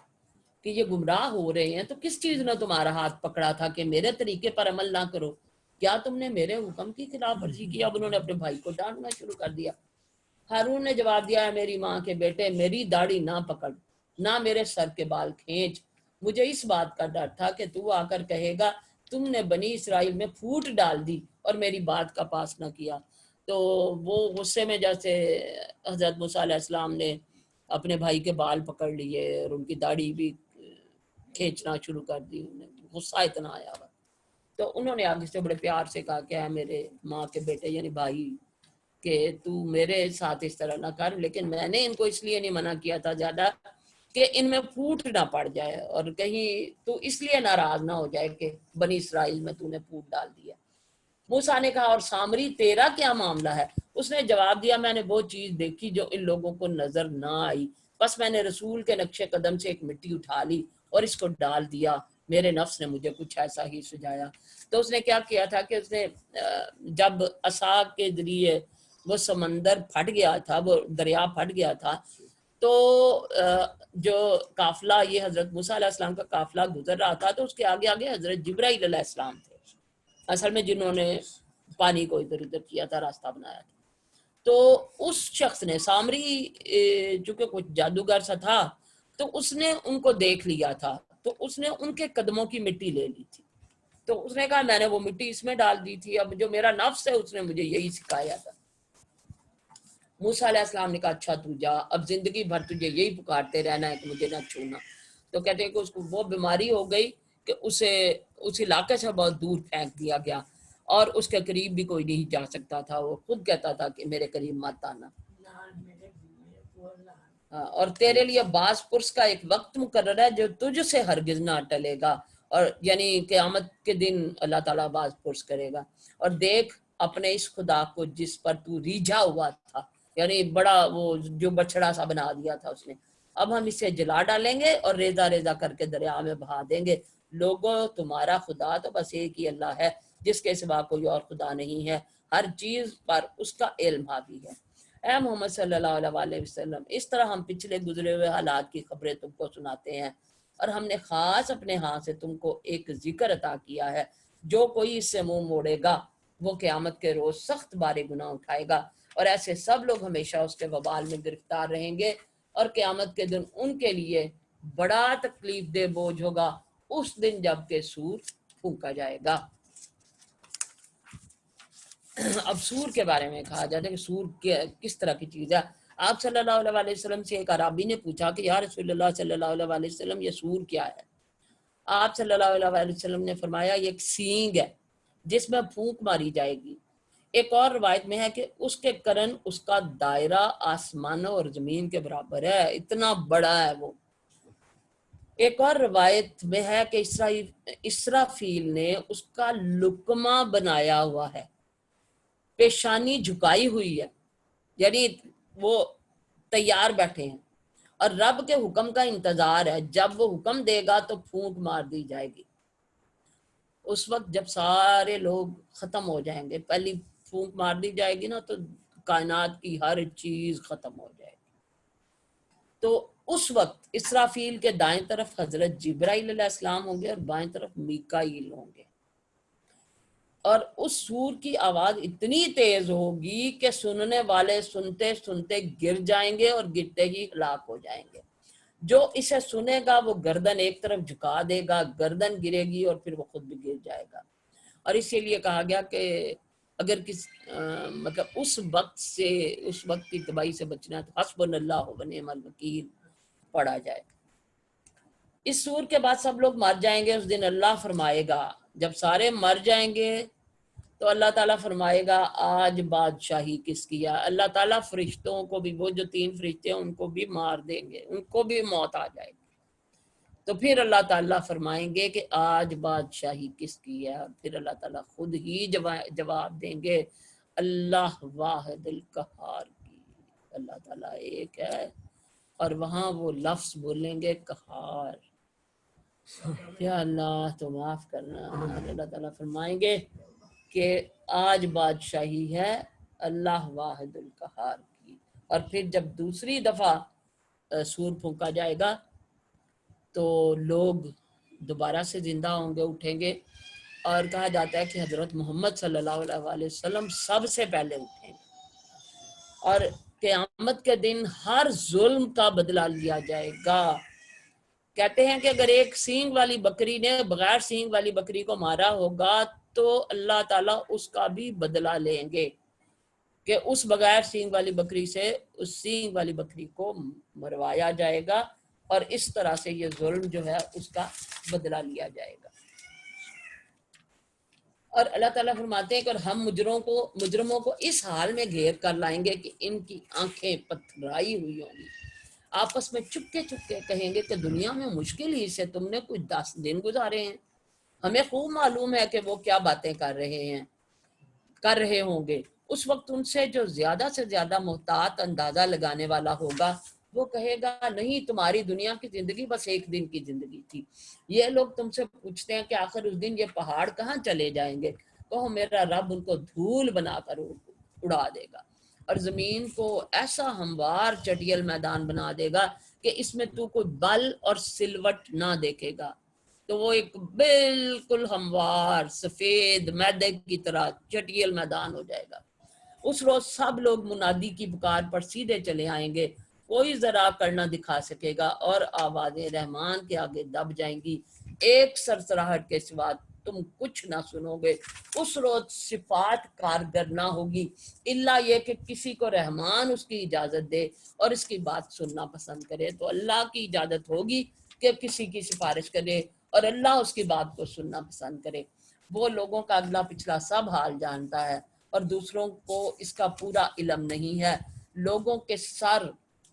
کہ یہ گمراہ ہو رہے ہیں تو کس چیز نے تمہارا ہاتھ پکڑا تھا کہ میرے طریقے پر عمل نہ کرو؟ کیا تم نے میرے حکم کی خلاف ورزی کی؟ اب انہوں نے اپنے بھائی کو ڈانٹنا شروع کر دیا. ہارون نے جواب دیا ہے میری ماں کے بیٹے، میری داڑھی نہ پکڑ، نہ میرے سر کے بال کھینچ. مجھے اس بات کا ڈر تھا کہ تو آ کر کہے گا تم نے بنی اسرائیل میں پھوٹ ڈال دی اور میری بات کا پاس نہ کیا. تو وہ غصے میں جیسے حضرت موسیٰ علیہ السلام نے اپنے بھائی کے بال پکڑ لیے اور ان کی داڑھی بھی کھینچنا شروع کر دی. انہیں غصہ اتنا آیا ہوا. تو انہوں نے آگے سے بڑے پیار سے کہا کہ اے میرے ماں کے بیٹے یعنی بھائی کہ تو میرے ساتھ اس طرح نہ کر، لیکن میں نے ان کو اس لیے نہیں منع کیا تھا زیادہ کہ ان میں پھوٹ نہ پڑ جائے اور کہیں تو اس لیے ناراض نہ ہو جائے کہ بنی اسرائیل میں تو نے پھوٹ ڈال دیا. موسیٰ نے کہا اور سامری تیرا کیا معاملہ ہے؟ اس نے جواب دیا میں نے وہ چیز دیکھی جو ان لوگوں کو نظر نہ آئی، بس میں نے رسول کے نقش قدم سے ایک مٹی اٹھا لی اور اس کو ڈال دیا، میرے نفس نے مجھے کچھ ایسا ہی سجایا. تو اس نے کیا کیا تھا کہ اس نے جب عصا کے ذریعے وہ سمندر پھٹ گیا تھا، وہ دریا پھٹ گیا تھا، تو جو قافلہ یہ حضرت موسیٰ علیہ السلام کا قافلہ گزر رہا تھا تو اس کے آگے آگے حضرت جبرائیل علیہ السلام تھے اصل میں جنہوں نے پانی کو ادھر ادھر کیا تھا، راستہ بنایا تھا. تو اس شخص نے سامری چونکہ کچھ جادوگر سا تھا تو اس نے ان کو دیکھ لیا تھا، تو اس نے ان کے قدموں کی مٹی لے لی تھی. تو اس نے کہا میں نے وہ مٹی اس میں ڈال دی تھی، اب جو میرا نفس ہے اس نے مجھے یہی سکھایا تھا. موسیٰ علیہ السلام نے کہا اچھا تو جا، اب زندگی بھر تجھے یہی پکارتے رہنا ہے کہ مجھے نہ چھونا. تو کہتے ہیں کہ اس کو وہ بیماری ہو گئی کہ اسے اس علاقے سے بہت دور پھینک دیا گیا اور اس کے قریب بھی کوئی نہیں جا سکتا تھا. وہ خود کہتا تھا کہ میرے قریب مت آنا، اور تیرے لیے باز پرس کا ایک وقت مقرر ہے جو تجھ سے ہرگز نہ ٹلے گا، اور یعنی قیامت کے دن اللہ تعالیٰ باز پرس کرے گا. اور دیکھ اپنے اس خدا کو جس پر تو ریجھا ہوا تھا، یعنی بڑا وہ جو بچڑا سا بنا دیا تھا اس نے، اب ہم اسے جلا ڈالیں گے اور ریزہ ریزہ کر کے دریا میں بہا دیں گے۔ لوگوں تمہارا خدا تو بس ایک ہی اللہ ہے جس کے سوا کوئی اور خدا نہیں ہے، ہر چیز پر اس کا علم حاوی ہے۔ اے محمد صلی اللہ علیہ وسلم، اس طرح ہم پچھلے گزرے ہوئے حالات کی خبریں تم کو سناتے ہیں، اور ہم نے خاص اپنے ہاں سے تم کو ایک ذکر عطا کیا ہے، جو کوئی اس سے منہ موڑے گا وہ قیامت کے روز سخت بارے گناہ اٹھائے گا، اور ایسے سب لوگ ہمیشہ اس کے وبال میں گرفتار رہیں گے، اور قیامت کے دن ان کے لیے بڑا تکلیف دہ بوجھ ہوگا، اس دن جب کہ سور پھونکا جائے گا۔ اب سور کے بارے میں کہا جاتا ہے کہ سور کس طرح کی چیز ہے۔ آپ صلی اللہ علیہ وسلم سے ایک عرابی نے پوچھا کہ یا رسول اللہ صلی اللہ علیہ وسلم، یہ سور کیا ہے؟ آپ صلی اللہ علیہ وسلم نے فرمایا یہ ایک سینگ ہے جس میں پھونک ماری جائے گی۔ ایک اور روایت میں ہے کہ اس کے کرن، اس کا دائرہ آسمانوں اور زمین کے برابر ہے، اتنا بڑا ہے وہ۔ ایک اور روایت میں ہے کہ اسرافیل نے اس کا لقمہ بنایا ہوا ہے، پیشانی جھکائی ہوئی ہے، یعنی وہ تیار بیٹھے ہیں، اور رب کے حکم کا انتظار ہے، جب وہ حکم دے گا تو پھونک مار دی جائے گی۔ اس وقت جب سارے لوگ ختم ہو جائیں گے، پہلی پھونک مار دی جائے گی نا، تو کائنات کی ہر چیز ختم ہو جائے گی۔ تو اس وقت اسرافیل کے دائیں طرف حضرت جبرائیل علیہ السلام ہوں گے اور بائیں طرف میکائیل ہوں گے، اور اس سور کی آواز اتنی تیز ہوگی کہ سننے والے سنتے سنتے گر جائیں گے اور گرتے ہی ہلاک ہو جائیں گے۔ جو اسے سنے گا وہ گردن ایک طرف جھکا دے گا، گردن گرے گی اور پھر وہ خود بھی گر جائے گا۔ اور اسی لیے کہا گیا کہ اگر مطلب اس وقت کی تباہی سے بچنا ہے تو حسبنا اللہ و نعم الوکیل پڑھا جائے۔ اس سور کے بعد سب لوگ مر جائیں گے۔ اس دن اللہ فرمائے گا، جب سارے مر جائیں گے تو اللہ تعالیٰ فرمائے گا آج بادشاہی کس کی ہے۔ اللہ تعالیٰ فرشتوں کو بھی، وہ جو 3 فرشتے ہیں ان کو بھی مار دیں گے، ان کو بھی موت آ جائے گی۔ تو پھر اللہ تعالیٰ فرمائیں گے کہ آج بادشاہی کس کی ہے، اور پھر اللہ تعالیٰ خود ہی جواب دیں گے اللہ واحد القہار کی، اللہ تعالیٰ ایک ہے، اور وہاں وہ لفظ بولیں گے قہار، یا اللہ تو معاف کرنا۔ اللہ تعالیٰ فرمائیں گے کہ آج بادشاہی ہے اللہ واحد القہار کی، اور پھر جب دوسری دفعہ سور پھونکا جائے گا تو لوگ دوبارہ سے زندہ ہوں گے، اٹھیں گے، اور کہا جاتا ہے کہ حضرت محمد صلی اللہ علیہ وسلم سب سے پہلے اٹھیں گے، اور قیامت کے دن ہر ظلم کا بدلہ لیا جائے گا۔ کہتے ہیں کہ اگر ایک سینگ والی بکری نے بغیر سینگ والی بکری کو مارا ہوگا تو اللہ تعالیٰ اس کا بھی بدلہ لیں گے، کہ اس بغیر سینگ والی بکری سے اس سینگ والی بکری کو مروایا جائے گا، اور اس طرح سے یہ ظلم جو ہے اس کا بدلہ لیا جائے گا۔ اور اللہ تعالیٰ فرماتے ہیں کہ اور ہم مجرموں کو اس حال میں گھیر کر لائیں گے کہ ان کی آنکھیں پتھرائی ہوئی ہوں گی، آپس میں چپکے چپکے کہیں گے کہ دنیا میں مشکل ہی سے تم نے کچھ 10 دن گزارے ہیں، ہمیں خوب معلوم ہے کہ وہ کیا باتیں کر رہے ہوں گے۔ اس وقت ان سے جو زیادہ سے زیادہ محتاط اندازہ لگانے والا ہوگا وہ کہے گا نہیں، تمہاری دنیا کی زندگی بس 1 دن کی زندگی تھی۔ یہ لوگ تم سے پوچھتے ہیں کہ آخر اس دن یہ پہاڑ کہاں چلے جائیں گے، کہو میرا رب ان کو دھول بنا کر اڑا دے گا، اور زمین کو ایسا ہموار چٹیل میدان بنا دے گا کہ اس میں تو کوئی بل اور سلوٹ نہ دیکھے گا۔ تو وہ ایک بالکل ہموار سفید میدے کی طرح چٹیل میدان ہو جائے گا۔ اس روز سب لوگ منادی کی پکار پر سیدھے چلے آئیں گے، کوئی ذرا کرنا دکھا سکے گا، اور آوازیں رحمان کے آگے دب جائیں گی، ایک سرسراہٹ کے سوا تم کچھ نہ سنو گے۔ اس روز صفات کارگر نہ ہوگی الا یہ کہ کسی کو رحمان اس کی اجازت دے اور اس کی بات سننا پسند کرے، تو اللہ کی اجازت ہوگی کہ کسی کی سفارش کرے اور اللہ اس کی بات کو سننا پسند کرے۔ وہ لوگوں کا اگلا پچھلا سب حال جانتا ہے، اور دوسروں کو اس کا پورا علم نہیں ہے۔ لوگوں کے سر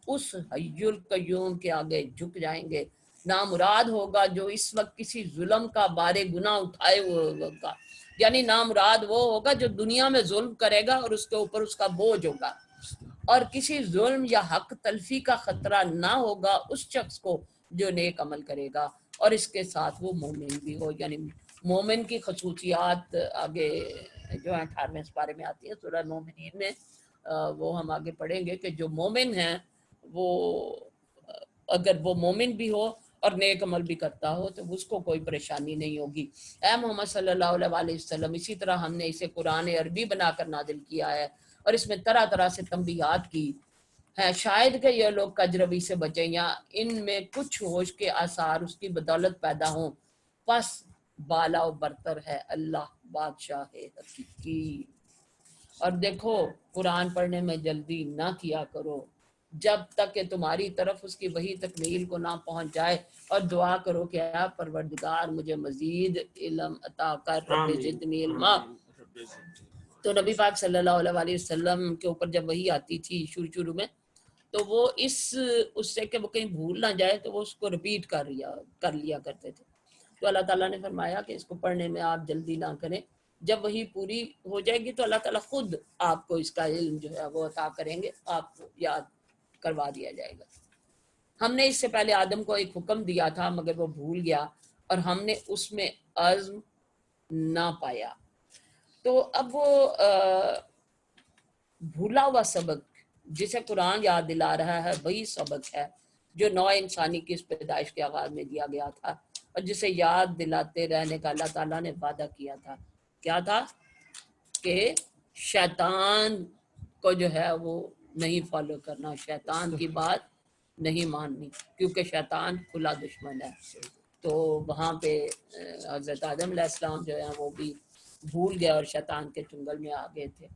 اس حی القیوم کے آگے جھک جائیں گے۔ نامراد ہوگا جو اس وقت کسی ظلم کا بارے گناہ اٹھائے ہوئے ہوگا، یعنی نامراد وہ ہوگا جو دنیا میں ظلم کرے گا اور اس کے اوپر اس کا بوجھ ہوگا، اور کسی ظلم یا حق تلفی کا خطرہ نہ ہوگا اس شخص کو جو نیک عمل کرے گا اور اس کے ساتھ وہ مومن بھی ہو۔ یعنی مومن کی خصوصیات آگے جو 18ویں سپارے میں آتی ہے سورہ مومنین میں، وہ ہم آگے پڑھیں گے کہ جو مومن ہیں وہ اگر وہ مومن بھی ہو اور نیک عمل بھی کرتا ہو تو اس کو کوئی پریشانی نہیں ہوگی۔ اے محمد صلی اللہ علیہ وسلم، اسی طرح ہم نے اسے قرآن عربی بنا کر نازل کیا ہے اور اس میں طرح طرح سے تنبیہات کی ہے، شاید کہ یہ لوگ کجروی سے بچیں یا ان میں کچھ ہوش کے آثار اس کی بدولت پیدا ہوں، پس بالا و برتر ہے اللہ بادشاہ حقیقی۔ اور دیکھو قرآن پڑھنے میں جلدی نہ کیا کرو جب تک کہ تمہاری طرف اس کی وحی تکمیل کو نہ پہنچ جائے، اور دعا کرو کہ اے پروردگار مجھے مزید علم عطا کر، رب زدنی علما۔ تو نبی پاک صلی اللہ علیہ وسلم کے اوپر جب وحی آتی تھی شروع میں تو وہ اس سے کہ وہ کہیں بھول نہ جائے تو وہ اس کو ریپیٹ کر لیا کرتے تھے۔ تو اللہ تعالیٰ نے فرمایا کہ اس کو پڑھنے میں آپ جلدی نہ کریں، جب وہی پوری ہو جائے گی تو اللہ تعالیٰ خود آپ کو اس کا علم جو ہے وہ عطا کریں گے، آپ کو یاد کروا دیا جائے گا۔ ہم نے اس سے پہلے آدم کو ایک حکم دیا تھا مگر وہ بھول گیا اور ہم نے اس میں عزم نہ پایا۔ تو اب وہ بھولا ہوا سبق جسے قرآن یاد دلا رہا ہے وہی سبق ہے جو نوع انسانی کی اس پیدائش کے آغاز میں دیا گیا تھا اور جسے یاد دلاتے رہنے کا اللہ تعالیٰ نے وعدہ کیا تھا۔ کیا تھا؟ کہ شیطان کو جو ہے وہ نہیں فالو کرنا، شیطان کی بات نہیں ماننی، کیونکہ شیطان کھلا دشمن ہے۔ تو وہاں پہ حضرت آدم علیہ السلام جو ہے وہ بھی بھول گئے اور شیطان کے چنگل میں آ گئے تھے۔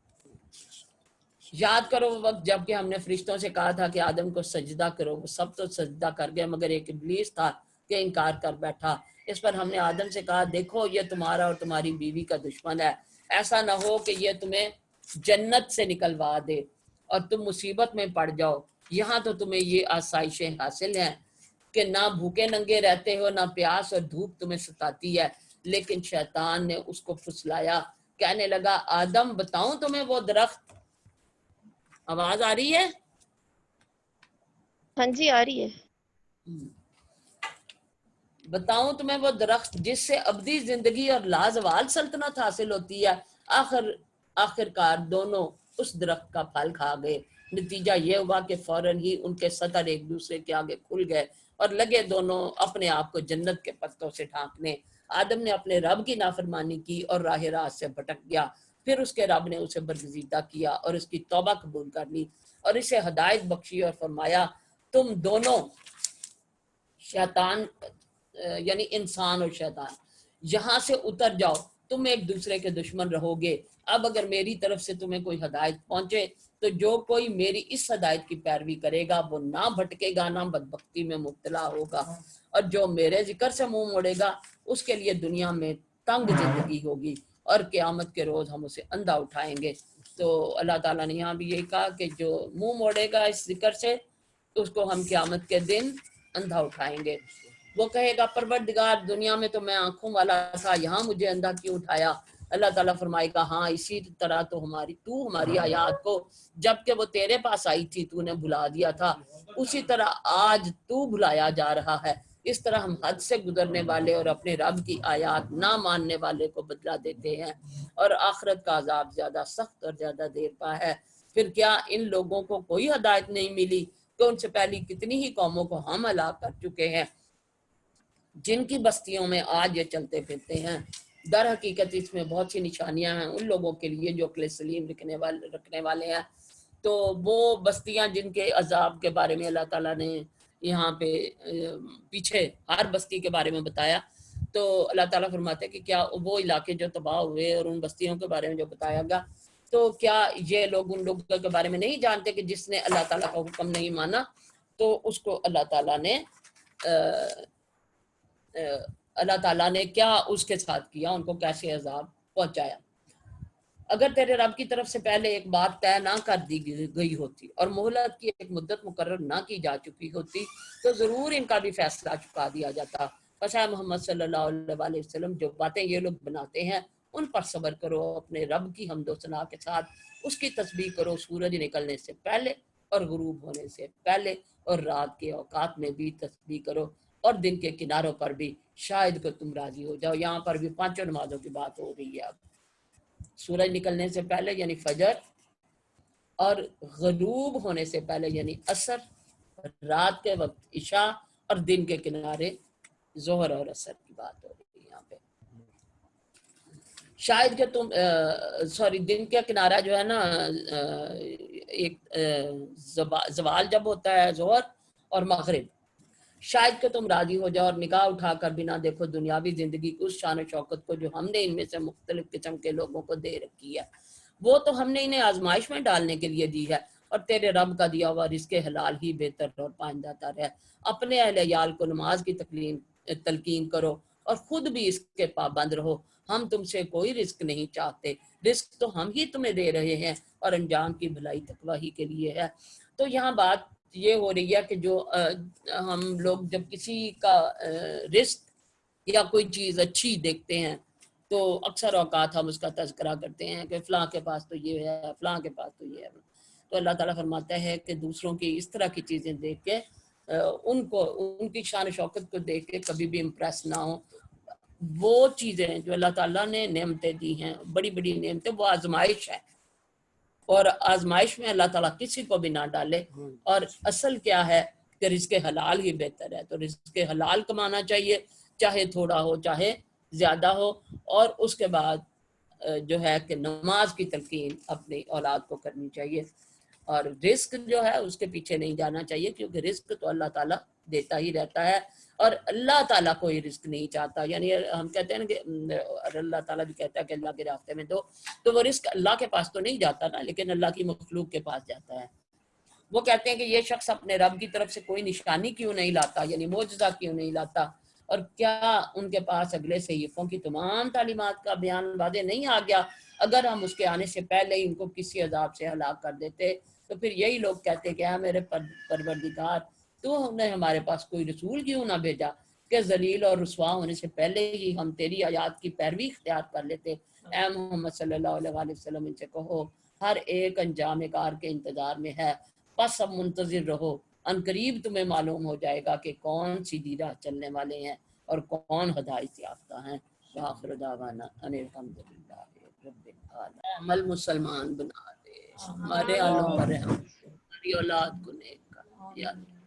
یاد کرو وہ وقت جب کہ ہم نے فرشتوں سے کہا تھا کہ آدم کو سجدہ کرو، وہ سب تو سجدہ کر گئے مگر ایک ابلیس تھا کہ انکار کر بیٹھا۔ اس پر ہم نے آدم سے کہا دیکھو یہ تمہارا اور تمہاری بیوی کا دشمن ہے، ایسا نہ ہو کہ یہ تمہیں جنت سے نکلوا دے اور تم مصیبت میں پڑ جاؤ۔ یہاں تو تمہیں یہ آسائشیں حاصل ہیں کہ نہ بھوکے ننگے رہتے ہو، نہ پیاس اور دھوپ تمہیں ستاتی ہے۔ لیکن شیطان نے اس کو پھسلایا، کہنے لگا آدم بتاؤں تمہیں وہ درخت، آواز آ رہی ہے؟ ہاں جی آ رہی ہے۔ بتاؤں تمہیں وہ درخت جس سے ابدی زندگی اور لازوال سلطنت حاصل ہوتی ہے۔ آخر کار دونوں اس درخت کا پھل کھا گئے۔ نتیجہ یہ ہوا کہ فوراً ہی ان کے سطر ایک دوسرے کے آگے کھل گئے اور لگے دونوں اپنے آپ کو جنت کے پتوں سے ڈھانکنے۔ آدم نے اپنے رب کی نافرمانی کی اور راہ راست سے بھٹک گیا، پھر اس کے رب نے اسے برگزیدہ کیا اور اس کی توبہ قبول کر لی اور اسے ہدایت بخشی اور فرمایا تم دونوں شیطان یعنی انسان اور شیطان یہاں سے اتر جاؤ، تم ایک دوسرے کے دشمن رہو گے۔ اب اگر میری طرف سے تمہیں کوئی ہدایت پہنچے تو جو کوئی میری اس ہدایت کی پیروی کرے گا وہ نہ بھٹکے گا نہ بدبختی میں مبتلا ہوگا، اور جو میرے ذکر سے منہ موڑے گا اس کے لیے دنیا میں تنگ زندگی ہوگی اور قیامت کے روز ہم اسے اندھا اٹھائیں گے۔ تو اللہ تعالیٰ نے یہاں بھی یہی کہا کہ جو منہ موڑے گا اس ذکر سے اس کو ہم قیامت کے دن اندھا اٹھائیں گے۔ وہ کہے گا پروردگار دنیا میں تو میں آنکھوں والا تھا، یہاں مجھے اندھا کیوں اٹھایا؟ اللہ تعالیٰ فرمائے گا ہاں اسی طرح تو ہماری آیات کو جب کہ وہ تیرے پاس آئی تھی تو نے بھلا دیا تھا، اسی طرح آج تو بھلایا جا رہا ہے۔ اس طرح ہم حد سے گزرنے والے اور اپنے رب کی آیات نہ ماننے والے کو بدلہ دیتے ہیں، اور آخرت کا عذاب زیادہ سخت اور زیادہ دیر پا ہے۔ پھر کیا ان لوگوں کو کوئی ہدایت نہیں ملی کہ ان سے پہلی کتنی ہی قوموں کو ہم ہلاک کر چکے ہیں جن کی بستیوں میں آج یہ چلتے پھرتے ہیں۔ در حقیقت اس میں بہت سی نشانیاں ہیں ان لوگوں کے لیے جو عقل سلیم رکھنے والے ہیں۔ تو وہ بستیاں جن کے عذاب کے بارے میں اللہ تعالیٰ نے یہاں پہ پیچھے ہر بستی کے بارے میں بتایا، تو اللہ تعالیٰ فرماتے ہیں کہ کیا وہ علاقے جو تباہ ہوئے اور ان بستیوں کے بارے میں جو بتایا گیا تو کیا یہ لوگ ان لوگوں کے بارے میں نہیں جانتے کہ جس نے اللہ تعالیٰ کا حکم نہیں مانا تو اس کو اللہ تعالیٰ نے کیا اس کے ساتھ کیا، ان کو کیسے عذاب پہنچایا۔ اگر تیرے رب کی طرف سے پہلے ایک بات طے نہ کر دی گئی ہوتی اور مہلت کی ایک مدت مقرر نہ کی جا چکی ہوتی تو ضرور ان کا بھی فیصلہ چکا دیا جاتا۔ پس اے محمد صلی اللہ علیہ وسلم جو باتیں یہ لوگ بناتے ہیں ان پر صبر کرو، اپنے رب کی حمد و ثنا کے ساتھ اس کی تسبیح کرو سورج نکلنے سے پہلے اور غروب ہونے سے پہلے، اور رات کے اوقات میں بھی تسبیح کرو اور دن کے کناروں پر بھی، شاید کہ تم راضی ہو جاؤ۔ یہاں پر بھی 5 نمازوں کی بات ہو رہی ہے اب، سورج نکلنے سے پہلے یعنی فجر، اور غروب ہونے سے پہلے یعنی عصر، رات کے وقت عشاء، اور دن کے کنارے ظہر اور عصر کی بات ہو رہی ہے یہاں پہ۔ شاید کہ تم دن کا کنارہ جو ہے نا، ایک زوال جب ہوتا ہے ظہر اور مغرب، شاید کہ تم راضی ہو جاؤ اور نگاہ اٹھا کر بھی نہ دیکھو دنیاوی زندگی کی اس شان و شوکت کو جو ہم نے ان میں سے مختلف قسم کے لوگوں کو دے رکھی ہے، وہ تو ہم نے انہیں آزمائش میں ڈالنے کے لیے دی ہے، اور تیرے رب کا دیا ہوا رزق حلال ہی بہتر اور پائندہ تر ہے۔ اپنے اہل عیال کو نماز کی تلقین کرو اور خود بھی اس کے پابند رہو، ہم تم سے کوئی رزق نہیں چاہتے، رزق تو ہم ہی تمہیں دے رہے ہیں، اور انجام کی بھلائی تقوی ہی کے لیے ہے۔ تو یہاں بات یہ ہو رہی ہے کہ جو ہم لوگ جب کسی کا رزق یا کوئی چیز اچھی دیکھتے ہیں تو اکثر اوقات ہم اس کا تذکرہ کرتے ہیں کہ فلاں کے پاس تو یہ ہے، فلاں کے پاس تو یہ ہے۔ تو اللہ تعالیٰ فرماتا ہے کہ دوسروں کی اس طرح کی چیزیں دیکھ کے ان کی شان و شوکت کو دیکھ کے کبھی بھی امپریس نہ ہو۔ وہ چیزیں جو اللہ تعالیٰ نے نعمتیں دی ہیں، بڑی بڑی نعمتیں، وہ آزمائش ہے، اور آزمائش میں اللہ تعالیٰ کسی کو بھی نہ ڈالے۔ اور اصل کیا ہے کہ رزق حلال ہی بہتر ہے، تو رزق حلال کمانا چاہیے، چاہے تھوڑا ہو چاہے زیادہ ہو، اور اس کے بعد جو ہے کہ نماز کی تلقین اپنی اولاد کو کرنی چاہیے، اور رزق جو ہے اس کے پیچھے نہیں جانا چاہیے، کیونکہ رزق تو اللہ تعالیٰ دیتا ہی رہتا ہے، اور اللہ تعالیٰ کوئی رزق نہیں چاہتا۔ یعنی ہم کہتے ہیں نا کہ اللہ تعالیٰ بھی کہتا ہے کہ اللہ کے راستے میں دو، تو وہ رزق اللہ کے پاس تو نہیں جاتا نا، لیکن اللہ کی مخلوق کے پاس جاتا ہے۔ وہ کہتے ہیں کہ یہ شخص اپنے رب کی طرف سے کوئی نشانی کیوں نہیں لاتا، یعنی معجزہ کیوں نہیں لاتا، اور کیا ان کے پاس اگلے صحیفوں کی تمام تعلیمات کا بیان واضح نہیں آ گیا؟ اگر ہم اس کے آنے سے پہلے ہی ان کو کسی عذاب سے ہلاک کر دیتے تو پھر یہی لوگ کہتے کہ میرے پروردگار تو نے ہمارے پاس کوئی رسول کیوں نہ بھیجا کہ ذلیل اور رسوا ہونے سے پہلے ہی ہم تیری آیات کی پیروی اختیار کر لیتے۔ اے محمد صلی اللہ علیہ وسلم ان سے کہو ہر ایک انجام کار کے انتظار میں ہے، بس اب منتظر رہو، عنقریب تمہیں معلوم ہو جائے گا کہ کون سیدھی راہ چلنے والے ہیں اور کون ہدایت یافتہ ہیں۔ وآخر دعوانا ان الحمدللہ رب العالمین۔ عمل مسلمان بنا دے، ہمارے آلوں پر رحم، ہماری اولاد کو نیک کر یا اللہ۔